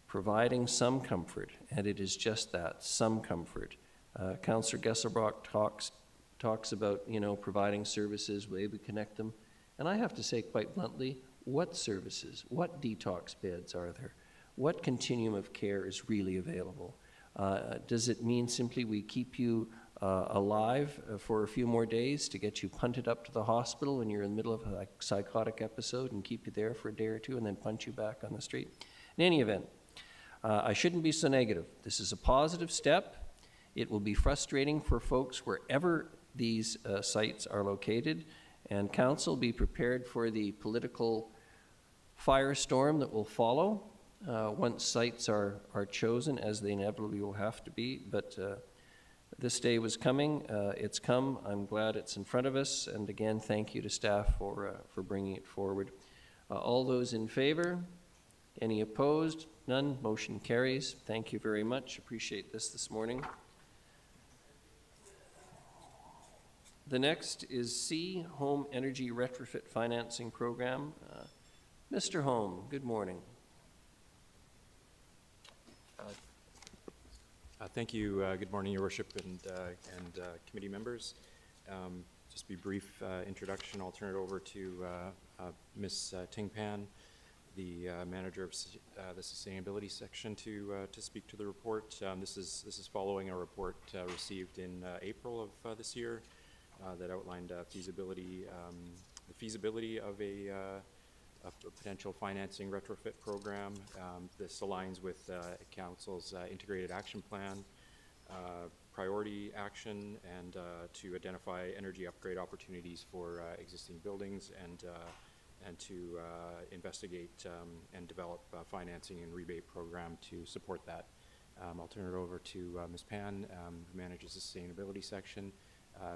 providing some comfort, and it is just that, some comfort. Councillor Gesselbrock talks about, providing services, way we connect them. And I have to say quite bluntly, what services, what detox beds are there? What continuum of care is really available? Does it mean simply we keep you alive for a few more days to get you punted up to the hospital when you're in the middle of a psychotic episode and keep you there for a day or two and then punch you back on the street? In any event, I shouldn't be so negative. This is a positive step. It will be frustrating for folks wherever these sites are located, and council be prepared for the political firestorm that will follow once sites are chosen, as they inevitably will have to be. But this day was coming. It's come. I'm glad it's in front of us. And again, thank you to staff for bringing it forward. All those in favor? Any opposed? None. Motion carries. Thank you very much. Appreciate this morning. The next is C, Home Energy Retrofit Financing Program. Mr. Home, good morning. Thank you. Good morning, Your Worship and committee members. Just be brief introduction. I'll turn it over to Ms. Ting Pan, the manager of the sustainability section, to speak to the report. This is following a report received in April of this year that outlined the feasibility of a potential financing retrofit program. This aligns with Council's integrated action plan, priority action, and to identify energy upgrade opportunities for existing buildings and to investigate and develop financing and rebate program to support that. I'll turn it over to Ms. Pan, who manages the sustainability section.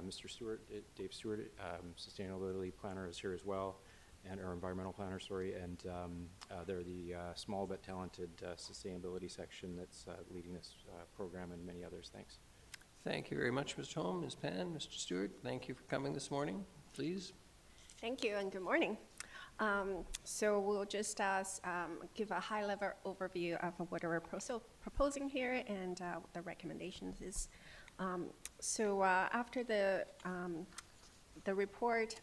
Mr. Stewart, Dave Stewart, sustainability planner, is here as well, and our environmental planner, sorry, and they're the small but talented sustainability section that's leading this program and many others. Thanks. Thank you very much, Mr. Holm, Ms. Pan, Mr. Stewart. Thank you for coming this morning. Please. Thank you and good morning. So we'll just give a high-level overview of what we're proposing here and what the recommendations is. After the report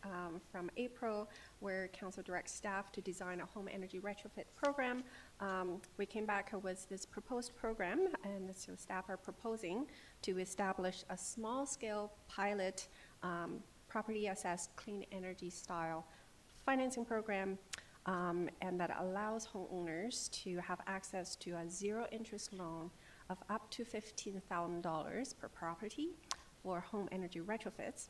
from April, where Council directs staff to design a home energy retrofit program, we came back with this proposed program, and so staff are proposing to establish a small-scale pilot property-assessed clean energy style financing program, and that allows homeowners to have access to a zero-interest loan of up to $15,000 per property for home energy retrofits.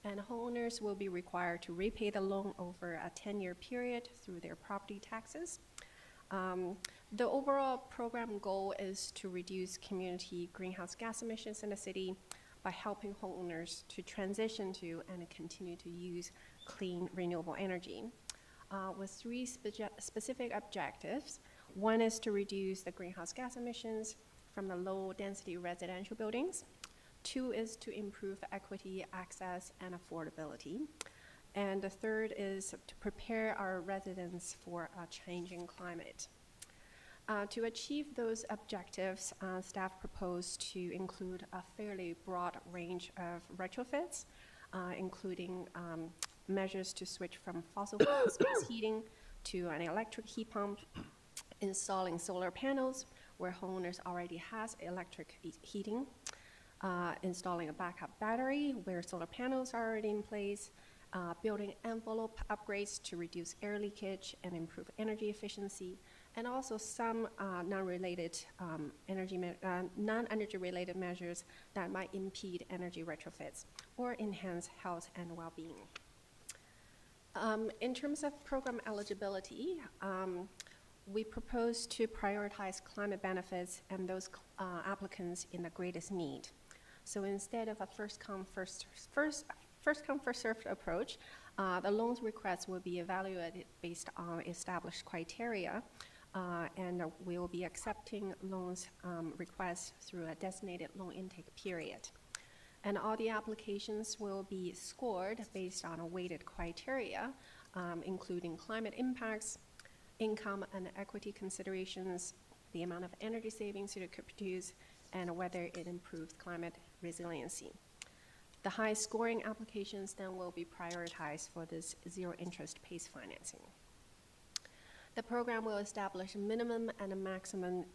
And homeowners will be required to repay the loan over a 10-year period through their property taxes. The overall program goal is to reduce community greenhouse gas emissions in the city by helping homeowners to transition to and continue to use clean, renewable energy, with three specific objectives. One is to reduce the greenhouse gas emissions from the low-density residential buildings. Two is to improve equity, access, and affordability. And the third is to prepare our residents for a changing climate. To achieve those objectives, staff proposed to include a fairly broad range of retrofits, including measures to switch from fossil fuel space heating to an electric heat pump, installing solar panels where homeowners already has electric heating, installing a backup battery where solar panels are already in place, building envelope upgrades to reduce air leakage and improve energy efficiency, and also some non-energy related measures that might impede energy retrofits or enhance health and well-being. In terms of program eligibility, we propose to prioritize climate benefits and those applicants in the greatest need. So instead of a first come, first served approach, the loans requests will be evaluated based on established criteria, and we will be accepting loans requests through a designated loan intake period. And all the applications will be scored based on a weighted criteria, including climate impacts, income and equity considerations, the amount of energy savings it could produce, and whether it improves climate resiliency. The high scoring applications then will be prioritized for this zero interest PACE financing. The program will establish a minimum and a maximum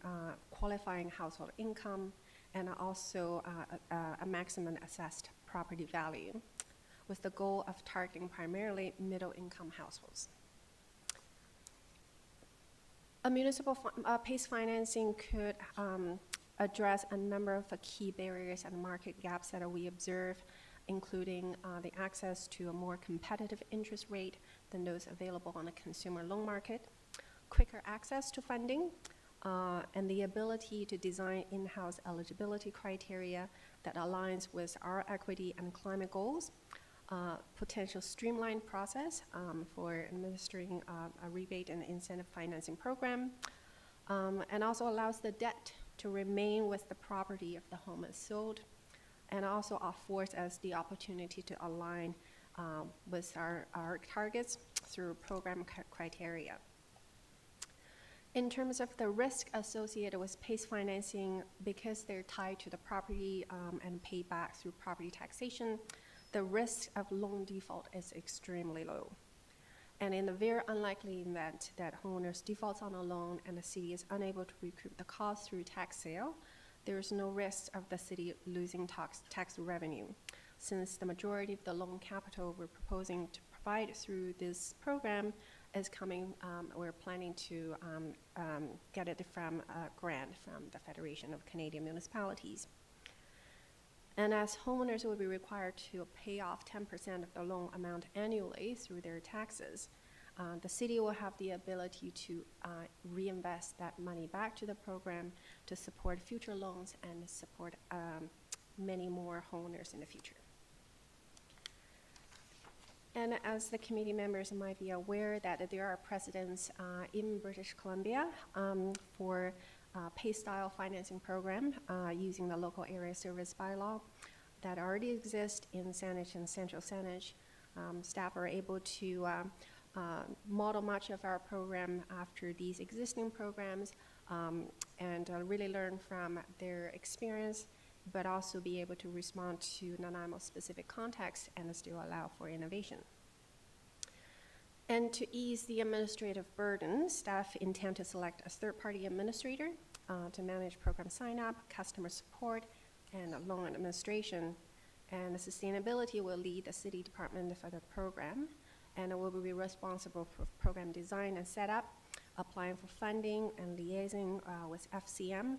qualifying household income, and also a maximum assessed property value, with the goal of targeting primarily middle income households. A municipal PACE financing could address a number of key barriers and market gaps that we observe, including the access to a more competitive interest rate than those available on the consumer loan market, quicker access to funding, and the ability to design in-house eligibility criteria that aligns with our equity and climate goals, potential streamlined process for administering a rebate and incentive financing program, and also allows the debt to remain with the property if the home is sold, and also affords us the opportunity to align with our targets through program criteria. In terms of the risk associated with PACE financing, because they're tied to the property and paid back through property taxation, the risk of loan default is extremely low. And in the very unlikely event that homeowners defaults on a loan and the city is unable to recoup the cost through tax sale, there is no risk of the city losing tax revenue, since the majority of the loan capital we're proposing to provide through this program is coming, we're planning to get it from a grant from the Federation of Canadian Municipalities. And as homeowners will be required to pay off 10% of the loan amount annually through their taxes, the city will have the ability to reinvest that money back to the program to support future loans and support many more homeowners in the future. And as the committee members might be aware that there are precedents in British Columbia for pay-style financing program using the local area service bylaw that already exist in Saanich and Central Saanich. Staff are able to model much of our program after these existing programs and really learn from their experience, but also be able to respond to Nanaimo specific contexts and still allow for innovation. And to ease the administrative burden, staff intend to select a third-party administrator to manage program sign-up, customer support, and loan administration. And the sustainability will lead the city department for the program, and it will be responsible for program design and setup, applying for funding and liaising with FCM,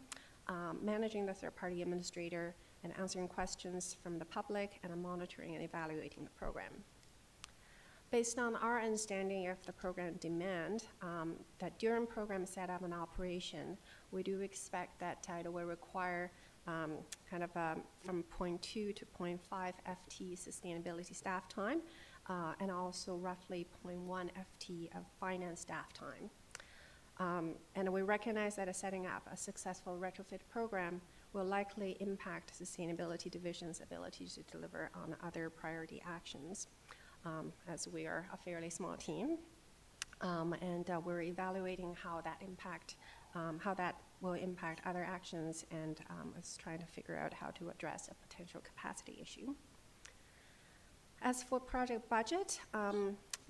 managing the third-party administrator, and answering questions from the public, and monitoring and evaluating the program. Based on our understanding of the program demand, that during program setup and operation, we do expect that it will require from 0.2 to 0.5 FT sustainability staff time, and also roughly 0.1 FT of finance staff time. And we recognize that setting up a successful retrofit program will likely impact sustainability division's ability to deliver on other priority actions. As we are a fairly small team, and we're evaluating how that will impact other actions, and is trying to figure out how to address a potential capacity issue. As for project budget,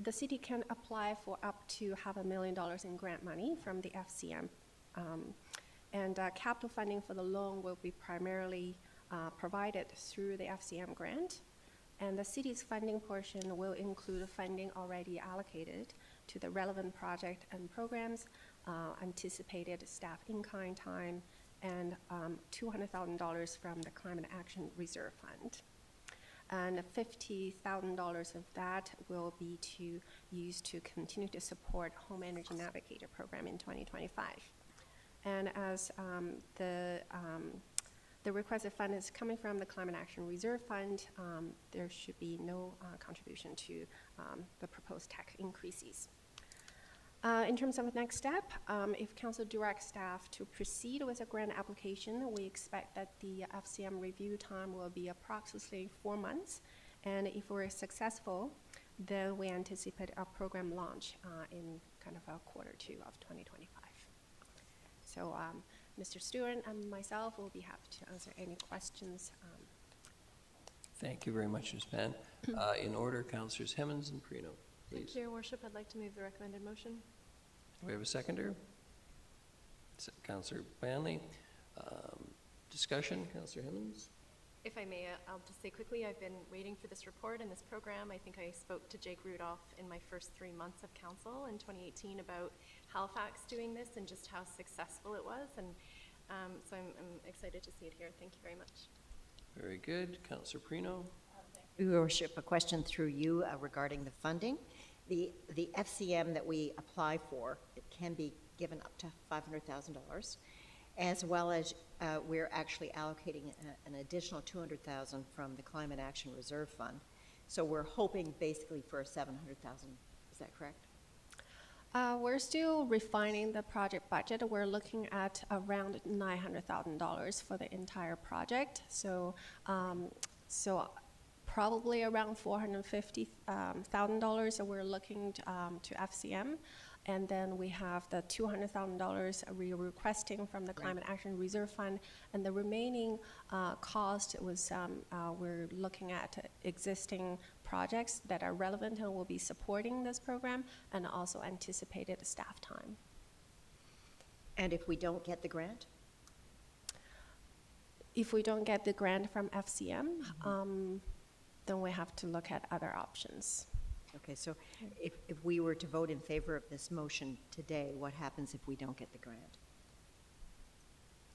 the city can apply for up to $500,000 in grant money from the FCM, and capital funding for the loan will be primarily provided through the FCM grant. And the city's funding portion will include funding already allocated to the relevant project and programs, anticipated staff in-kind time, and $200,000 from the Climate Action Reserve Fund. And $50,000 of that will be used to continue to support Home Energy Navigator program in 2025. And as the requested fund is coming from the Climate Action Reserve Fund, there should be no contribution to the proposed tax increases. In terms of the next step, if council directs staff to proceed with a grant application, we expect that the FCM review time will be approximately 4 months. And if we're successful, then we anticipate our program launch in Q2 of 2025. So Mr. Stewart and myself will be happy to answer any questions. Thank you very much, Ms. Pan. In order, Councillors Hemmens and Perino, please. Thank you, Your Worship. I'd like to move the recommended motion. Do we have a seconder? Councillor Banley. Discussion, Councillor Hemmens? If I may, I'll just say quickly, I've been waiting for this report and this program. I think I spoke to Jake Rudolph in my first 3 months of council in 2018 about Halifax doing this and just how successful it was. And so I'm excited to see it here. Thank you very much. Very good. Councillor Perino? Your Worship, a question through you regarding the funding. The FCM that we apply for, it can be given up to $500,000, as well as we're actually allocating an additional $200,000 from the Climate Action Reserve Fund. So we're hoping basically for $700,000. Is that correct? We're still refining the project budget. We're looking at around $900,000 for the entire project. So, probably around $450,000 that we're looking to FCM. And then we have the $200,000 we are requesting from the Climate Action Reserve Fund. And the remaining cost was we're looking at existing projects that are relevant and will be supporting this program, and also anticipated staff time. And if we don't get the grant? If we don't get the grant from FCM, then we have to look at other options. Okay, so if we were to vote in favor of this motion today, what happens if we don't get the grant?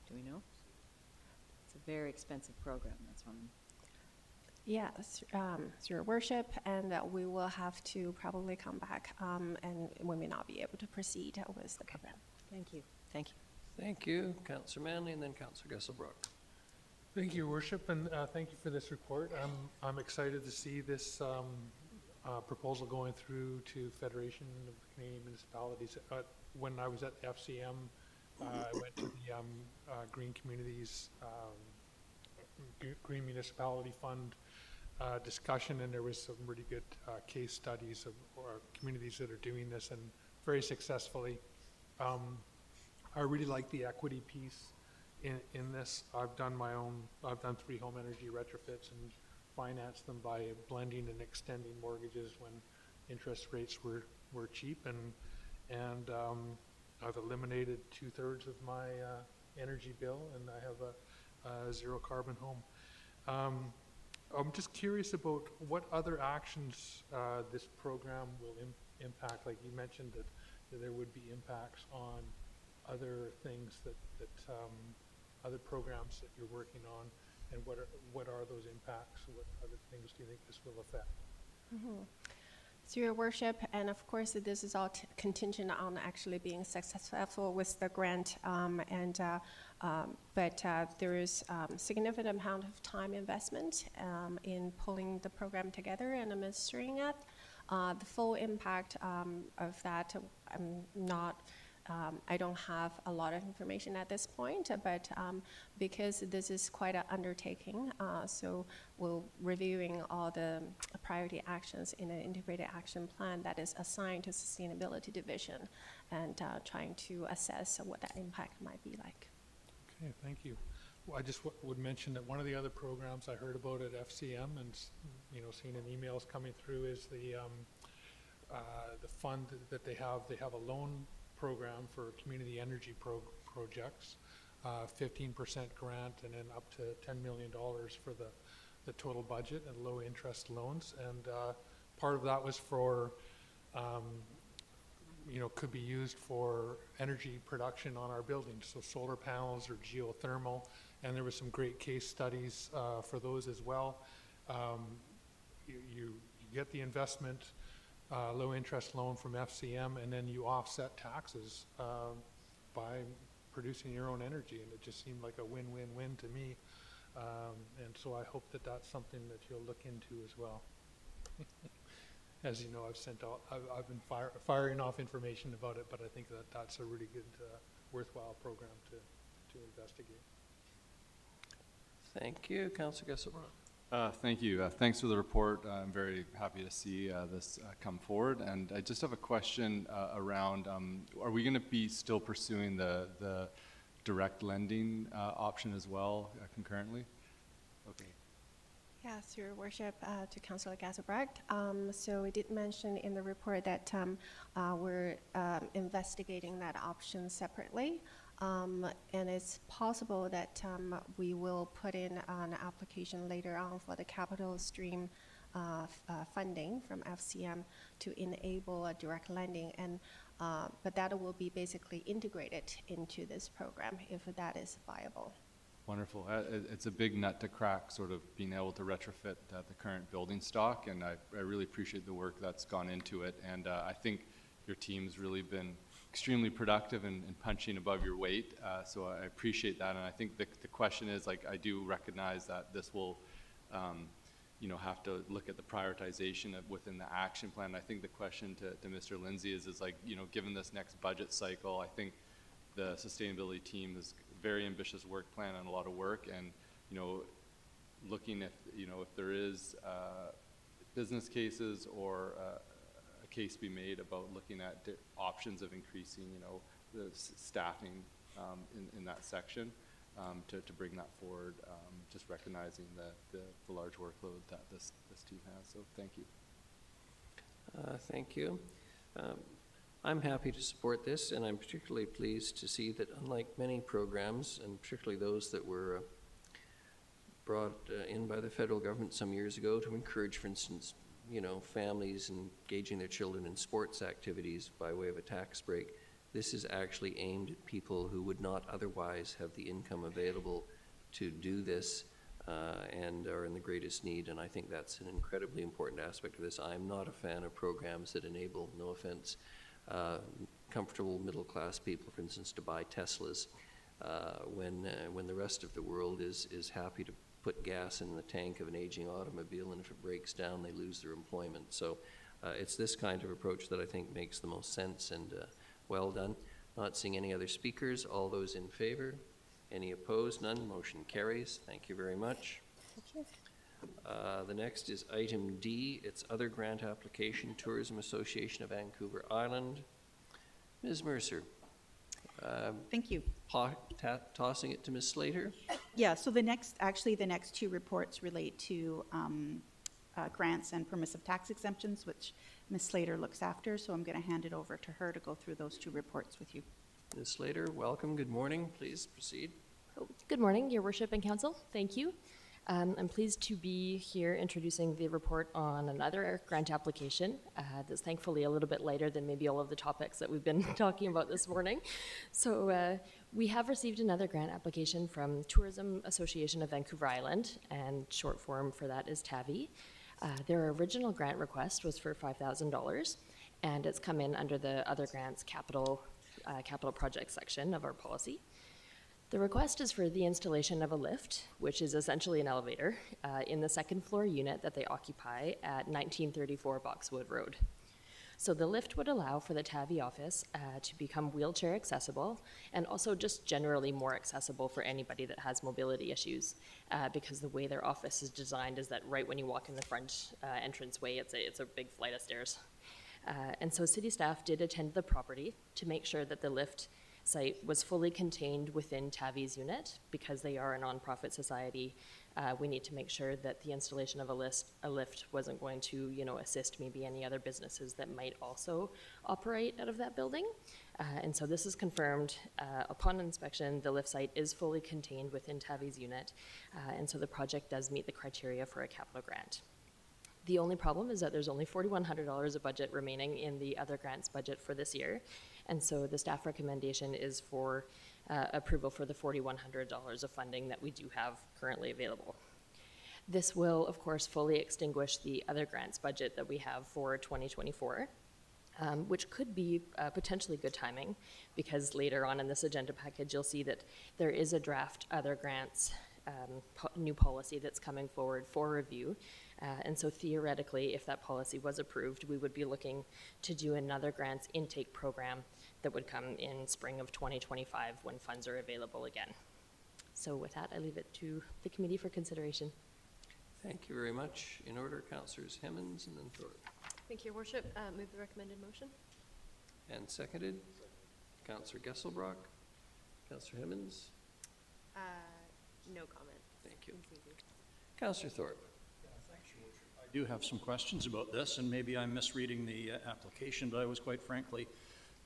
Do we know? It's a very expensive program, that's one. Yes, Your Worship, and we will have to probably come back, and we may not be able to proceed with the program. Thank you. Thank you. Thank you, Councillor Manley, and then Councillor Gesselbrook. Thank you, Your Worship, and thank you for this report. I'm excited to see this proposal going through to Federation of Canadian Municipalities. When I was at the FCM, I went to the Green Communities, Green Municipality Fund discussion, and there was some really good case studies of communities that are doing this, and very successfully. I really like the equity piece in this. I've done 3 home energy retrofits and financed them by blending and extending mortgages when interest rates were cheap, and I've eliminated 2/3 of my energy bill, and I have a zero carbon home. I'm just curious about what other actions this program will impact. Like you mentioned that there would be impacts on other things that other programs that you're working on, and what are those impacts? What other things do you think this will affect? So, Your Worship, and of course this is all contingent on actually being successful with the grant, but there is significant amount of time investment in pulling the program together and administering it. The full impact of that, I don't have a lot of information at this point, but because this is quite an undertaking, so we're reviewing all the priority actions in an integrated action plan that is assigned to Sustainability Division, and trying to assess what that impact might be like. Okay, thank you. Well, I just would mention that one of the other programs I heard about at FCM, and seeing in emails coming through, is the fund that they have. They have a loan program for community energy projects, 15% grant, and then up to $10 million for the total budget, and low interest loans. And part of that was for, could be used for energy production on our buildings, so solar panels or geothermal. And there were some great case studies for those as well. You get the investment, low interest loan from FCM, and then you offset taxes by producing your own energy, and it just seemed like a win-win-win to me. And so I hope that that's something that you'll look into as well. As you know, I've been firing off information about it, but I think that that's a really good, worthwhile program to investigate. Thank you, Councillor Gesselbrook. Thank you. Thanks for the report. I'm very happy to see this come forward. And I just have a question around, are we going to be still pursuing the direct lending option as well concurrently? Okay. Yes, Your Worship, to Councillor Gesselbrook. So we did mention in the report that we're investigating that option separately. And it's possible that we will put in an application later on for the capital stream funding from FCM to enable a direct lending, and but that will be basically integrated into this program if that is viable. Wonderful. It's a big nut to crack, sort of being able to retrofit the current building stock, and I really appreciate the work that's gone into it. And I think your team's really been extremely productive and punching above your weight, so I appreciate that. And I think the question is, like, I do recognize that this will, have to look at the prioritization within the action plan. I think the question to Mr. Lindsay is like, given this next budget cycle, I think the sustainability team has a very ambitious work plan and a lot of work, and looking if there is business cases or a case be made about looking at options of increasing, you know, the staffing in that section to bring that forward, just recognizing the large workload that this team has. So thank you. Thank you. I'm happy to support this, and I'm particularly pleased to see that unlike many programs, and particularly those that were brought in by the federal government some years ago to encourage, for instance, you know, families engaging their children in sports activities by way of a tax break, this is actually aimed at people who would not otherwise have the income available to do this and are in the greatest need, and I think that's an incredibly important aspect of this. I'm not a fan of programs that enable, no offense, comfortable middle-class people, for instance, to buy Teslas when the rest of the world is happy to put gas in the tank of an aging automobile, and if it breaks down, they lose their employment. So it's this kind of approach that I think makes the most sense, and well done. Not seeing any other speakers. All those in favor? Any opposed? None. Motion carries. Thank you very much. Thank you. The next is item D. It's other grant application, Tourism Association of Vancouver Island. Ms. Mercer. Thank you. Tossing it to Ms. Slater. Yeah, so the next two reports relate to grants and permissive tax exemptions, which Ms. Slater looks after, so I'm going to hand it over to her to go through those two reports with you. Ms. Slater, welcome. Good morning. Please proceed. Good morning, Your Worship and Council. Thank you. I'm pleased to be here introducing the report on another grant application that's thankfully a little bit lighter than maybe all of the topics that we've been talking about this morning. So we have received another grant application from Tourism Association of Vancouver Island, and short form for that is TAVI. Their original grant request was for $5,000, and it's come in under the other grants capital projects section of our policy. The request is for the installation of a lift, which is essentially an elevator, in the second floor unit that they occupy at 1934 Boxwood Road. So the lift would allow for the TAVI office to become wheelchair accessible, and also just generally more accessible for anybody that has mobility issues, because the way their office is designed is that right when you walk in the front entranceway, it's a big flight of stairs. And so city staff did attend the property to make sure that the lift site was fully contained within TAVI's unit. Because they are a nonprofit society, we need to make sure that the installation of a lift wasn't going to, you know, assist maybe any other businesses that might also operate out of that building. And so this is confirmed upon inspection. The lift site is fully contained within TAVI's unit, and so the project does meet the criteria for a capital grant. The only problem is that there's only $4,100 of budget remaining in the other grants budget for this year. And so the staff recommendation is for approval for the $4,100 of funding that we do have currently available. This will, of course, fully extinguish the other grants budget that we have for 2024, which could be potentially good timing, because later on in this agenda package, you'll see that there is a draft other grants new policy that's coming forward for review. And so theoretically, if that policy was approved, we would be looking to do another grants intake program that would come in spring of 2025 when funds are available again. So with that, I leave it to the committee for consideration. Thank you very much. In order, Councillors Hemmens and then Thorpe. Thank you, Your Worship. Move the recommended motion. And seconded. Councillor Gesselbrock. Councillor Hemmens. No comment. Thank you. Councillor Thorpe. I do have some questions about this, and maybe I'm misreading the application, but I was quite frankly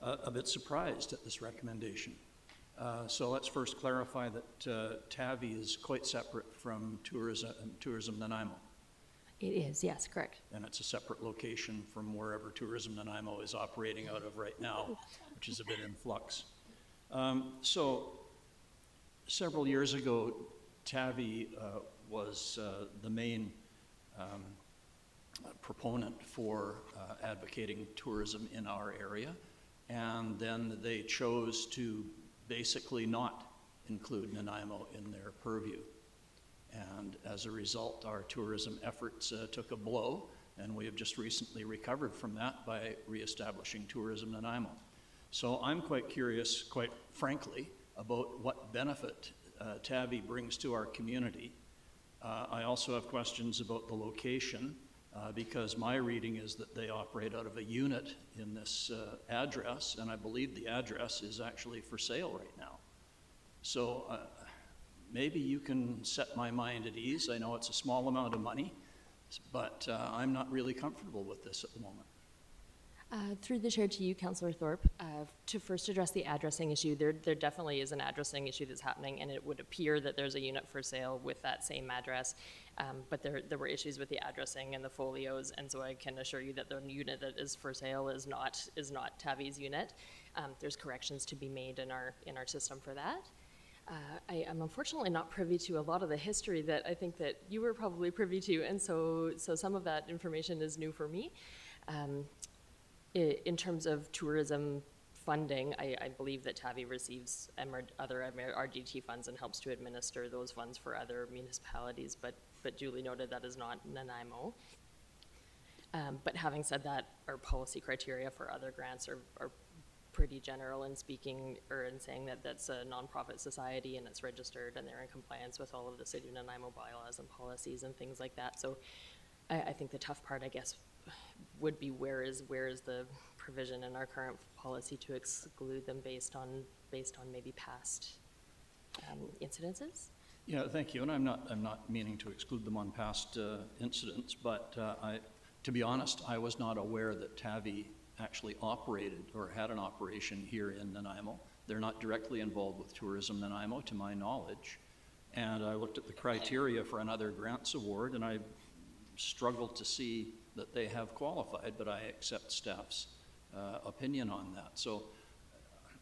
a bit surprised at this recommendation. So let's first clarify that TAVI is quite separate from Tourism Nanaimo. It is, yes, correct. And it's a separate location from wherever Tourism Nanaimo is operating out of right now, which is a bit in flux. So several years ago, TAVI was the main proponent for advocating tourism in our area, and then they chose to basically not include Nanaimo in their purview. And as a result, our tourism efforts took a blow, and we have just recently recovered from that by reestablishing Tourism Nanaimo. So I'm quite curious, quite frankly, about what benefit TAVI brings to our community. I also have questions about the location. because my reading is that they operate out of a unit in this address, and I believe the address is actually for sale right now. So maybe you can set my mind at ease. I know it's a small amount of money, but I'm not really comfortable with this at the moment. Through the chair to you, Councillor Thorpe, to first address the addressing issue, there definitely is an addressing issue that's happening, and it would appear that there's a unit for sale with that same address, but there were issues with the addressing and the folios, and so I can assure you that the unit that is for sale is not Tavi's unit. There's corrections to be made in our system for that. I am unfortunately not privy to a lot of the history that I think that you were probably privy to, and so some of that information is new for me. In terms of tourism funding, I believe that TAVI receives other RDT funds and helps to administer those funds for other municipalities, but duly noted that is not Nanaimo. But having said that, our policy criteria for other grants are pretty general in speaking, or in saying that that's a nonprofit society and it's registered and they're in compliance with all of the City of Nanaimo bylaws and policies and things like that. So I think the tough part, I guess, would be where is the provision in our current policy to exclude them based on maybe past incidences? Yeah, thank you. And I'm not meaning to exclude them on past incidents, but to be honest, I was not aware that TAVI actually operated or had an operation here in Nanaimo. They're not directly involved with Tourism Nanaimo, to my knowledge. And I looked at the criteria for another grants award, and I struggled to see that they have qualified, but I accept staff's opinion on that. So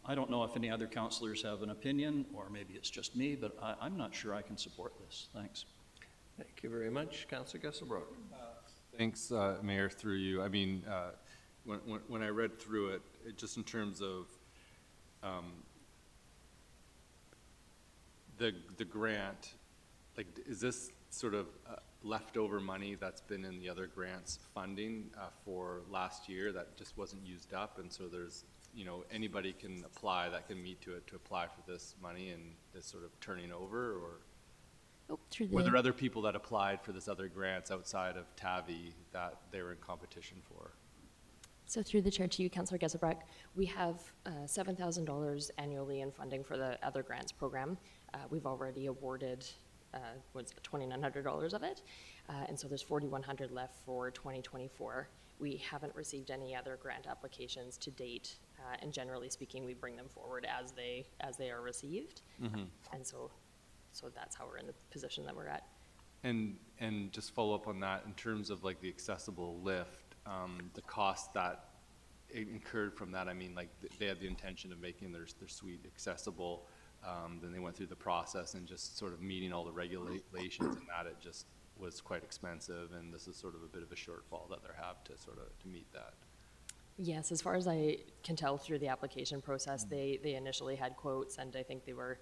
I don't know if any other councillors have an opinion, or maybe it's just me, but I'm not sure I can support this. Thanks. Thank you very much. Councillor Gesselbrook. Thanks, Mayor, through you. I mean, when I read through it, just in terms of the grant, like, is this sort of leftover money that's been in the other grants funding for last year that just wasn't used up, and so there's, you know, anybody can apply that can meet to it to apply for this money, and it's sort of turning over, or were there other people that applied for this other grants outside of TAVI that they were in competition for? So through the chair to you, Councillor Gesselbrook, we have $7,000 annually in funding for the other grants program. We've already awarded $2,900 of it, and so there's $4,100 left for 2024. We haven't received any other grant applications to date, and generally speaking, we bring them forward as they are received, and so that's how we're in the position that we're at. And just follow up on that in terms of like the accessible lift, the cost that it incurred from that. I mean, like they had the intention of making their suite accessible. Then they went through the process and just sort of meeting all the regulations, and that it just was quite expensive, and this is sort of a bit of a shortfall that they have to sort of to meet that. Yes, as far as I can tell through the application process, they initially had quotes, and I think they were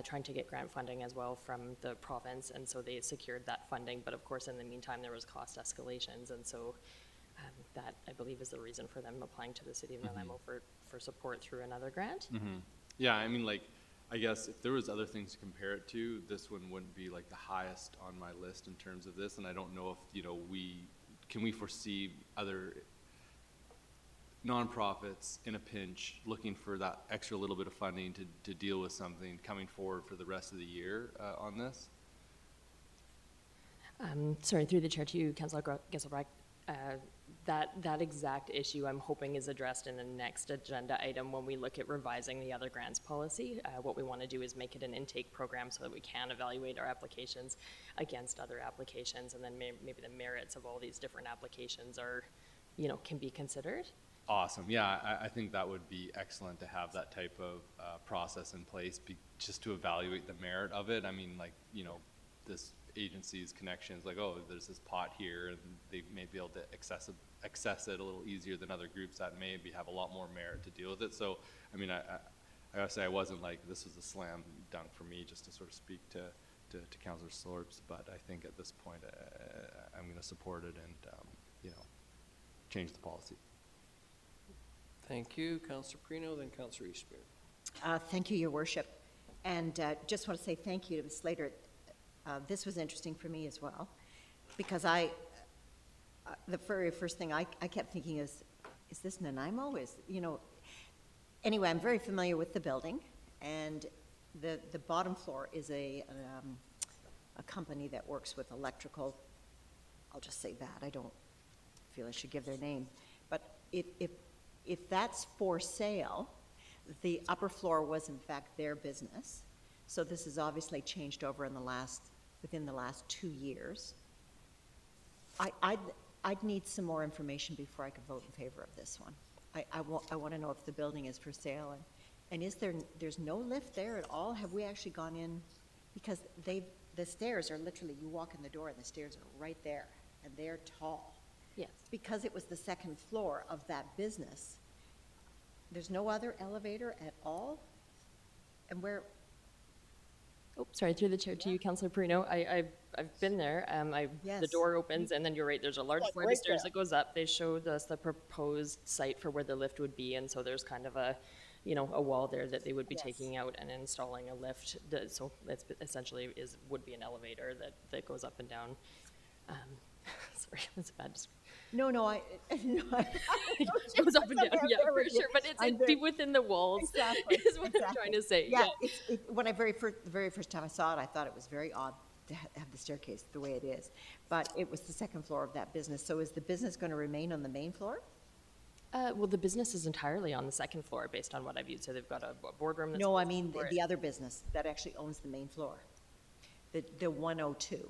trying to get grant funding as well from the province, and so they secured that funding. But of course, in the meantime, there was cost escalations, and so that, I believe, is the reason for them applying to the City of Nanaimo for support through another grant. Yeah, I mean, like, I guess if there was other things to compare it to, this one wouldn't be like the highest on my list in terms of this, and I don't know if, you know, can we foresee other nonprofits in a pinch looking for that extra little bit of funding to deal with something coming forward for the rest of the year on this? Sorry, through the chair to you, Councillor Gesselbrook, that exact issue I'm hoping is addressed in the next agenda item when we look at revising the other grants policy. What we want to do is make it an intake program so that we can evaluate our applications against other applications, and then maybe the merits of all these different applications are, you know, can be considered. Awesome. Yeah, I think that would be excellent to have that type of process in place, just to evaluate the merit of it. I mean, like, you know, this agency's connections, like, oh, there's this pot here, and they may be able to access it a little easier than other groups that maybe have a lot more merit to deal with it. So, I mean, I gotta say, I wasn't like, this was a slam dunk for me, just to sort of speak to Councillor Thorpe's, but I think at this point, I'm gonna support it and, you know, change the policy. Thank you, Councillor Prino, then Councillor Eastman. Thank you, Your Worship. And just want to say thank you to Ms. Slater. This was interesting for me as well, because I The very first thing I kept thinking is this Nanaimo? Anyway, I'm very familiar with the building, and the bottom floor is a company that works with electrical. I'll just say that. I don't feel I should give their name. But if that's for sale, the upper floor was in fact their business. So this has obviously changed over within the last 2 years. I'd need some more information before I could vote in favor of this one. I want to know if the building is for sale, and there's no lift there at all? Have we actually gone in? Because the stairs are literally, you walk in the door and the stairs are right there, and they're tall. Yes. Because it was the second floor of that business, there's no other elevator at all? And where? Oh, sorry, through the chair to you, Councillor Perino. I've been there. Yes. The door opens, and then you're right, there's a large flight of right stairs there. that goes up. They showed us the proposed site for where the lift would be, and so there's kind of a wall there that they would be taking out and installing a lift. So it's essentially would be an elevator that goes up and down. Sorry, that's a bad description. No, It goes up and down, yeah, for sure, but it'd be within the walls, Exactly. is what I'm trying to say. Yeah, when the very first time I saw it, I thought it was very odd to have the staircase the way it is. But it was the second floor of that business. So is the business going to remain on the main floor? Well, the business is entirely on the second floor, based on what I viewed. So they've got a boardroom. That's No, I mean the other business that actually owns the main floor, the 102.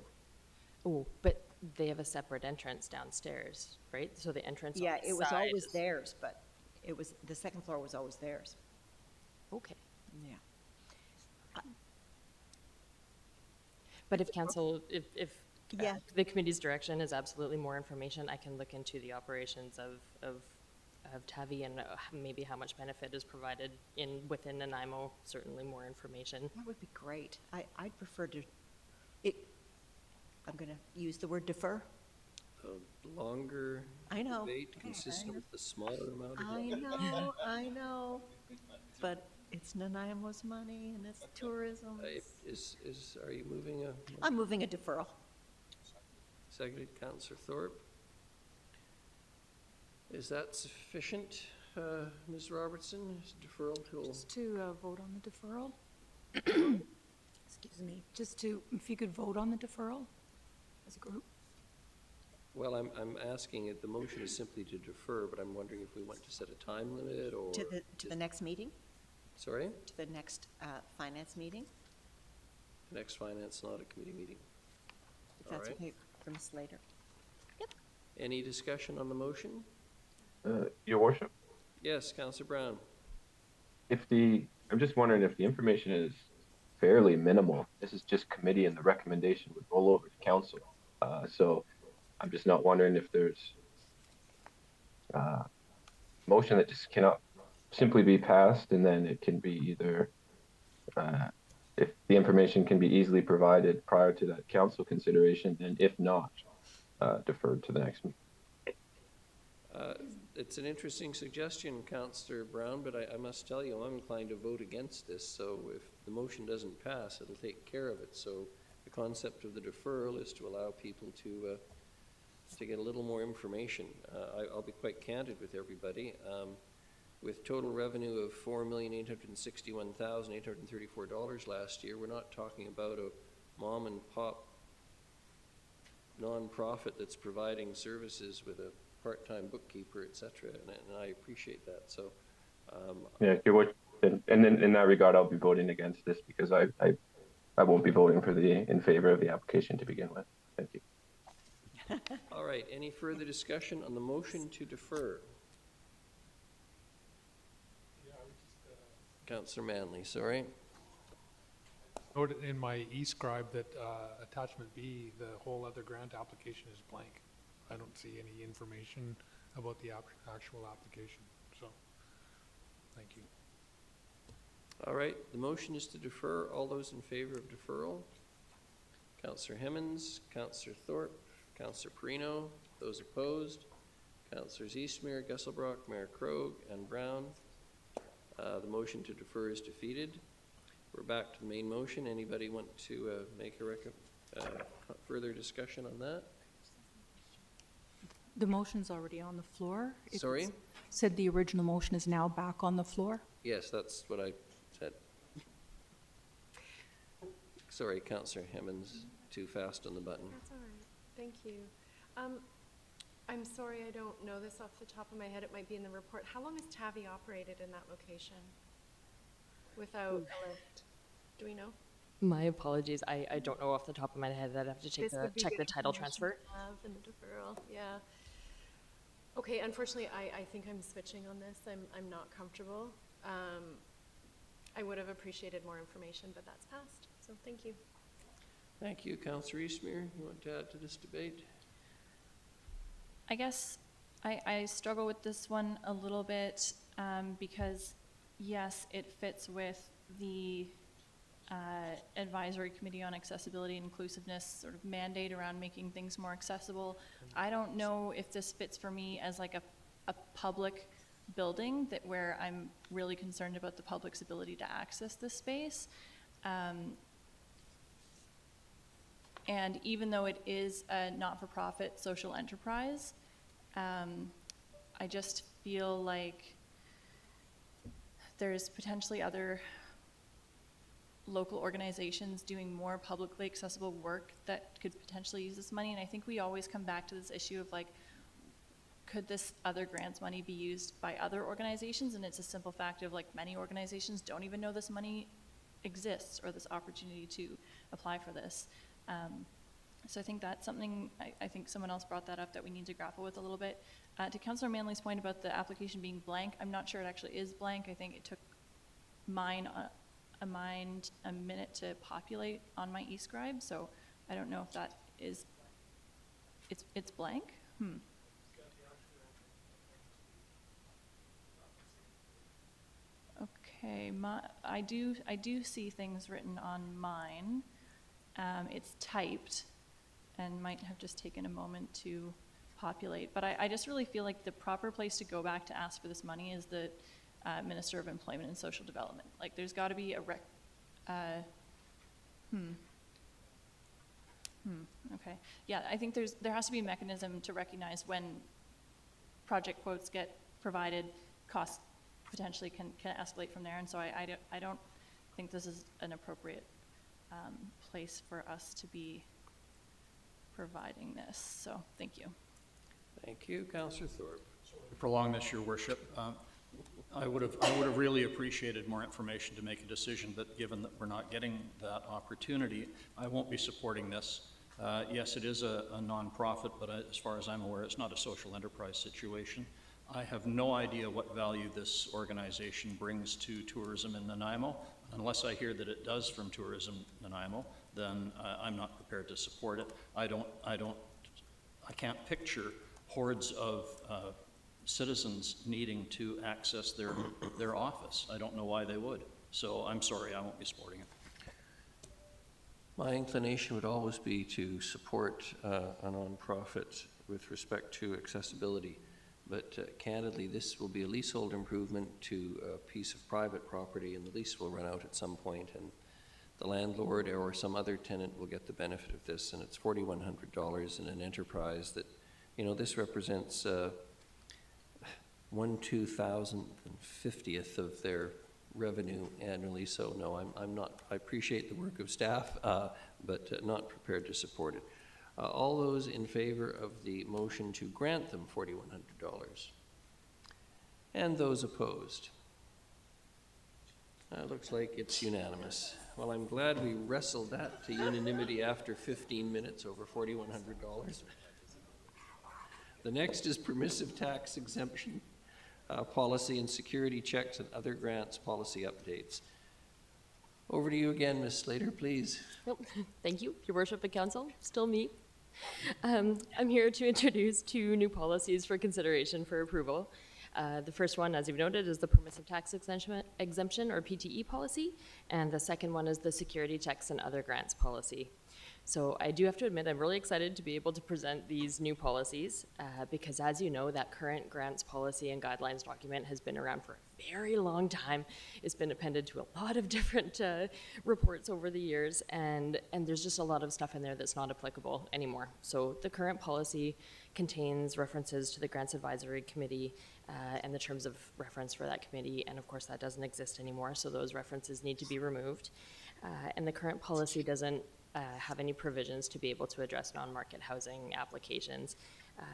Oh, but they have a separate entrance downstairs, right? So the entrance. Yeah, on the it was side always is- theirs, but the second floor was always theirs. Okay. Yeah. But if council, if Yeah. the committee's direction is absolutely more information, I can look into the operations of TAVI and maybe how much benefit is provided within Nanaimo. Certainly more information. That would be great. I'd prefer to. I'm going to use the word defer. A longer I know. debate consistent with the smaller amount of. I know, but it's Nanaimo's money and it's tourism. Are you moving I'm moving a deferral. Seconded, Councillor Thorpe. Is that sufficient, Ms. Robertson? Is deferral till? Just to vote on the deferral? Excuse me, if you could vote on the deferral as a group? Well, I'm asking it, the motion is simply to defer, but I'm wondering if we want to set a time limit or. To the next meeting? Sorry? To the next finance meeting? Next Finance and Audit Committee meeting. If that's All right. okay for Ms. Slater. Any discussion on the motion? Your Worship, Yes, Councillor Brown. I'm just wondering if the information is fairly minimal. This is just committee and the recommendation would roll over to council. So I'm just not wondering if there's motion that just cannot simply be passed, and then it can be either, if the information can be easily provided prior to that council consideration, then if not, deferred to the next meeting. It's an interesting suggestion, Councillor Brown, but I must tell you, I'm inclined to vote against this. So if the motion doesn't pass, it'll take care of it. So the concept of the deferral is to allow people to get a little more information. I'll be quite candid with everybody. With total revenue of $4,861,834 last year, we're not talking about a mom and pop non-profit that's providing services with a part-time bookkeeper, et cetera, and I appreciate that. So, Yeah, and then in that regard, I'll be voting against this because I won't be voting in favor of the application to begin with. Thank you. all right, any further discussion on the motion to defer? Councillor Manley, sorry. Noted in my e-scribe that attachment B, the whole other grant application is blank. I don't see any information about the actual application, so, thank you. All right, the motion is to defer. All those in favor of deferral? Councillor Hemmons, Councillor Thorpe, Councillor Perino. Those opposed? Councillors Eastmere, Gusselbrock, Mayor Krogh, and Brown. The motion to defer is defeated. We're back to the main motion. Anybody want to make a further discussion on that? The motion's already on the floor. If Sorry? it's- Said the original motion is now back on the floor. Yes, that's what I said. Sorry, Councillor Hemmons, too fast on the button. That's all right. Thank you. I'm sorry, I don't know this off the top of my head. It might be in the report. How long has TAVI operated in that location without a lift? Do we know? My apologies. I don't know off the top of my head. I'd have to This would be check good the title information transfer. to have in the deferral, yeah. Okay, unfortunately, I think I'm switching on this. I'm not comfortable. I would have appreciated more information, but that's passed, so thank you. Thank you. Councillor Eastmere, you want to add to this debate? I guess I struggle with this one a little bit because, yes, it fits with the Advisory Committee on Accessibility and Inclusiveness sort of mandate around making things more accessible. I don't know if this fits for me as like a public building that where I'm really concerned about the public's ability to access this space. And even though it is a not-for-profit social enterprise, I just feel like there's potentially other local organizations doing more publicly accessible work that could potentially use this money. And I think we always come back to this issue of like, could this other grants money be used by other organizations? And it's a simple fact of like many organizations don't even know this money exists or this opportunity to apply for this. So I think that's something, I think someone else brought that up that we need to grapple with a little bit. To Councillor Manley's point about the application being blank, I'm not sure it actually is blank. I think it took mine a minute to populate on my eScribe, so I don't know if that is, it's blank? Okay, I do see things written on mine. It's typed and might have just taken a moment to populate. But I just really feel like the proper place to go back to ask for this money is the Minister of Employment and Social Development. Like, there's got to be a okay. Yeah, I think there has to be a mechanism to recognize when project quotes get provided, costs potentially can escalate from there. And so I don't think this is an appropriate place for us to be providing this. So thank you. Thank you. Councillor Thorpe. To prolong this, Your Worship, I would have really appreciated more information to make a decision, but given that we're not getting that opportunity, I won't be supporting this. Yes, it is a nonprofit, but as far as I'm aware, it's not a social enterprise situation. I have no idea what value this organization brings to tourism in Nanaimo. Unless I hear that it does from tourism Nanaimo, then I'm not prepared to support it. I can't picture hordes of citizens needing to access their office. I don't know why they would. So I'm sorry, I won't be supporting it. My inclination would always be to support a nonprofit with respect to accessibility. But candidly, this will be a leasehold improvement to a piece of private property, and the lease will run out at some point, and the landlord or some other tenant will get the benefit of this, and it's $4,100 in an enterprise that, you know, this represents 1/2,050th of their revenue annually. So no, I'm not. I appreciate the work of staff, but not prepared to support it. All those in favor of the motion to grant them $4,100? And those opposed? Looks like it's unanimous. Well, I'm glad we wrestled that to unanimity after 15 minutes over $4,100. The next is permissive tax exemption policy and security checks and other grants policy updates. Over to you again, Ms. Slater, please. Well, thank you, Your Worship and Council. Still me. I'm here to introduce two new policies for consideration for approval. The first one, as you've noted, is the permissive tax exemption or PTE policy, and the second one is the security checks and other grants policy. So I do have to admit, I'm really excited to be able to present these new policies because, as you know, that current grants policy and guidelines document has been around for a very long time. It's been appended to a lot of different reports over the years, and there's just a lot of stuff in there that's not applicable anymore. So the current policy contains references to the Grants Advisory Committee and the terms of reference for that committee, and of course that doesn't exist anymore, so those references need to be removed. And the current policy doesn't have any provisions to be able to address non-market housing applications.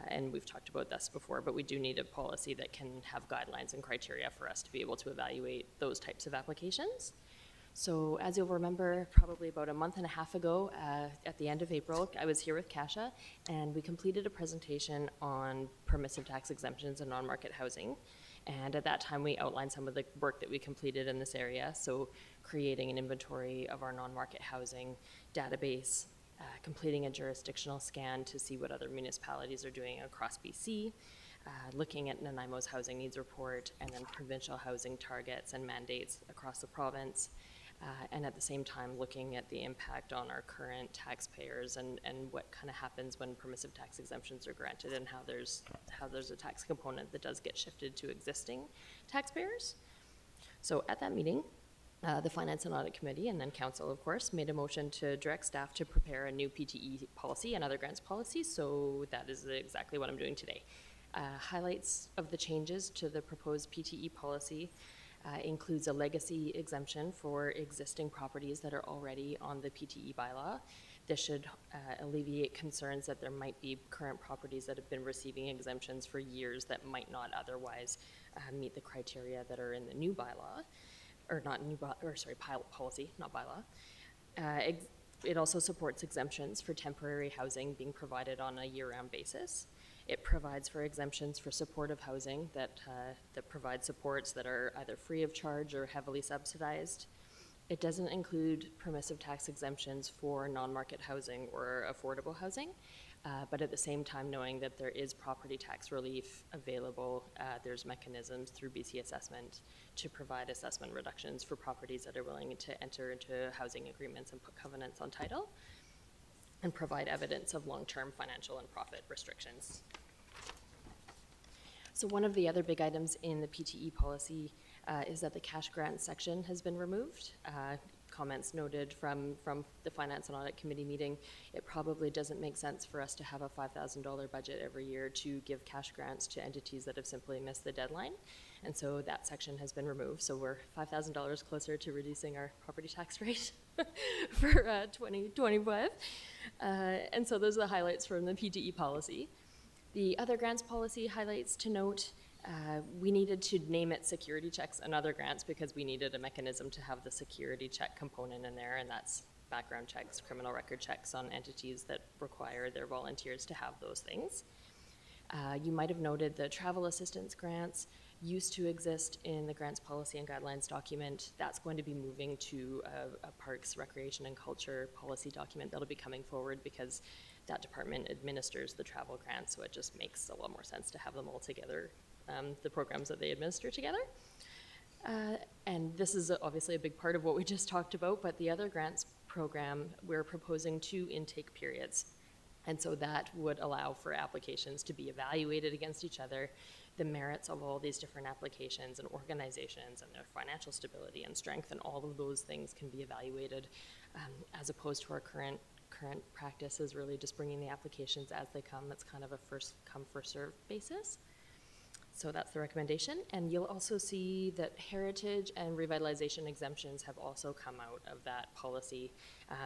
And we've talked about this before, but we do need a policy that can have guidelines and criteria for us to be able to evaluate those types of applications. So as you'll remember, probably about a month and a half ago, at the end of April, I was here with Kasha, and we completed a presentation on permissive tax exemptions and non-market housing. And at that time, we outlined some of the work that we completed in this area. So creating an inventory of our non-market housing database, completing a jurisdictional scan to see what other municipalities are doing across BC, looking at Nanaimo's housing needs report, and then provincial housing targets and mandates across the province. And at the same time, looking at the impact on our current taxpayers and what kind of happens when permissive tax exemptions are granted, and how there's a tax component that does get shifted to existing taxpayers. So at that meeting, the Finance and Audit Committee, and then Council, of course, made a motion to direct staff to prepare a new PTE policy and other grants policy, so that is exactly what I'm doing today. Highlights of the changes to the proposed PTE policy includes a legacy exemption for existing properties that are already on the PTE bylaw. This should alleviate concerns that there might be current properties that have been receiving exemptions for years that might not otherwise meet the criteria that are in the new bylaw, or not new, policy, not bylaw. It also supports exemptions for temporary housing being provided on a year-round basis. It provides for exemptions for supportive housing that provide supports that are either free of charge or heavily subsidized. It doesn't include permissive tax exemptions for non-market housing or affordable housing, but at the same time, knowing that there is property tax relief available, there's mechanisms through BC Assessment to provide assessment reductions for properties that are willing to enter into housing agreements and put covenants on title, and provide evidence of long-term financial and profit restrictions. So one of the other big items in the PTE policy is that the cash grant section has been removed. Comments noted from the Finance and Audit Committee meeting, it probably doesn't make sense for us to have a $5,000 budget every year to give cash grants to entities that have simply missed the deadline. And so that section has been removed. So we're $5,000 closer to reducing our property tax rate for 2025. And so those are the highlights from the PTE policy. The other grants policy highlights to note, we needed to name it security checks and other grants because we needed a mechanism to have the security check component in there, and that's background checks, criminal record checks on entities that require their volunteers to have those things. You might have noted the travel assistance grants used to exist in the grants policy and guidelines document. That's going to be moving to a Parks, Recreation and Culture policy document that'll be coming forward because that department administers the travel grants, so it just makes a lot more sense to have them all together, the programs that they administer together. And this is obviously a big part of what we just talked about, but the other grants program, we're proposing 2 intake periods. And so that would allow for applications to be evaluated against each other, the merits of all these different applications and organizations and their financial stability and strength, and all of those things can be evaluated, as opposed to our current practice is really just bringing the applications as they come. It's kind of a first come, first served basis. So that's the recommendation. And you'll also see that heritage and revitalization exemptions have also come out of that policy.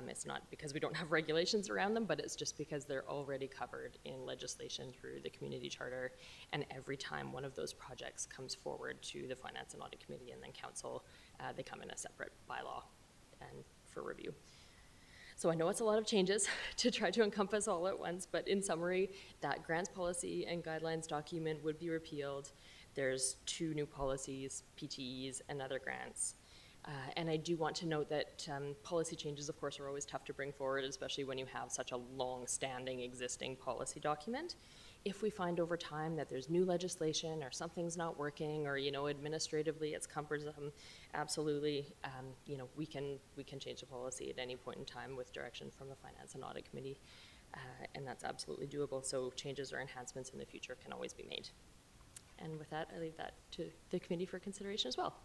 It's not because we don't have regulations around them, but it's just because they're already covered in legislation through the community charter. And every time one of those projects comes forward to the Finance and Audit Committee and then Council, they come in a separate bylaw and for review. So I know it's a lot of changes to try to encompass all at once, but in summary, that grants policy and guidelines document would be repealed. There's 2 new policies, PTEs and other grants. And I do want to note that policy changes, of course, are always tough to bring forward, especially when you have such a long-standing existing policy document. If we find over time that there's new legislation or something's not working, or, you know, administratively it's cumbersome, absolutely, you know, we can change the policy at any point in time with direction from the Finance and Audit Committee, and that's absolutely doable. So changes or enhancements in the future can always be made. And with that, I leave that to the committee for consideration as well.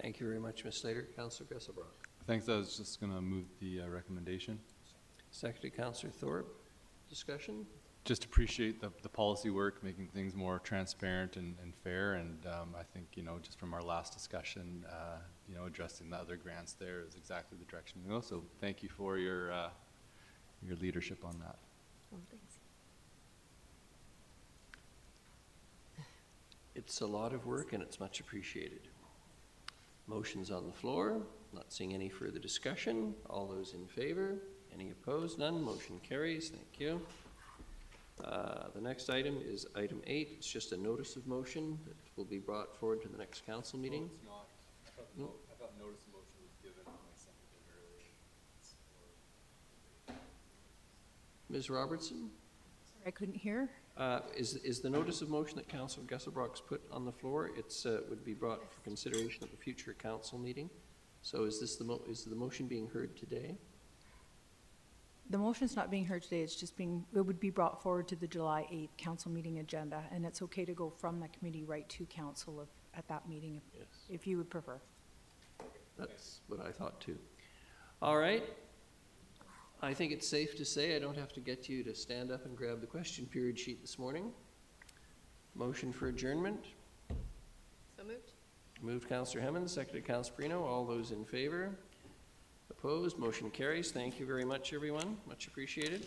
Thank you very much, Ms. Slater. Councillor Gusselbrock. Thanks. I was just going to move the recommendation. Seconded, Councillor Thorpe. Discussion? Just appreciate the policy work, making things more transparent and fair. And I think, you know, just from our last discussion, you know, addressing the other grants there is exactly the direction we go. So thank you for your leadership on that. Well, thanks. It's a lot of work and it's much appreciated. Motion's on the floor. Not seeing any further discussion. All those in favor? Any opposed? None. Motion carries. Thank you. The next item is item 8. It's just a notice of motion that will be brought forward to the next council meeting. No, it's not. I thought notice of motion was given when I sent it in earlier. Ms. Robertson? Sorry, I couldn't hear. Is the notice of motion that Councillor Gusselbrock's put on the floor, it's would be brought for consideration at the future council meeting? So is this is the motion being heard today? The motion's not being heard today, it's just being, it would be brought forward to the July 8th council meeting agenda, and it's okay to go from the committee right to council at that meeting if you would prefer. That's what I thought too. All right. I think it's safe to say I don't have to get you to stand up and grab the question period sheet this morning. Motion for adjournment. So moved. Moved Councillor Hemmons, seconded Councillor Perino. All those in favor? Opposed? Motion carries. Thank you very much, everyone. Much appreciated.